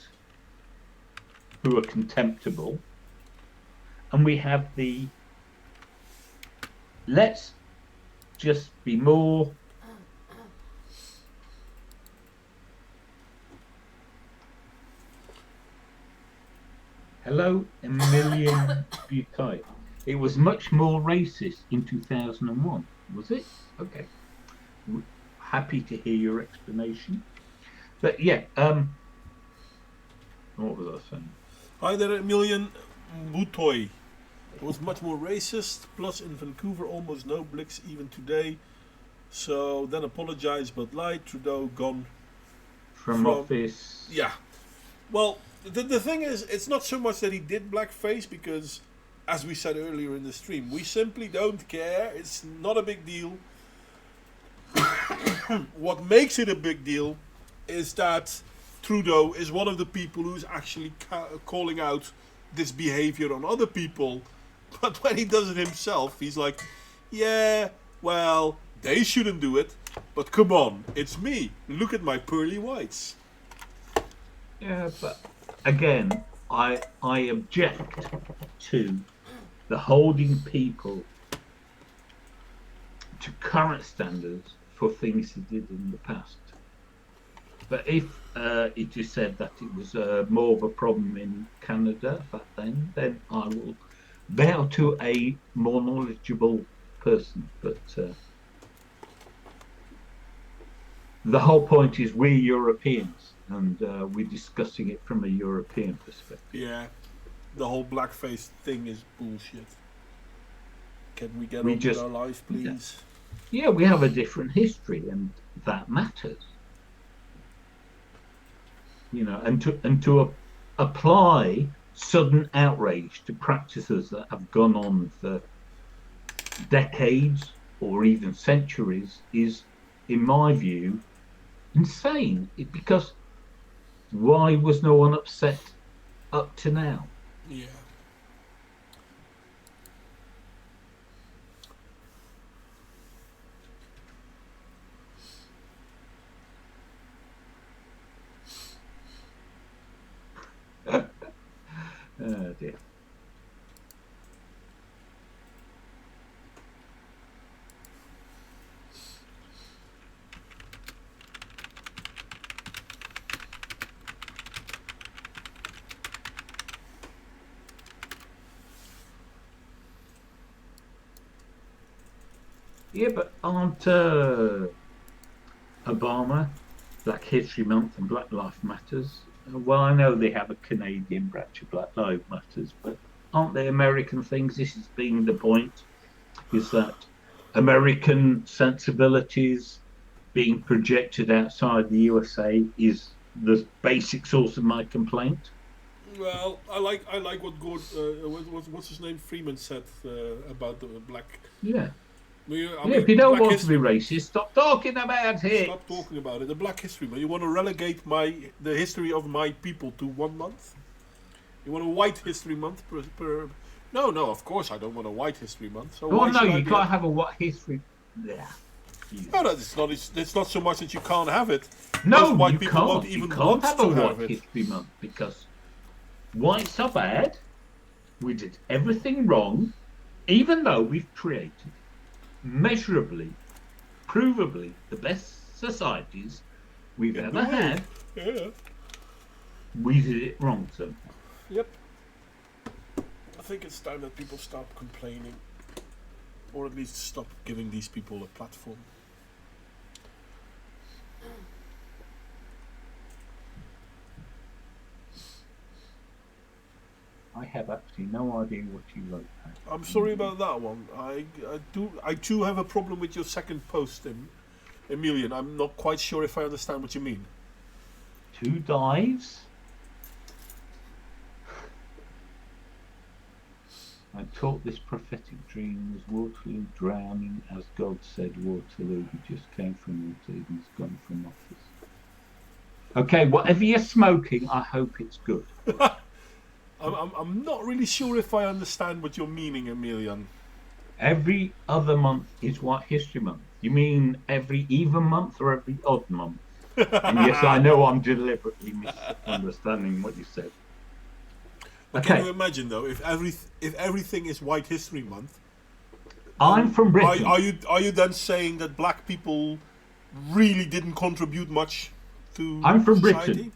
who are contemptible. And we have the let's just be more hello, Emilian Butai. It was much more racist in 2001, was it? Okay. Happy to hear your explanation. But yeah, what was I saying? Hi there, Emilian Butoy. It was much more racist, plus in Vancouver almost no Blix even today. So then apologize but lied. Trudeau gone From office. Yeah. Well, the thing is, it's not so much that he did blackface, because, as we said earlier in the stream, we simply don't care. It's not a big deal. What makes it a big deal is that Trudeau is one of the people who's actually calling out this behavior on other people. But when he does it himself, he's like, yeah, well, they shouldn't do it. But come on, it's me. Look at my pearly whites. Yeah, but again, I object to the holding people to current standards for things he did in the past. But if it is said that it was more of a problem in Canada back then I will bow to a more knowledgeable person. But the whole point is we're Europeans, and we're discussing it from a European perspective. Yeah, the whole blackface thing is bullshit. Can we get on with our life, please? Yeah, we have a different history, and that matters. You know, and to apply sudden outrage to practices that have gone on for decades or even centuries is, in my view, insane. Because why was no one upset up to now? Yeah. Oh dear. Yeah, but aren't Obama, Black History Month and Black Lives Matters? Well, I know they have a Canadian branch of Black Lives Matters, but aren't they American things? This is being the point, is that American sensibilities being projected outside the USA is the basic source of my complaint. Well, I like what what's his name, Freeman said about the black. Yeah. I mean, If you don't want to be racist, stop talking about it. Stop talking about it. The Black History Month. You want to relegate the history of my people to 1 month? You want a White History Month per? No, of course I don't want a White History Month. So well, no, you can't have a White History. Yeah. No, it's not. It's not so much that you can't have it. No, white you people can't. won't even you can't want have to a have White it. History Month because whites are bad. We did everything wrong, even though we've created measurably, provably the best societies we've ever had. Yeah. We did it wrong, so. Yep. I think it's time that people stop complaining, or at least stop giving these people a platform. I have actually no idea what you wrote. I'm sorry about that one. I too have a problem with your second post, Tim. Emilian, I'm not quite sure if I understand what you mean. 2 dives. I taught this prophetic dream was Waterloo drowning, as God said Waterloo. He just came from Waterloo, he's gone from office. Okay, whatever you're smoking, I hope it's good. I'm not really sure if I understand what you're meaning, Emilian. Every other month is White History Month. You mean every even month or every odd month? And yes, I know I'm deliberately misunderstanding what you said. But Okay. can you imagine though, if everything is White History Month? I'm from Britain. Are you then saying that black people really didn't contribute much to I'm from society? Britain.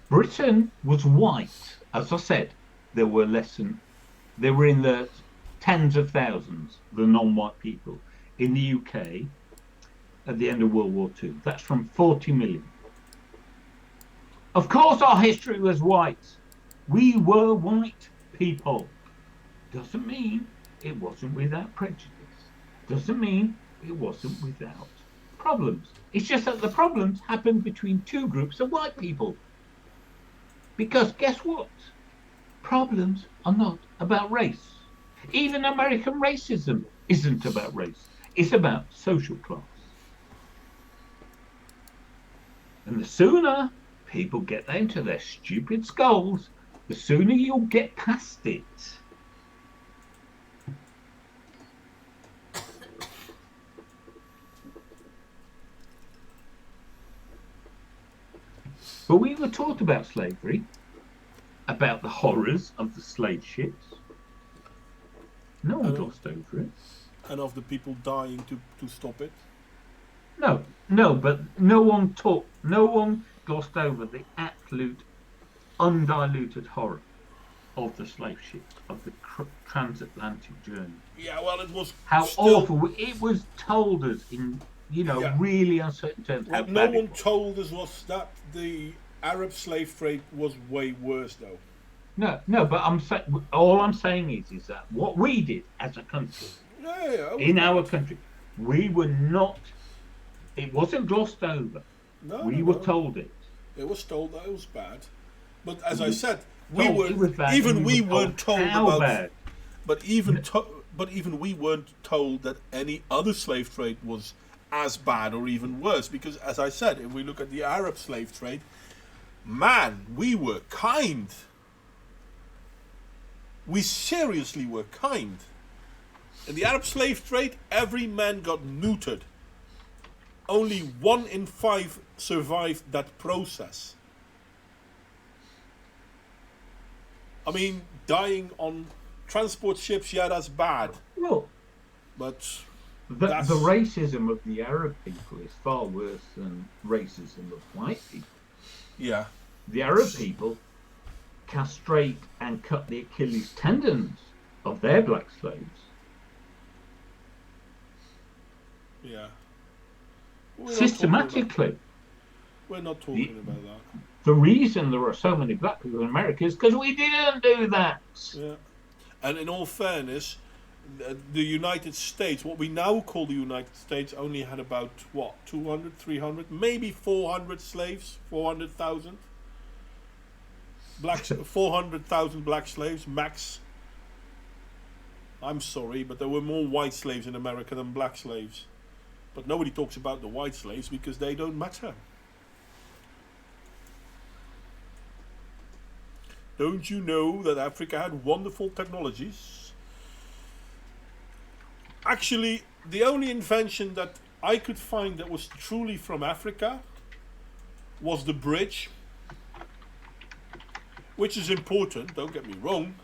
Britain was white, as I said. There were in the tens of thousands, the non-white people in the UK at the end of World War II. That's from 40 million. Of course, our history was white. We were white people. Doesn't mean it wasn't without prejudice. Doesn't mean it wasn't without problems. It's just that the problems happened between 2 groups of white people. Because guess what? Problems are not about race. Even American racism isn't about race. It's about social class. And the sooner people get that into their stupid skulls, the sooner you'll get past it. But we were taught about slavery, about the horrors of the slave ships. No one glossed over it. And of the people dying to stop it? No, but no one glossed over the absolute undiluted horror of the slave ships, of the transatlantic journey. Yeah, well, it was how still awful it was told us in really uncertain terms. What no one told us was that the Arab slave trade was way worse, though. No, but all I'm saying is that what we did as a country, in our country, we were not. It wasn't glossed over. We were told it. It was told that it was bad, but as I said, we weren't told about. Bad. But even we weren't told that any other slave trade was as bad or even worse. Because, as I said, if we look at the Arab slave trade, man, we were kind. We seriously were kind. In the Arab slave trade, every man got neutered. Only 1 in 5 survived that process. I mean, dying on transport ships, yeah, that's bad. Well, but the racism of the Arab people is far worse than racism of white people. Yeah. The Arab people castrate and cut the Achilles tendons of their black slaves. Yeah. Systematically. We're not talking about that. The reason there are so many black people in America is because we didn't do that. Yeah. And in all fairness, the United States, what we now call the United States, only had about, 200, 300, maybe 400 slaves, 400,000. 400,000 black slaves, max. I'm sorry, but there were more white slaves in America than black slaves. But nobody talks about the white slaves because they don't matter. Don't you know that Africa had wonderful technologies? Actually, the only invention that I could find that was truly from Africa was the bridge, which is important, don't get me wrong.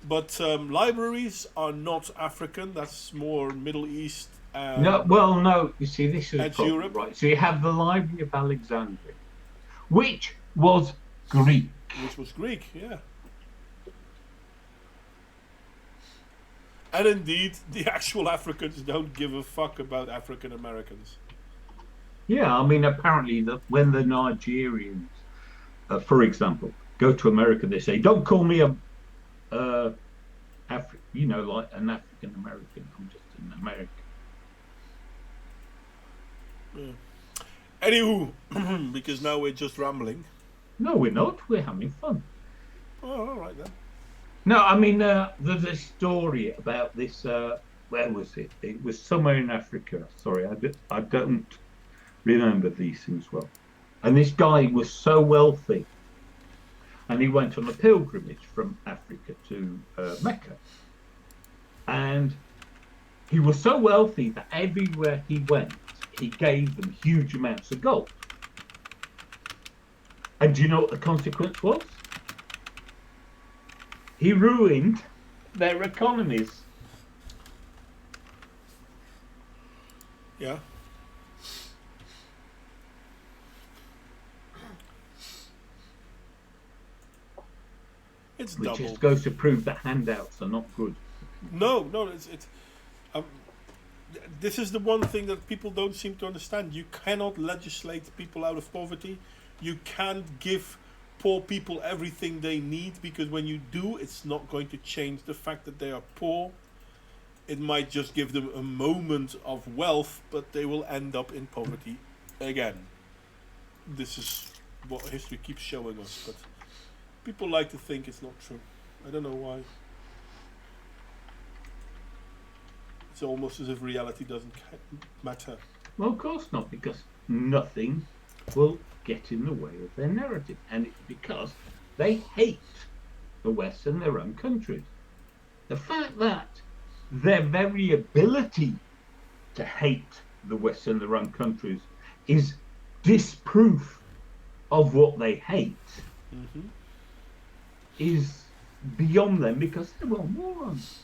But libraries are not African, that's more Middle East. No, you see, this is a problem, Europe. Right? So you have the Library of Alexandria, which was Greek. Which was Greek, yeah. And indeed, the actual Africans don't give a fuck about African Americans. Yeah, I mean, apparently when the Nigerians, for example, go to America, they say, "Don't call me like an African American. I'm just an American." Anywho, because now we're just rambling. No, we're not. We're having fun. Oh, all right then. No, I mean, there's a story about this. Where was it? It was somewhere in Africa. Sorry, I don't remember these things well. And this guy was so wealthy, and he went on a pilgrimage from Africa to Mecca. And he was so wealthy that everywhere he went, he gave them huge amounts of gold. And do you know what the consequence was? He ruined their economies. Yeah. It's Which double. just goes to prove that handouts are not good. No, it's um, this is the one thing that people don't seem to understand. You cannot legislate people out of poverty. You can't give poor people everything they need, because when you do, it's not going to change the fact that they are poor. It might just give them a moment of wealth, but they will end up in poverty again. This is what history keeps showing us, but people like to think it's not true. I don't know why. It's almost as if reality doesn't matter. Well, of course not, because nothing will get in the way of their narrative. And it's because they hate the West and their own countries. The fact that their very ability to hate the West and their own countries is disproof of what they hate is beyond them, because they're all morons.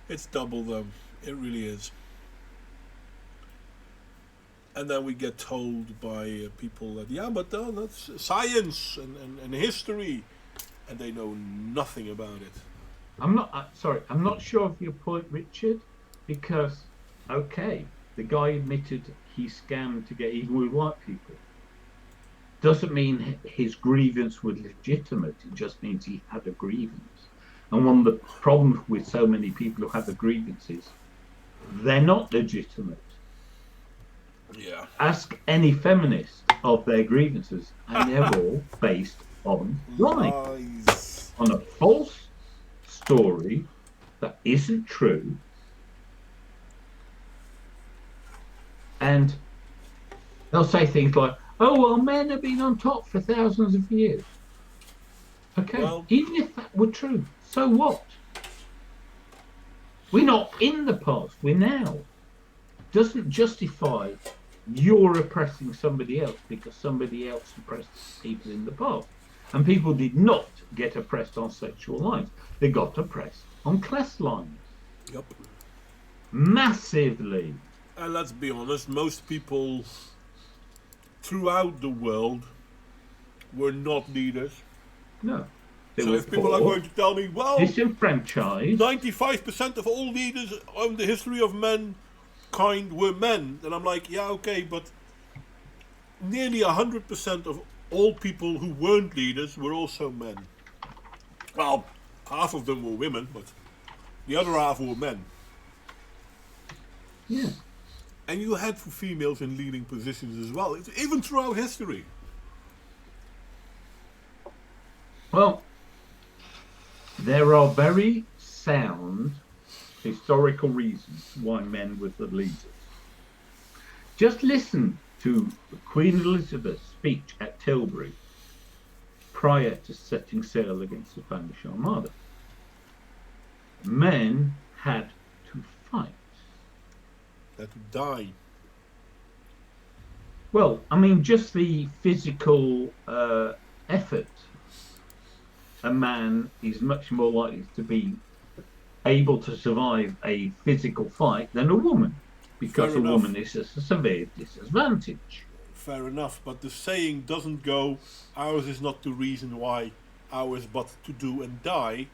It's double though. It really is. And then we get told by people that, yeah, but that's science and history, and they know nothing about it. I'm not sure of your point, Richard, because, okay, the guy admitted he scammed to get even with white people. Doesn't mean his grievance was legitimate, it just means he had a grievance. And one of the problems with so many people who have a grievance is they're not legitimate. Yeah. Ask any feminist of their grievances, and they're all based on lies. On a false story that isn't true. And they'll say things like, oh, well, men have been on top for thousands of years. Okay, well, even if that were true, so what? We're not in the past, we're now. Doesn't justify you're oppressing somebody else because somebody else oppressed people in the past. And people did not get oppressed on sexual lines. They got oppressed on class lines. Yep. Massively. And let's be honest, most people throughout the world were not leaders. No. So if people are going to tell me, well, disenfranchised, 95% of all leaders in the history of mankind were men, then I'm like, yeah, okay, but nearly 100% of all people who weren't leaders were also men. Well, half of them were women, but the other half were men. Yeah. And you had females in leading positions as well, even throughout history. Well, there are very sound historical reasons why men were the leaders. Just listen to Queen Elizabeth's speech at Tilbury prior to setting sail against the Spanish Armada. Men had to fight. Had to die. Well, I mean, just the physical effort. A man is much more likely to be able to survive a physical fight than a woman, because a woman is at a severe disadvantage. Fair enough, but the saying doesn't go, ours is not the reason why, ours but to do and die,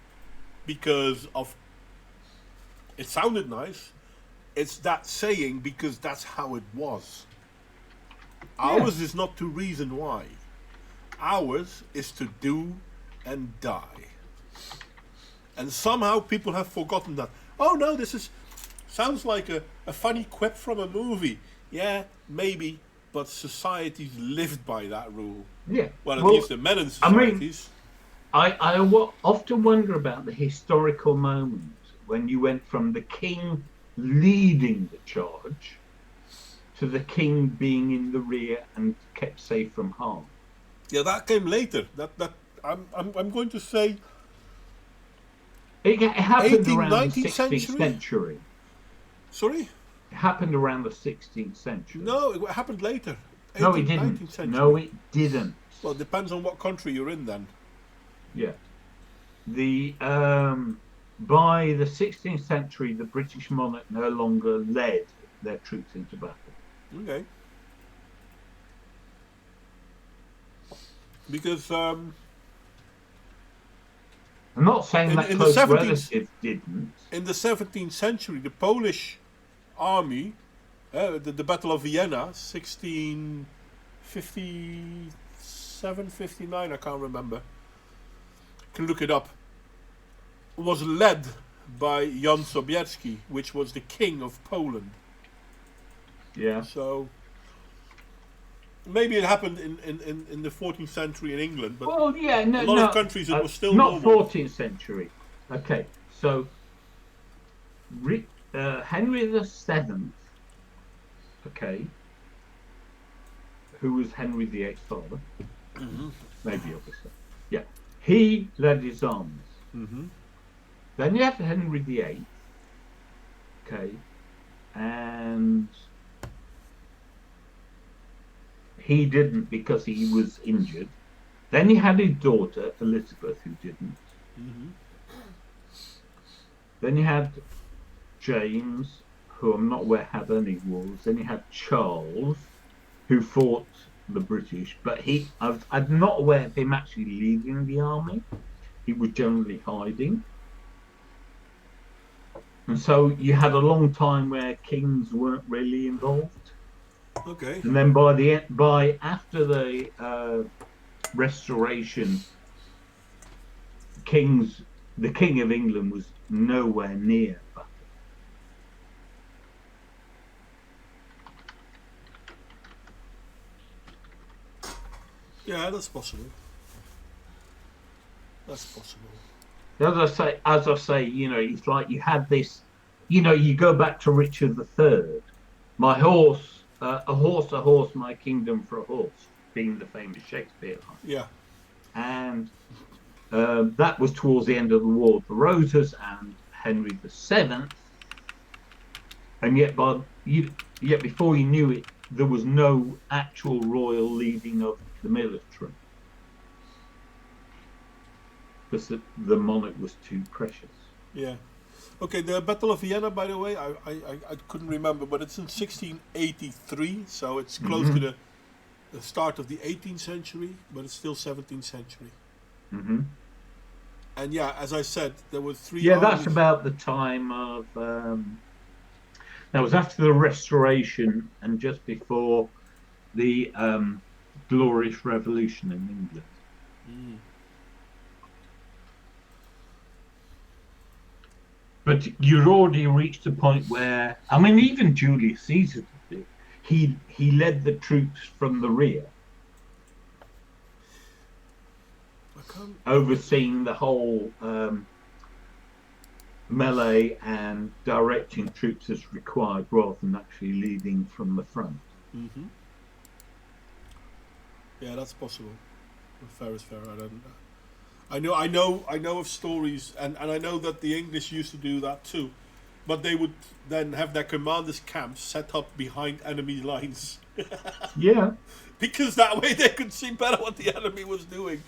because of... It sounded nice. It's that saying because that's how it was. Ours is not the reason why. Ours is to do and die. And somehow people have forgotten that. Oh no, sounds like a funny quip from a movie. Yeah, maybe, but societies lived by that rule. Yeah. Well, at least the men in I mean, societies. I often wonder about the historical moment when you went from the king leading the charge to the king being in the rear and kept safe from harm. Yeah, that came later. I'm going to say It happened 18th, around the 19th 16th century. Sorry? It happened around the 16th century. No, it happened later. 18th, No, it didn't. 19th century. No, it didn't. Well, it depends on what country you're in then. Yeah. By the 16th century, the British monarch no longer led their troops into battle. Okay. Because I'm not saying that in the close 17th relative didn't. in the 17th century, the Polish army, the Battle of Vienna, 1657, 59, I can't remember. Can look it up. Was led by Jan Sobieski, which was the king of Poland. Yeah. So maybe it happened in the 14th century in England, but Well, yeah, no, a lot of countries it was still not normal. 14th century. Okay, so Henry the Seventh. Okay, who was Henry VIII's father? Mm-hmm. Maybe obviously. Yeah, he led his armies. Mm-hmm. Then you have Henry VIII. Okay, and he didn't because he was injured. Then you had his daughter Elizabeth, who didn't. Mm-hmm. Then you had James, who I'm not aware had any wars. Then you had Charles, who fought the British, but I'm not aware of him actually leading the army. He was generally hiding. And so you had a long time where kings weren't really involved. Okay. And then after the Restoration, the King of England was nowhere near battle. Yeah, that's possible. That's possible. As I say, it's like you had this, you go back to Richard III. My horse, a horse, my kingdom for a horse, being the famous Shakespeare line. Yeah. And that was towards the end of the War of the Roses and Henry VII. And yet before you knew it, there was no actual royal leading of the military. Because the monarch was too precious. Yeah. Okay, the Battle of Vienna, by the way, I couldn't remember, but it's in 1683, so it's close to the start of the 18th century, but it's still 17th century. Mm-hmm. And yeah, as I said, there were three. Yeah, armies. that's about the time of. That was after the Restoration and just before the Glorious Revolution in England. Mm. But you'd already reached a point where, even Julius Caesar did it. He led the troops from the rear, overseeing the whole melee and directing troops as required, rather than actually leading from the front. Mm-hmm. Yeah, that's possible. Fair is fair. I know of stories, and I know that the English used to do that too, but they would then have their commanders' camps set up behind enemy lines. Yeah. Because that way they could see better what the enemy was doing.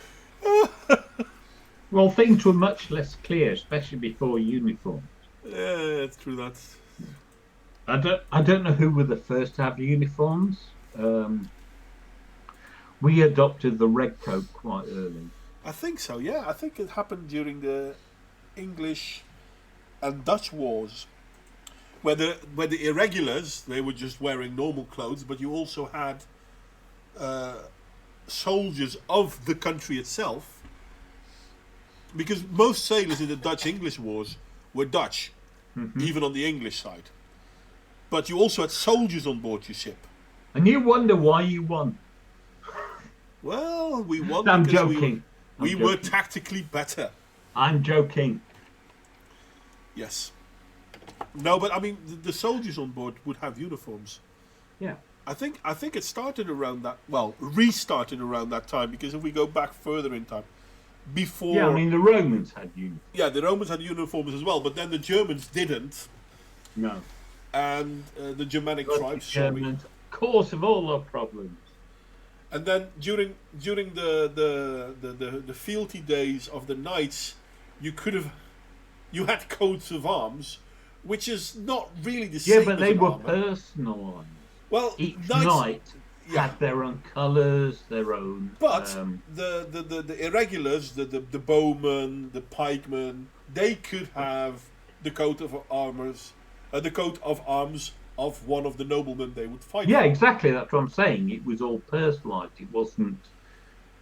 Well, things were much less clear, especially before uniforms. Yeah, it's true. That's. I don't know who were the first to have uniforms. We adopted the red coat quite early. I think so. Yeah, I think it happened during the English and Dutch wars, where the irregulars, they were just wearing normal clothes, but you also had soldiers of the country itself because most sailors in the Dutch-English wars were Dutch, even on the English side. But you also had soldiers on board your ship. And you wonder why you won. Well, we won I'm because joking. we were tactically better. I'm joking. Yes. No, but I mean, the soldiers on board would have uniforms. Yeah. I think it started around that. Well, restarted around that time, because if we go back further in time, before. Yeah, I mean the Romans had uniforms. Yeah, the Romans had uniforms as well, but then the Germans didn't, No. and the Germanic tribes. Germans, cause of all our problems. And then during the fealty days of the knights, you had coats of arms, which is not really the same. Yeah, but as they an were armor. personalised. Well, Each knights, knight yeah. had their own colours, their own. But the irregulars, the bowmen, the pikemen, they could have the coat of arms of one of the noblemen they would fight. Yeah, for. exactly. That's what I'm saying. It was all personalised. It wasn't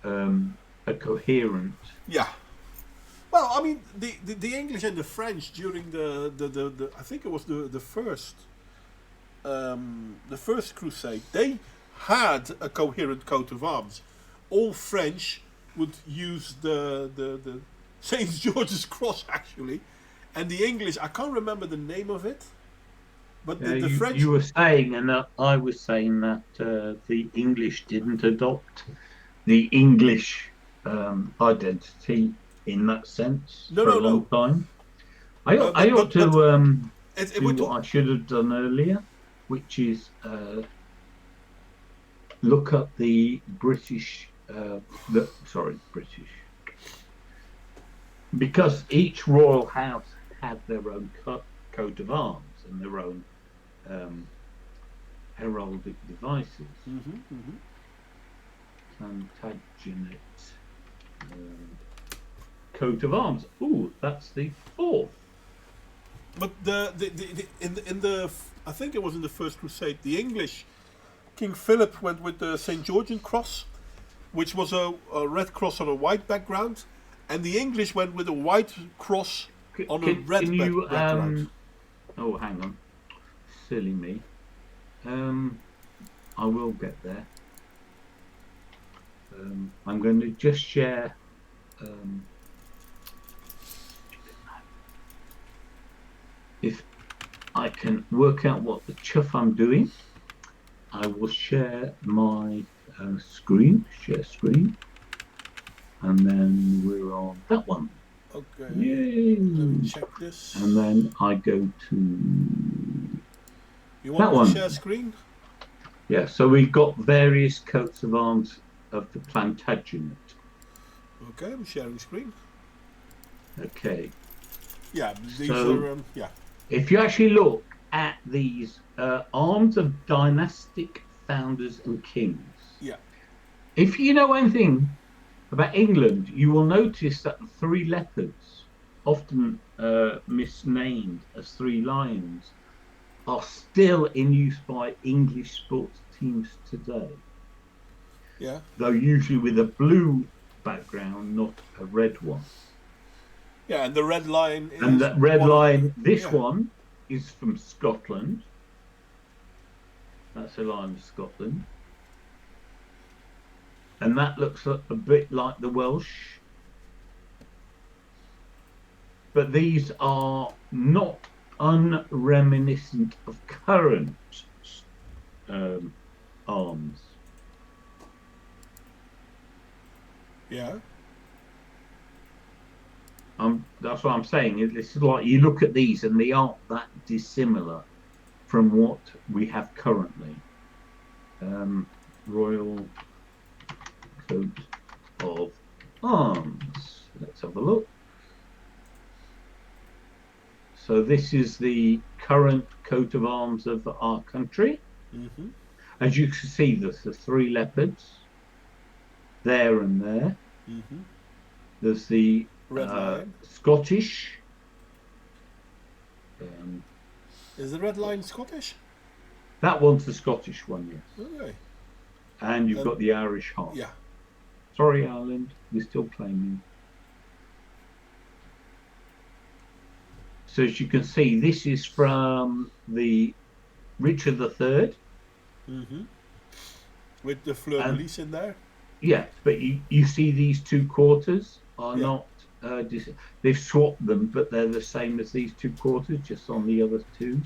a coherent. Yeah. Well, I mean, the English and the French during the I think it was the first crusade, they had a coherent coat of arms. All French would use the St. George's cross, actually, and the English, I can't remember the name of it, but the French. You were saying, and I was saying that the English didn't adopt the English identity in that sense for a long time. I ought to do what I should have done earlier, which is look up the British, British, because each royal house had their own coat of arms and their own heraldic devices. Plantagenet coat of arms. Ooh, that's the fourth. But in the I think it was in the First Crusade, the English, King Philip went with the St. Georgian cross, which was a red cross on a white background, and the English went with a white cross on a red background. Oh, hang on. Silly me. I will get there. I'm going to just share. If I can work out what the chuff I'm doing, I will share my screen. Share screen, and then we're on that one. Okay. Yay! Let me check this. And then I go to you want that one. To share screen? Yeah. So we've got various coats of arms of the Plantagenet. Okay, I'm sharing screen. Okay. Yeah, these So, are yeah. If you actually look at these arms of dynastic founders and kings, Yeah. if you know anything about England, you will notice that the three leopards, often misnamed as three lions, are still in use by English sports teams today. Yeah. Though usually with a blue background, not a red one. Yeah, and the red line is... And that red line, this yeah. one is from Scotland. That's a line of Scotland. And that looks a bit like the Welsh. But these are not unreminiscent of current arms. Yeah. That's what I'm saying. It's like you look at these and they aren't that dissimilar from what we have currently. Royal coat of arms. Let's have a look. So this is the current coat of arms of our country. Mm-hmm. As you can see, there's the three leopards there and there. Mm-hmm. There's the Red line. Scottish. Is the red line Scottish? That one's the Scottish one, yes. Okay. And you've got the Irish half. Yeah. Sorry, Ireland, we're still claiming. So as you can see, this is from the Richard III. Mm-hmm. With the fleur-de-lis in there. Yeah, but you see these two quarters are Yeah. not, they've swapped them, but they're the same as these two quarters, just on the other two.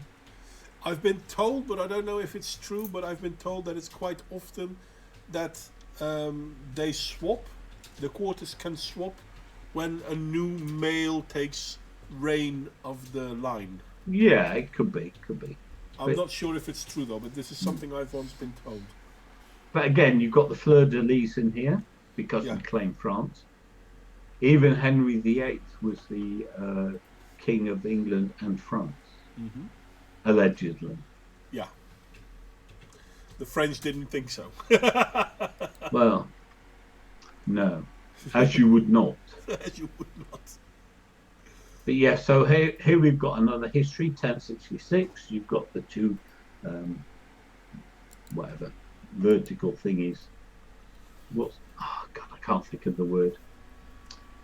I've been told, but I don't know if it's true, but I've been told that it's quite often that they swap, the quarters can swap when a new male takes reign of the line. Yeah, it could be. I'm not sure if it's true though, but this is something I've once been told. But again, you've got the fleur-de-lis in here because we claim France. Even Henry VIII was the King of England and France, allegedly. Yeah. The French didn't think so. Well, no, as you would not. As you would not. But yeah, so here we've got another history, 1066. You've got the two, whatever, vertical thingies. Oh God, I can't think of the word.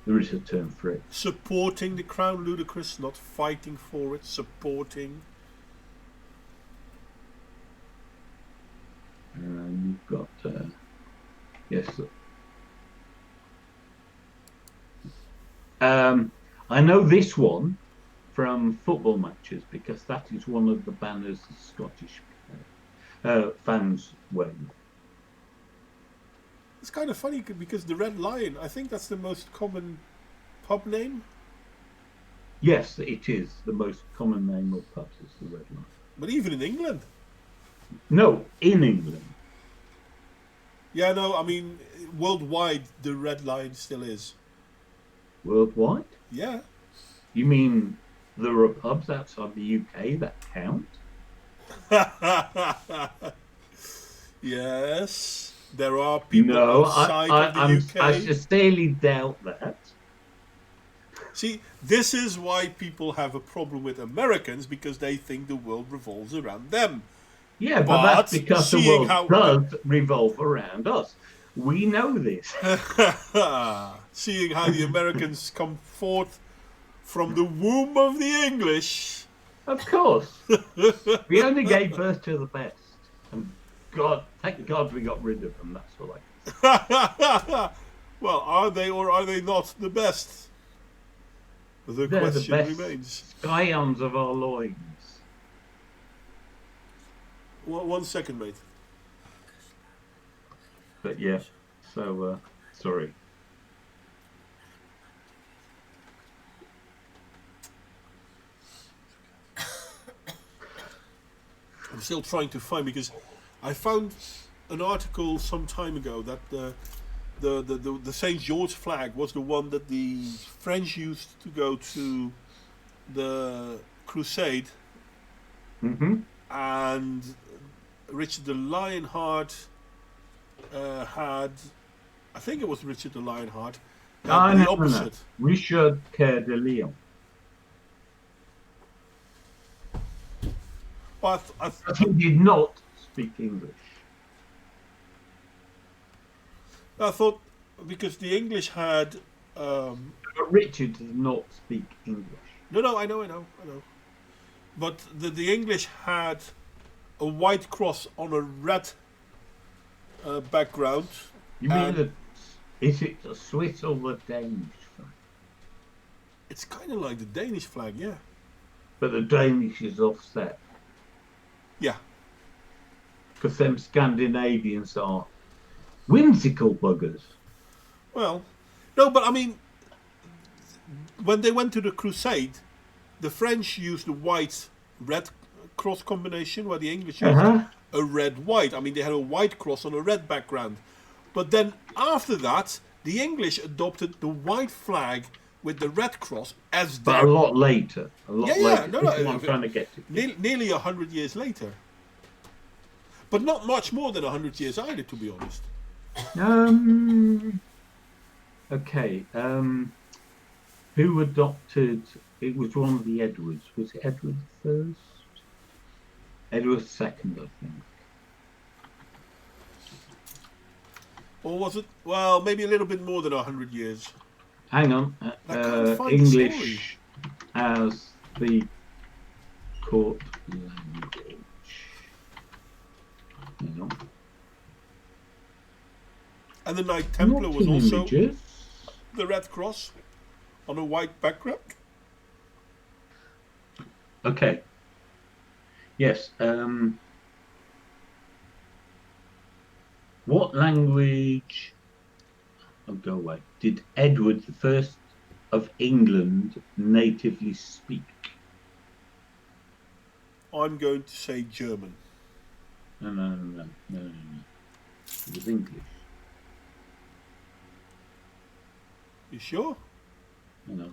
There is a term for it. Supporting the crown ludicrous, not fighting for it, supporting. You've got, yes. I know this one from football matches because that is one of the banners the Scottish fans wear. It's kind of funny because the Red Lion, I think that's the most common pub name. Yes, it is. The most common name of pubs is the Red Lion. But even in England. No, in England. Yeah, no, I mean, worldwide, the Red Lion still is. Worldwide? Yeah. You mean there are pubs outside the UK that count? Yes. There are people outside of the UK. I sincerely doubt that. See, this is why people have a problem with Americans, because they think the world revolves around them. Yeah, but that's because the world does revolve around us. We know this. Seeing how the Americans come forth from the womb of the English. Of course. We only gave birth to the best. And God, thank God we got rid of them. That's all I. Well, are they or are they not the best? The question remains. Scions of our loins. One second, mate. But yeah, so sorry. I'm still trying to find, because I found an article some time ago that the St. George flag was the one that the French used to go to the crusade, and Richard the Lionheart had, I think it was Richard the Lionheart, had the opposite. No. Richard Coeur de Lion. But he did not speak English. I thought because the English had. But Richard did not speak English. No, I know. But the English had a white cross on a red background. You mean is it the Swiss or the Danish flag? It's kind of like the Danish flag, yeah. But the Danish is offset. Yeah. Because them Scandinavians are whimsical buggers. Well, no, but I mean, when they went to the crusade, the French used the white-red cross combination, while the English used a red-white. I mean, they had a white cross on a red background. But then after that, the English adopted the white flag with the red cross as their... But a lot later. Yeah, no, I'm trying to get to. Nearly 100 years later. But not much more than 100 years either, to be honest. Okay. Who adopted... It was one of the Edwards. Was it Edward I? Edward II, I think. Or was it? Well, maybe a little bit more than 100 years. Hang on. I can't find English as the court language? Hang on. And the Knight Templar Not was in also images. the red cross on a white background. Okay. Yes. What language? I'll go away. Did Edward I of England natively speak? I'm going to say German. No. It was English. You sure? No.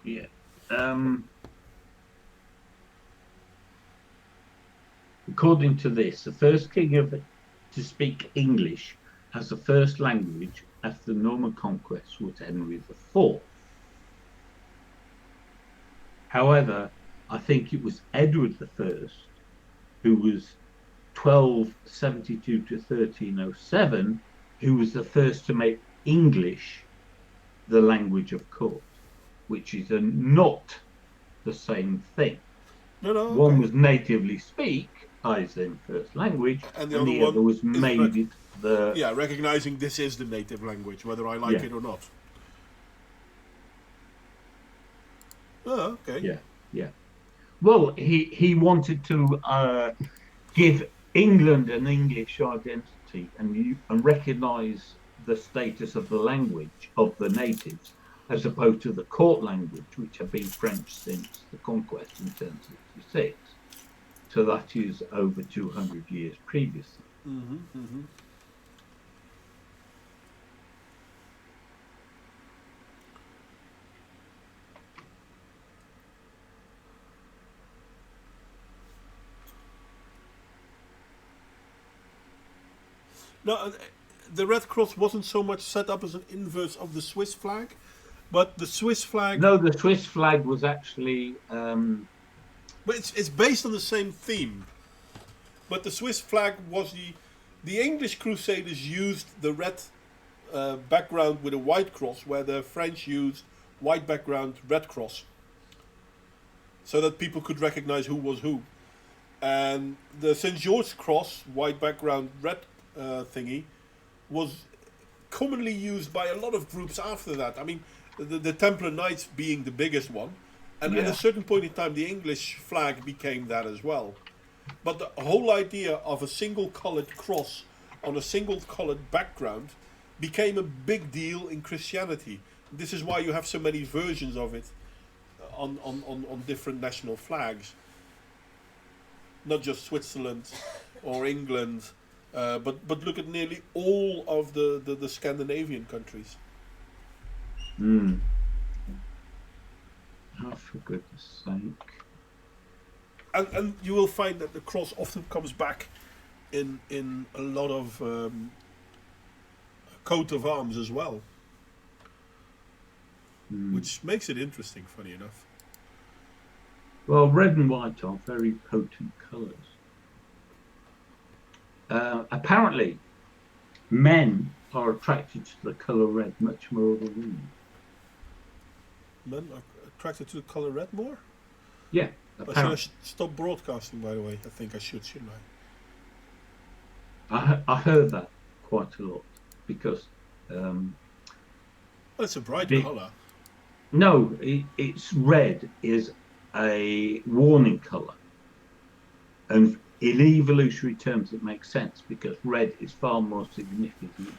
Yeah. According to this, the first king to speak English as the first language after the Norman conquest was Henry IV. However, I think it was Edward I, who was 1272 to 1307, who was the first to make English the language of court, which is not the same thing. No, okay. One was natively speak, as in first language, and the the other was made it the... Yeah, recognizing this is the native language, whether I like it or not. Oh, okay. Yeah. Well, he wanted to give England an English identity and recognise the status of the language of the natives, as opposed to the court language, which had been French since the conquest in 1066. So that is over 200 years previously. No, the Red Cross wasn't so much set up as an inverse of the Swiss flag, but the Swiss flag... No, the Swiss flag was actually... But it's based on the same theme. But the Swiss flag was the English Crusaders used the red background with a white cross, where the French used white background, red cross, so that people could recognize who was who. And the St. George's cross, white background, red thingy, was commonly used by a lot of groups after that. I mean, the Templar Knights being the biggest one. And at a certain point in time, the English flag became that as well. But the whole idea of a single colored cross on a single colored background became a big deal in Christianity. This is why you have so many versions of it on different national flags. Not just Switzerland or England, but look at nearly all of the Scandinavian countries. Oh, for goodness sake. And you will find that the cross often comes back in a lot of coat of arms as well. Which makes it interesting, funny enough. Well, red and white are very potent colours. Apparently, men are attracted to the colour red much more than women. Men are attracted to the colour red more? Yeah. I should stop broadcasting, by the way. I think I should, shouldn't I? I heard that quite a lot because... well, it's a bright colour. No, it's red is a warning colour. And in evolutionary terms, it makes sense because red is far more significant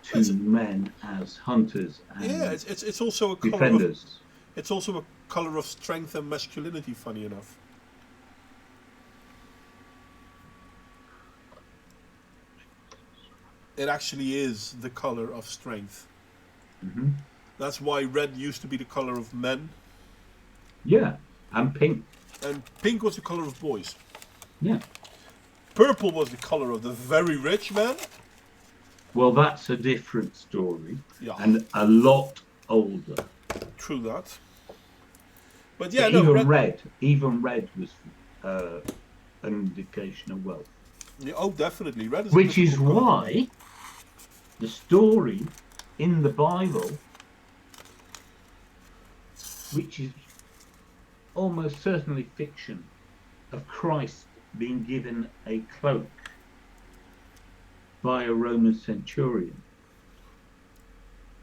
to men as hunters and it's also a colour defenders. It's also a colour of strength and masculinity, funny enough. It actually is the colour of strength. That's why red used to be the colour of men. Yeah, and pink. And pink was the colour of boys. Yeah. Purple was the colour of the very rich man. Well, that's a different story. Yeah. And a lot older. True that. But yeah, but no, even red was an indication of wealth. Yeah, oh, definitely. Red is which is why the story in the Bible, which is almost certainly fiction, of Christ being given a cloak by a Roman centurion,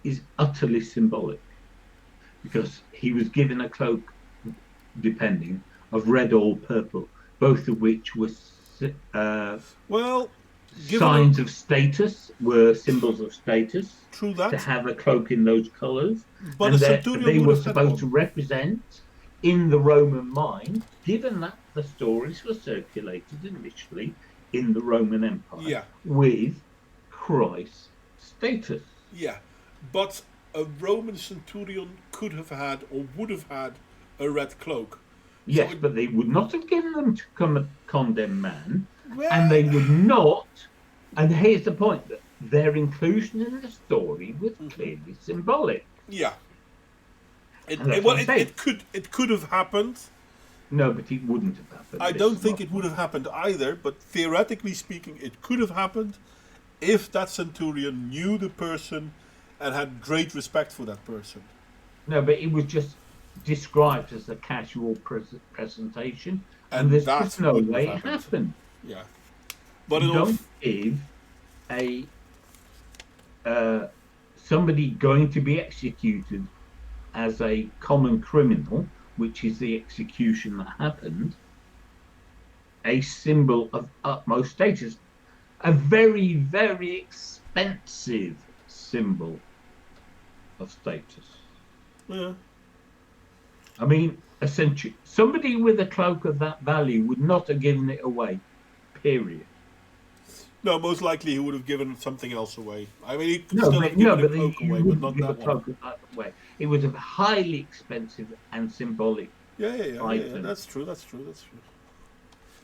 is utterly symbolic, because he was given a cloak, depending, of red or purple, both of which were signs of status, were symbols of status. True that. To have a cloak in those colours, But and a that centurion they would were have had supposed one. to represent, in the Roman mind, given that the stories were circulated initially in the Roman Empire, Yeah. with Christ's status. Yeah, but a Roman centurion could have had or would have had a red cloak. Yes, So but they would not have given them to condemn man, well, and they would not. And here's the point: that their inclusion in the story was clearly symbolic. Yeah. And that's It could have happened. No, but it wouldn't have happened. I don't think it would have happened either, but theoretically speaking, it could have happened if that centurion knew the person and had great respect for that person. No, but it was just described as a casual presentation, and there's just no way it happened. Yeah. But you don't give a somebody going to be executed as a common criminal, which is the execution that happened, a symbol of utmost status, a very, very expensive symbol of status. Yeah. I mean, essentially, somebody with a cloak of that value would not have given it away, period. No, most likely he would have given something else away. I mean, he could still have given a cloak away, but not that one. It was a highly expensive and symbolic Yeah, that's true.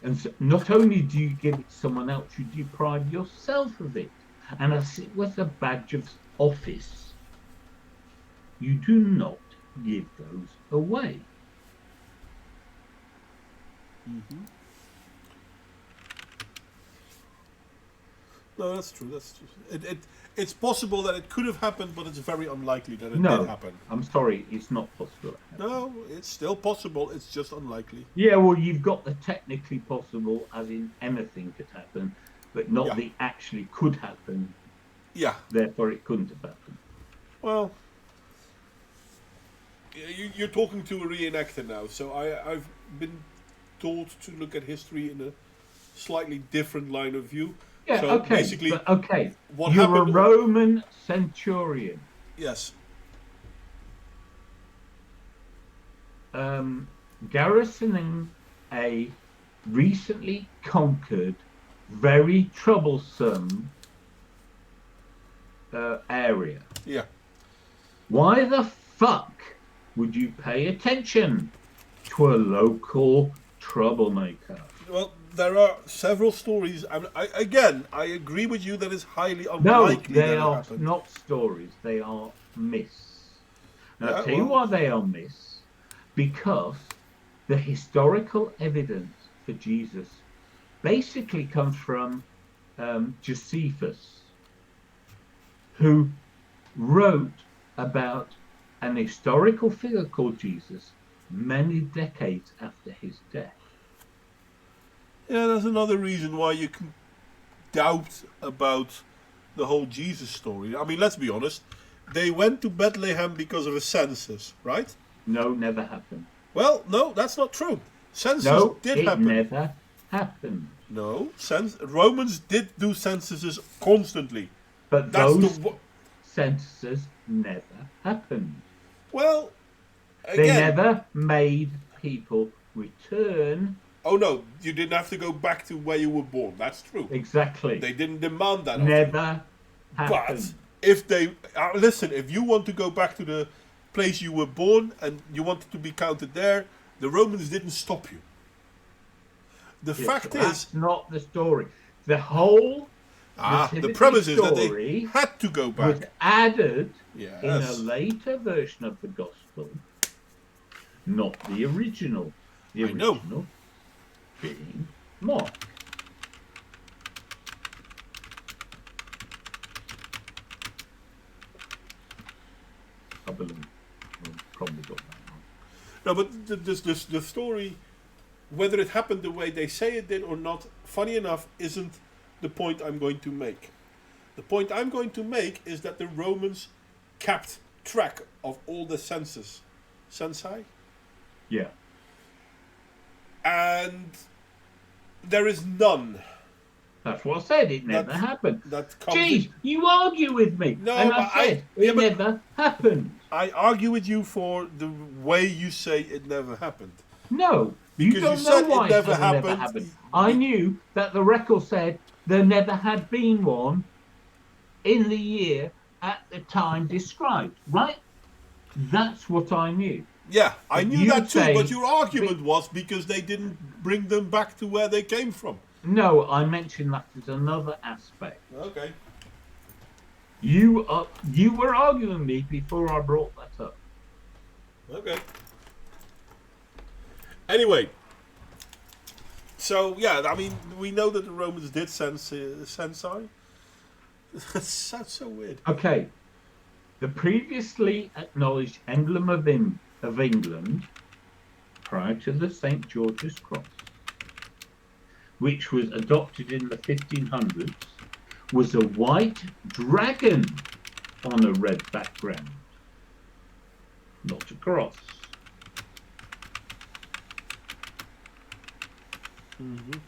And so not only do you give it to someone else, you deprive yourself of it. And as it was a badge of office, you do not give those away. Mm-hmm. No, that's true. It's possible that it could have happened, but it's very unlikely that it did happen. I'm sorry, it's not possible. No, it's still possible. It's just unlikely. Yeah, well, you've got the technically possible, as in anything could happen, but not the actually could happen. Yeah. Therefore, it couldn't have happened. Well, you're talking to a reenactor now, so I've been told to look at history in a slightly different line of view. Yeah, so okay. Basically, what you're happened, a Roman centurion. Yes. Garrisoning a recently conquered, very troublesome area. Yeah. Why the fuck would you pay attention to a local troublemaker? Well, there are several stories. I agree with you that it's highly unlikely. No, they are not stories. They are myths. Now, I'll tell you why they are myths. Because the historical evidence for Jesus basically comes from Josephus, who wrote about an historical figure called Jesus many decades after his death. Yeah, that's another reason why you can doubt about the whole Jesus story. I mean, let's be honest. They went to Bethlehem because of a census, right? No, never happened. Well, no, that's not true. Census did happen. It never happened. No, Romans did do censuses constantly. But those censuses never happened. Well, again, they never made people return. Oh no, you didn't have to go back to where you were born. That's true. Exactly. They didn't demand that. Never happened. But if they listen, if you want to go back to the place you were born and you wanted to be counted there, the Romans didn't stop you. The fact is, that's not the story. The whole the premise is that they had to go back. Was added in a later version of the gospel, not the original. The original being Mark. Sutherland probably got that wrong. No, but the story, whether it happened the way they say it did or not, funny enough, isn't the point I'm going to make. The point I'm going to make is that the Romans kept track of all the census. Censi? Yeah. And there is none. That's what I said. It never happened. That comes Jeez, you argue with me. No, and but I said it never happened. I argue with you for the way you say it never happened. No, Because you don't you know said why it never never happened. happened. I knew that the record said there never had been one in the year at the time described, right? That's what I knew. Yeah, I knew You that too, say- but your argument was because they didn't bring them back to where they came from. No, I mentioned that as another aspect. Okay. You were arguing me before I brought that up. Okay. Anyway, so yeah, I mean, we know that the Romans did censi. That's so weird. Okay, the previously acknowledged emblem of England prior to the St. George's Cross, which was adopted in the 1500s, was a white dragon on a red background, not a cross. Mm-hmm.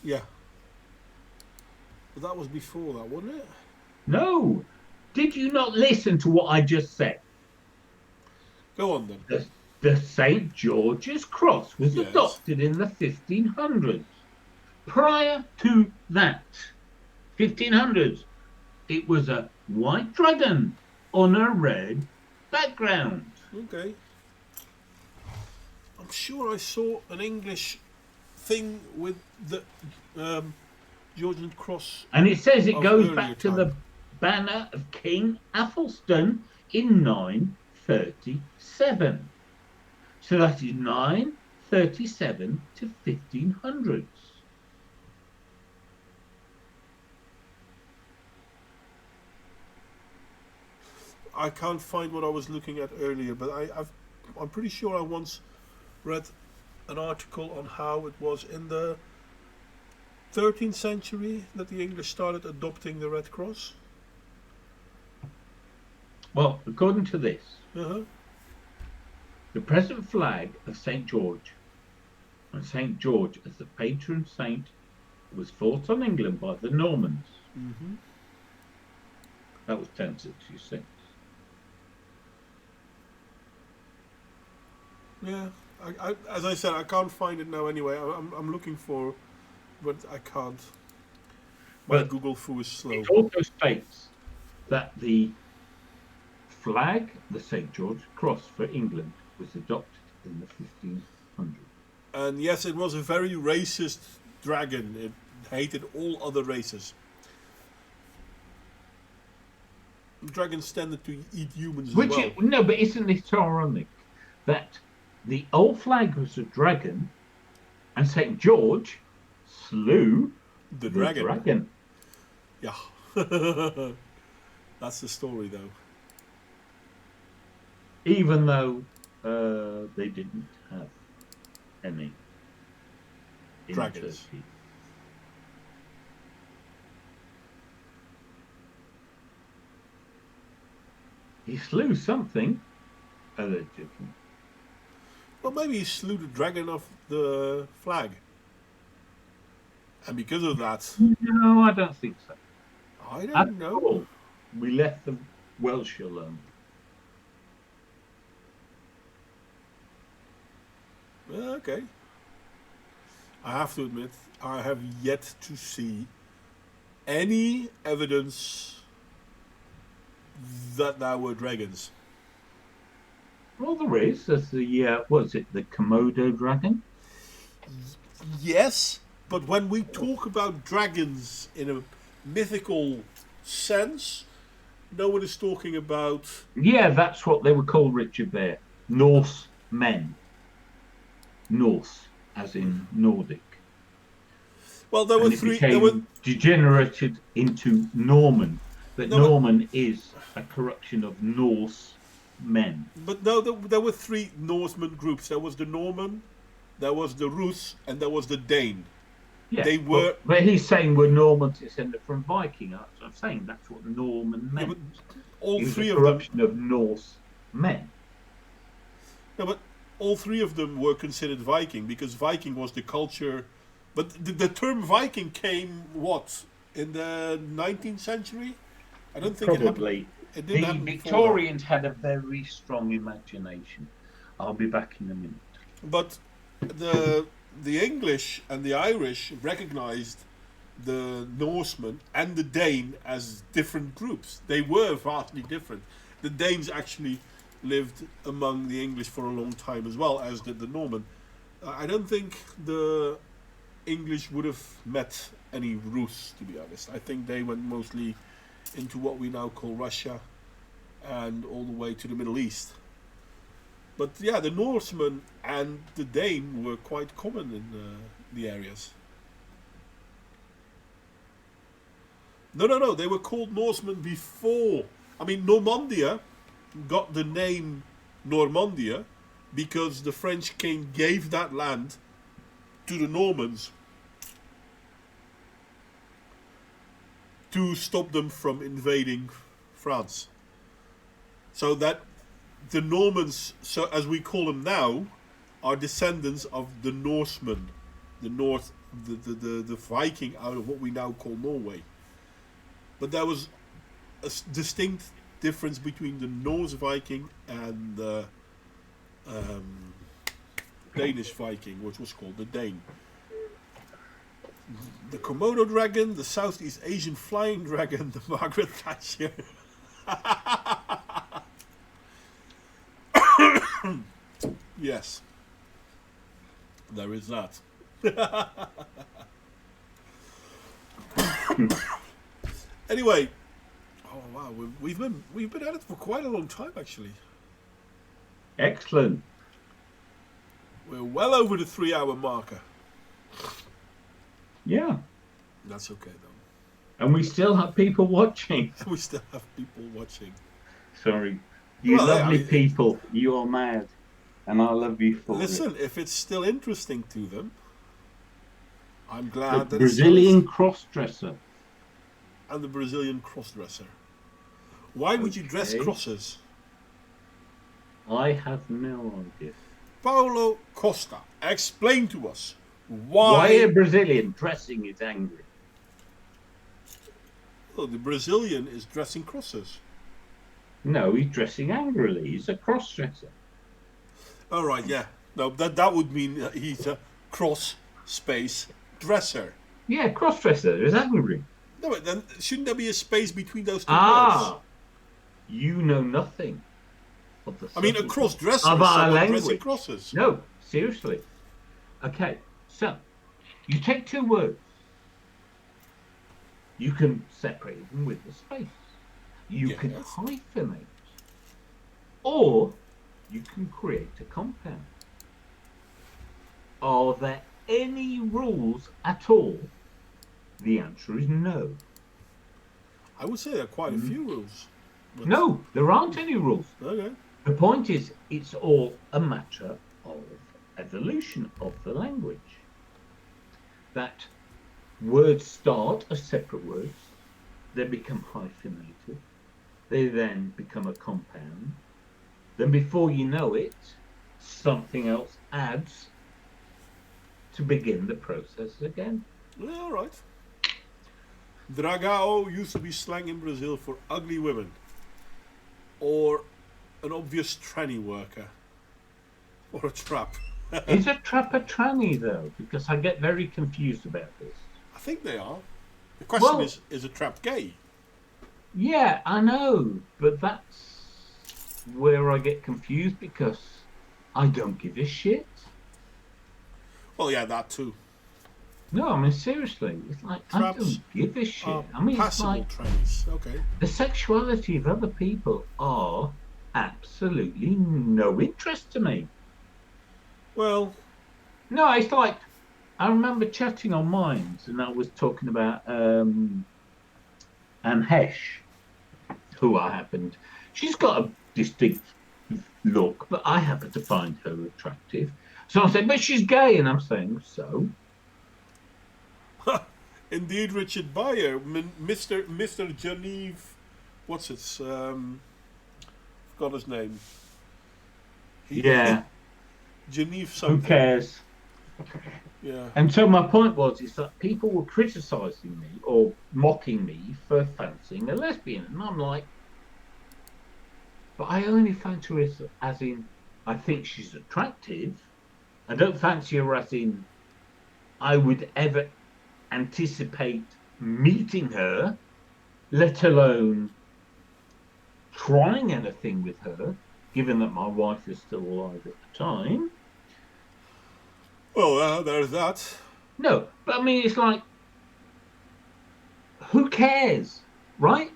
Yeah. But that was before that, wasn't it? No, did you not listen to what I just said? Go on then. The St. George's Cross was Yes. adopted in the 1500s. Prior to that, 1500s, it was a white dragon on a red background. Okay. I'm sure I saw an English thing with the Georgian cross. And it says it Of goes earlier back to time. the banner of King Athelstan in 937. So that is 937 to 1500s. I can't find what I was looking at earlier, but I'm pretty sure I once read an article on how it was in the 13th century that the English started adopting the Red Cross. Well, according to this, Uh-huh. the present flag of St. George, and St. George as the patron saint, was fought on England by the Normans. Mm-hmm. That was 1066. Yeah, as I said, I can't find it now anyway. I'm looking for, but I can't. My But Google foo is slow. it also states that the flag, the St. George Cross for England, was adopted in the 1500s. And yes, it was a very racist dragon. It hated all other races. Dragons tended to eat humans as well. No, but isn't it ironic that the old flag was a dragon and St. George slew The dragon. dragon? Yeah. That's the story, though. Even though they didn't have any in Dragons. Turkey. He slew something, allegedly. Well, maybe he slew the dragon off the flag. And because of that, No, I don't think so. I At don't know. all, we left the Welsh alone. Okay. I have to admit, I have yet to see any evidence that there were dragons. Well, there is. There's the, what is it, the Komodo dragon? Yes, but when we talk about dragons in a mythical sense, no one is talking about... Yeah, that's what they were called, Richard Bear. Norse men. Norse, as in Nordic. Well, there were And it three... became There were, degenerated into Norman that No, Norman is a corruption of Norse men. but no, there were three Norseman groups. There was the Norman, there was the Rus, and there was the Dane. Yeah, They were. but he's saying we're Normans descended from Viking. I'm saying that's what Norman Yeah, meant. but all He was three a of them. corruption of Norse men. No, but all three of them were considered Viking because Viking was the culture. But the term Viking came what in the 19th century? I don't think Probably. it The didn't happen before that. Victorians had a very strong imagination. I'll be back in a minute. But the English and the Irish recognized the Norsemen and the Dane as different groups. They were vastly different. The Danes actually lived among the English for a long time as well, as did the Norman. I don't think the English would have met any Rus, to be honest. I think they went mostly into what we now call Russia and all the way to the Middle East. But yeah, the Norsemen and the Dane were quite common in the areas. No, they were called Norsemen before. I mean, Normandia got the name Normandia because the French king gave that land to the Normans to stop them from invading France. So that the Normans, so as we call them now, are descendants of the Norsemen, the North, the Viking out of what we now call Norway. But there was a distinct difference between the Norse Viking and the Danish Viking, which was called the Dane. The Komodo dragon, the Southeast Asian flying dragon, the Margaret Thatcher. Yes, there is that. Anyway, oh wow, we've been at it for quite a long time actually. Excellent. We're well over the 3-hour marker. Yeah. That's okay though. And we still have people watching. We still have people watching. Sorry. You Well, lovely people. You are mad. And I love you for Listen, it. if it's still interesting to them, I'm glad The that Brazilian cross-dresser. and the Brazilian crossdresser. Why would you dress Okay. crosses? I have no idea. Paulo Costa, explain to us Why a Brazilian dressing is angry? Well, the Brazilian is dressing crosses. No, he's dressing angrily. He's a cross-dresser. All right, yeah. No, that would mean he's a cross space dresser. Yeah, cross-dresser is angry. No, but then shouldn't there be a space between those two Ah, words? you know nothing of the I mean, a subtlety cross dresser of is our someone dressing language. crosses. No, seriously. Okay, so you take two words. You can separate them with the space. You can Yes. hyphenate. Or you can create a compound. Are there any rules at all? The answer is no. I would say there are quite a few rules. But- No, there aren't any rules. Okay. The point is, it's all a matter of evolution of the language. That words start as separate words, they become hyphenated, they then become a compound, then before you know it, something else adds to begin the process again. Yeah, all right. Dragao used to be slang in Brazil for ugly women. Or an obvious tranny worker. Or a trap. Is a trap a tranny though? Because I get very confused about this. I think they are. The question Well- is a trap gay? Yeah, I know, but that's where I get confused because I don't give a shit. Well, yeah, that too. No, I mean seriously, it's like I Traps don't give a shit. Are I mean, it's passable like trannies. Okay. the sexuality of other people are absolutely no interest to me. Well, No, it's like I remember chatting on Minds, and I was talking about Anhesh, who I happened. She's got a distinct look, but I happen to find her attractive. So I said, but she's gay, and I'm saying so. Indeed, Richard Bayer, Mr. Geneve, what's it? Forgot his name. Yeah. Geneve something. Who cares? Yeah. And so my point was, is that people were criticising me or mocking me for fancying a lesbian, and I'm like, but I only fancy her as in, I think she's attractive. I don't fancy her as in, I would ever anticipate meeting her, let alone trying anything with her, given that my wife is still alive at the time. Well, there's that. No, but I mean, it's like, who cares, right?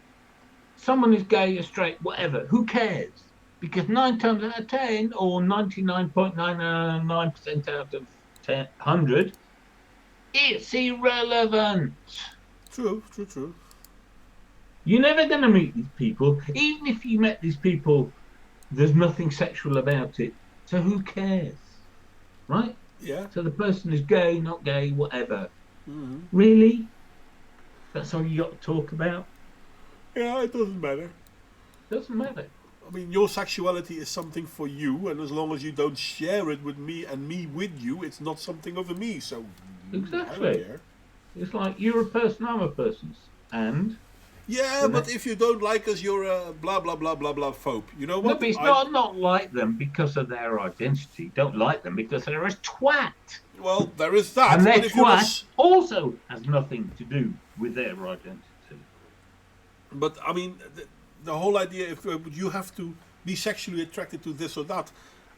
Someone is gay or straight, whatever, who cares? Because 9 times out of 10, or 99.999% out of 100, it's irrelevant. True. You're never going to meet these people. Even if you met these people, there's nothing sexual about it. So who cares? Right? Yeah. So the person is gay, not gay, whatever. Mm-hmm. Really? That's all you got to talk about? Yeah, it doesn't matter. Doesn't matter. I mean, your sexuality is something for you, and as long as you don't share it with me and me with you, it's not something of a me. So Exactly. I don't care. It's like, you're a person, I'm a person. And? Yeah, but if you don't like us, you're a blah blah blah blah blah phobe. You know No, what? but it's not like them because of their identity. Don't like them because they're a twat. Well, there is that. And their but if you're twat also has nothing to do with their identity. But I mean, the whole idea, if you have to be sexually attracted to this or that.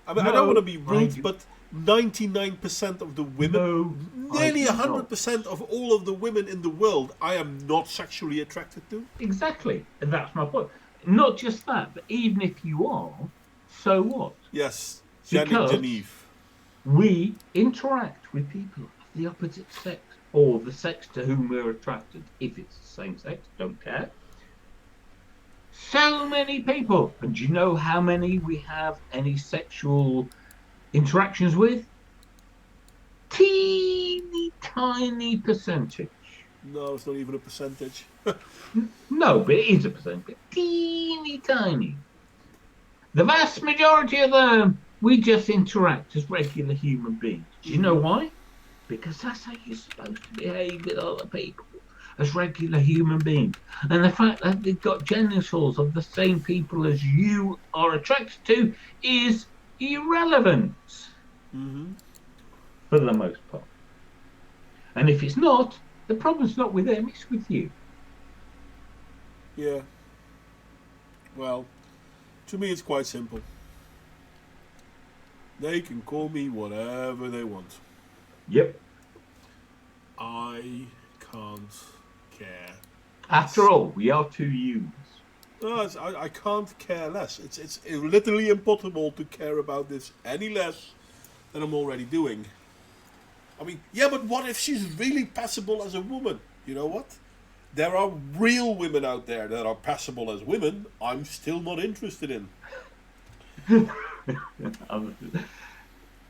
I mean, I don't want to be rude, but 99% of the women, nearly 100% of all of the women in the world, I am not sexually attracted to. Exactly, and that's my point. Not just that, but even if you are, so what? Yes, Because Geneve. we interact with people of the opposite sex, or the sex to whom we're attracted. If it's the same sex, don't care. So many people. And do you know how many we have any sexual interactions with? Teeny tiny percentage. No, it's not even a percentage. No, but it is a percentage. Teeny tiny. The vast majority of them, we just interact as regular human beings. Do you know why? Because that's how you're supposed to behave with other people, as regular human beings. And the fact that they've got genitals of the same people as you are attracted to is irrelevant. For the most part. And if it's not, the problem's not with them, it's with you. Yeah. Well, to me it's quite simple. They can call me whatever they want. Yep. I can't care. After all, we are two humans. No, I can't care less. It's literally impossible to care about this any less than I'm already doing. I mean, yeah, but what if she's really passable as a woman? You know what? There are real women out there that are passable as women. I'm still not interested in.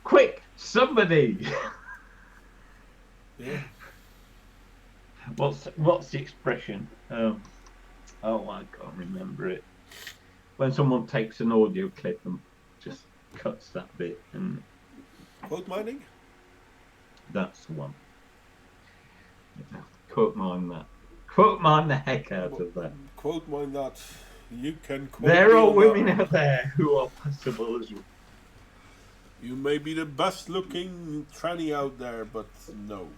Quick, somebody! Yeah. What's the expression? I can't remember it. When someone takes an audio clip and just cuts that bit, and Quote mining? that's the one. Quote mine that. Quote mine the heck out of that. Quote mine that. You can quote There me are on women that. out there who are passable as well. You may be the best looking tranny out there, but no.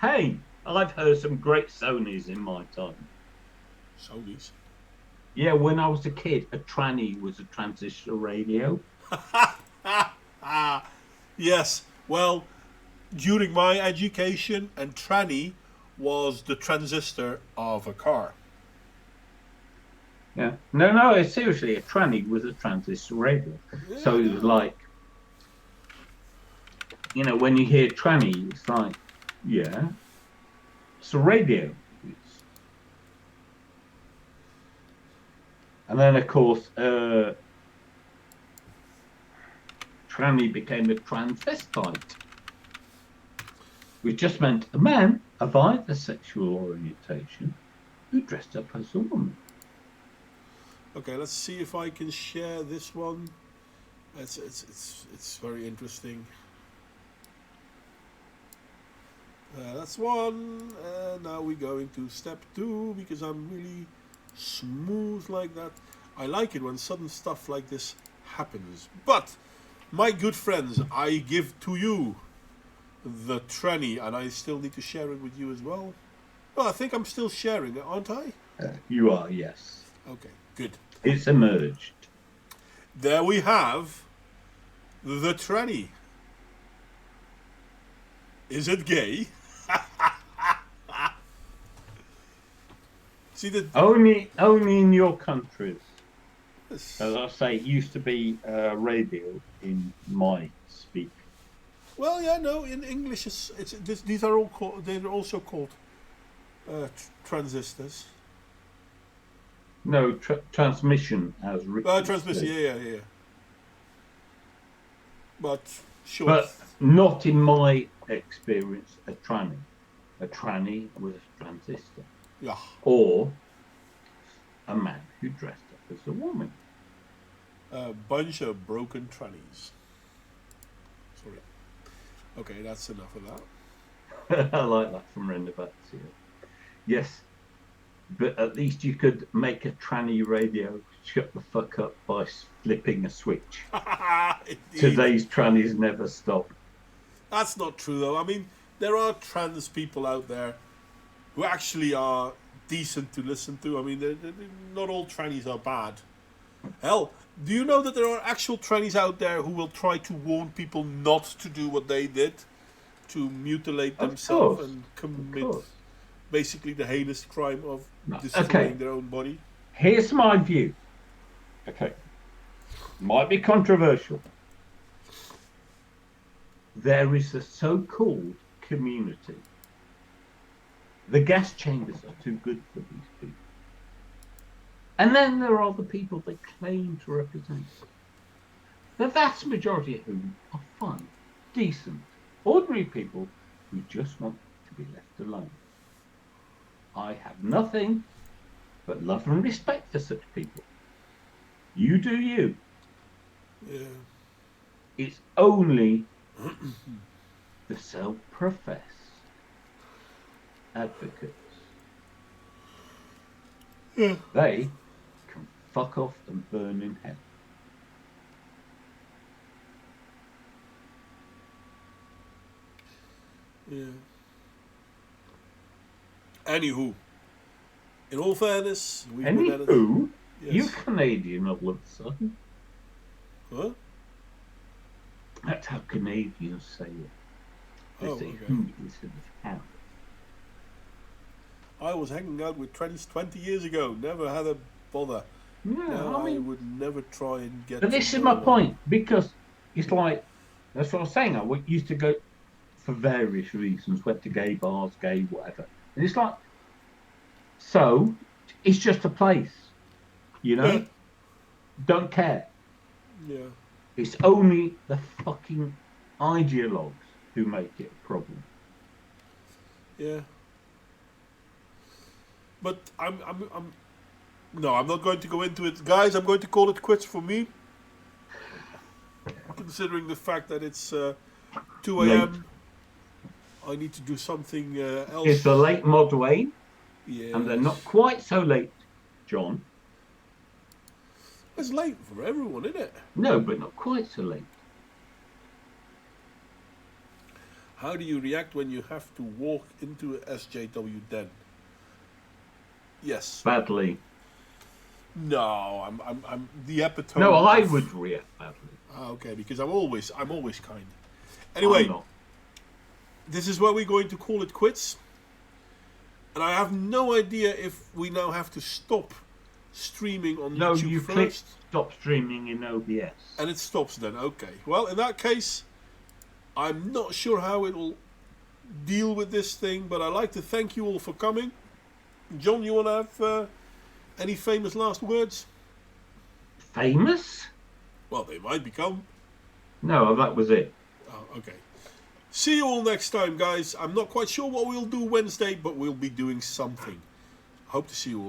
Hey, I've heard some great Sonys in my time. Sony's. Yeah, when I was a kid, a tranny was a transistor radio. Yes, well, during my education, and tranny was the transistor of a car. Yeah. No, seriously, a tranny was a transistor radio. So it was like, you know, when you hear tranny, it's like, yeah, it's a radio. And then, of course, tranny became a transvestite, which just meant a man of either sexual orientation who dressed up as a woman. Okay, let's see if I can share this one. It's very interesting. That's one. Now we're going to step 2 because I'm really smooth like that. I like it when sudden stuff like this happens. But, my good friends, I give to you the tranny, and I still need to share it with you as well. Well, I think I'm still sharing it, aren't I? You are, yes. Okay, good. It's emerged. There we have the tranny. Is it gay? See the Only in your countries. Yes. As I say, it used to be radio in my speak. Well, yeah, no. In English, these are all called. They're also called transistors. No, transmission as Richard Transmission. said. Yeah. But sure. But not in my experience. A tranny was a transistor, Yeah. or a man who dressed up as a woman. A bunch of broken trannies. Sorry. Okay, that's enough of that. I like that from Renovatio. Yes, but at least you could make a tranny radio shut the fuck up by flipping a switch. Today's trannies never stop. That's not true, though. I mean, there are trans people out there who actually are decent to listen to. I mean, not all trannies are bad. Hell, do you know that there are actual trannies out there who will try to warn people not to do what they did? To mutilate themselves and commit basically the heinous crime of destroying their own body? Here's my view. Okay. Might be controversial. There is a so-called community. The gas chambers are too good for these people. And then there are the people they claim to represent. The vast majority of whom are fun, decent, ordinary people who just want to be left alone. I have nothing but love and respect for such people. You do you. Yeah. It's only the self-professed advocates. Yeah. They can fuck off and burn in hell. Yeah. Anywho, in all fairness, we've been at it. Anywho, Yes. you Canadian all of a sudden. Huh? That's how Canadians say it. They Oh, say okay. who instead of how. I was hanging out with trannies 20 years ago. Never had a bother. Yeah, No, I mean, would never try and get. but to this is know my one. point, because it's like, that's what I was saying. I used to go for various reasons, went to gay bars, gay whatever. And it's like, so it's just a place, you know? Yeah. Don't care. Yeah. It's only the fucking ideologues who make it a problem. Yeah. But I'm no, I'm not going to go into it, guys. I'm going to call it quits for me, considering the fact that it's 2 a.m. I need to do something else. It's the late Mod Wayne, Yeah. and they're not quite so late, John. It's late for everyone, isn't it? No, but not quite so late. How do you react when you have to walk into a SJW den? Yes. Badly. No, I'm the epitome. No, I of- would react badly. Okay, because I'm always kind. Anyway, I'm not. this is where we're going to call it quits. And I have no idea if we now have to stop streaming on No, YouTube you first. click stop streaming in OBS. And it stops then. Okay. Well, in that case, I'm not sure how it will deal with this thing, but I'd like to thank you all for coming. John, you want to have any famous last words? famous? Well, they might become. No, that was it. Oh, okay. See you all next time, guys. I'm not quite sure what we'll do Wednesday, but we'll be doing something. Hope to see you all.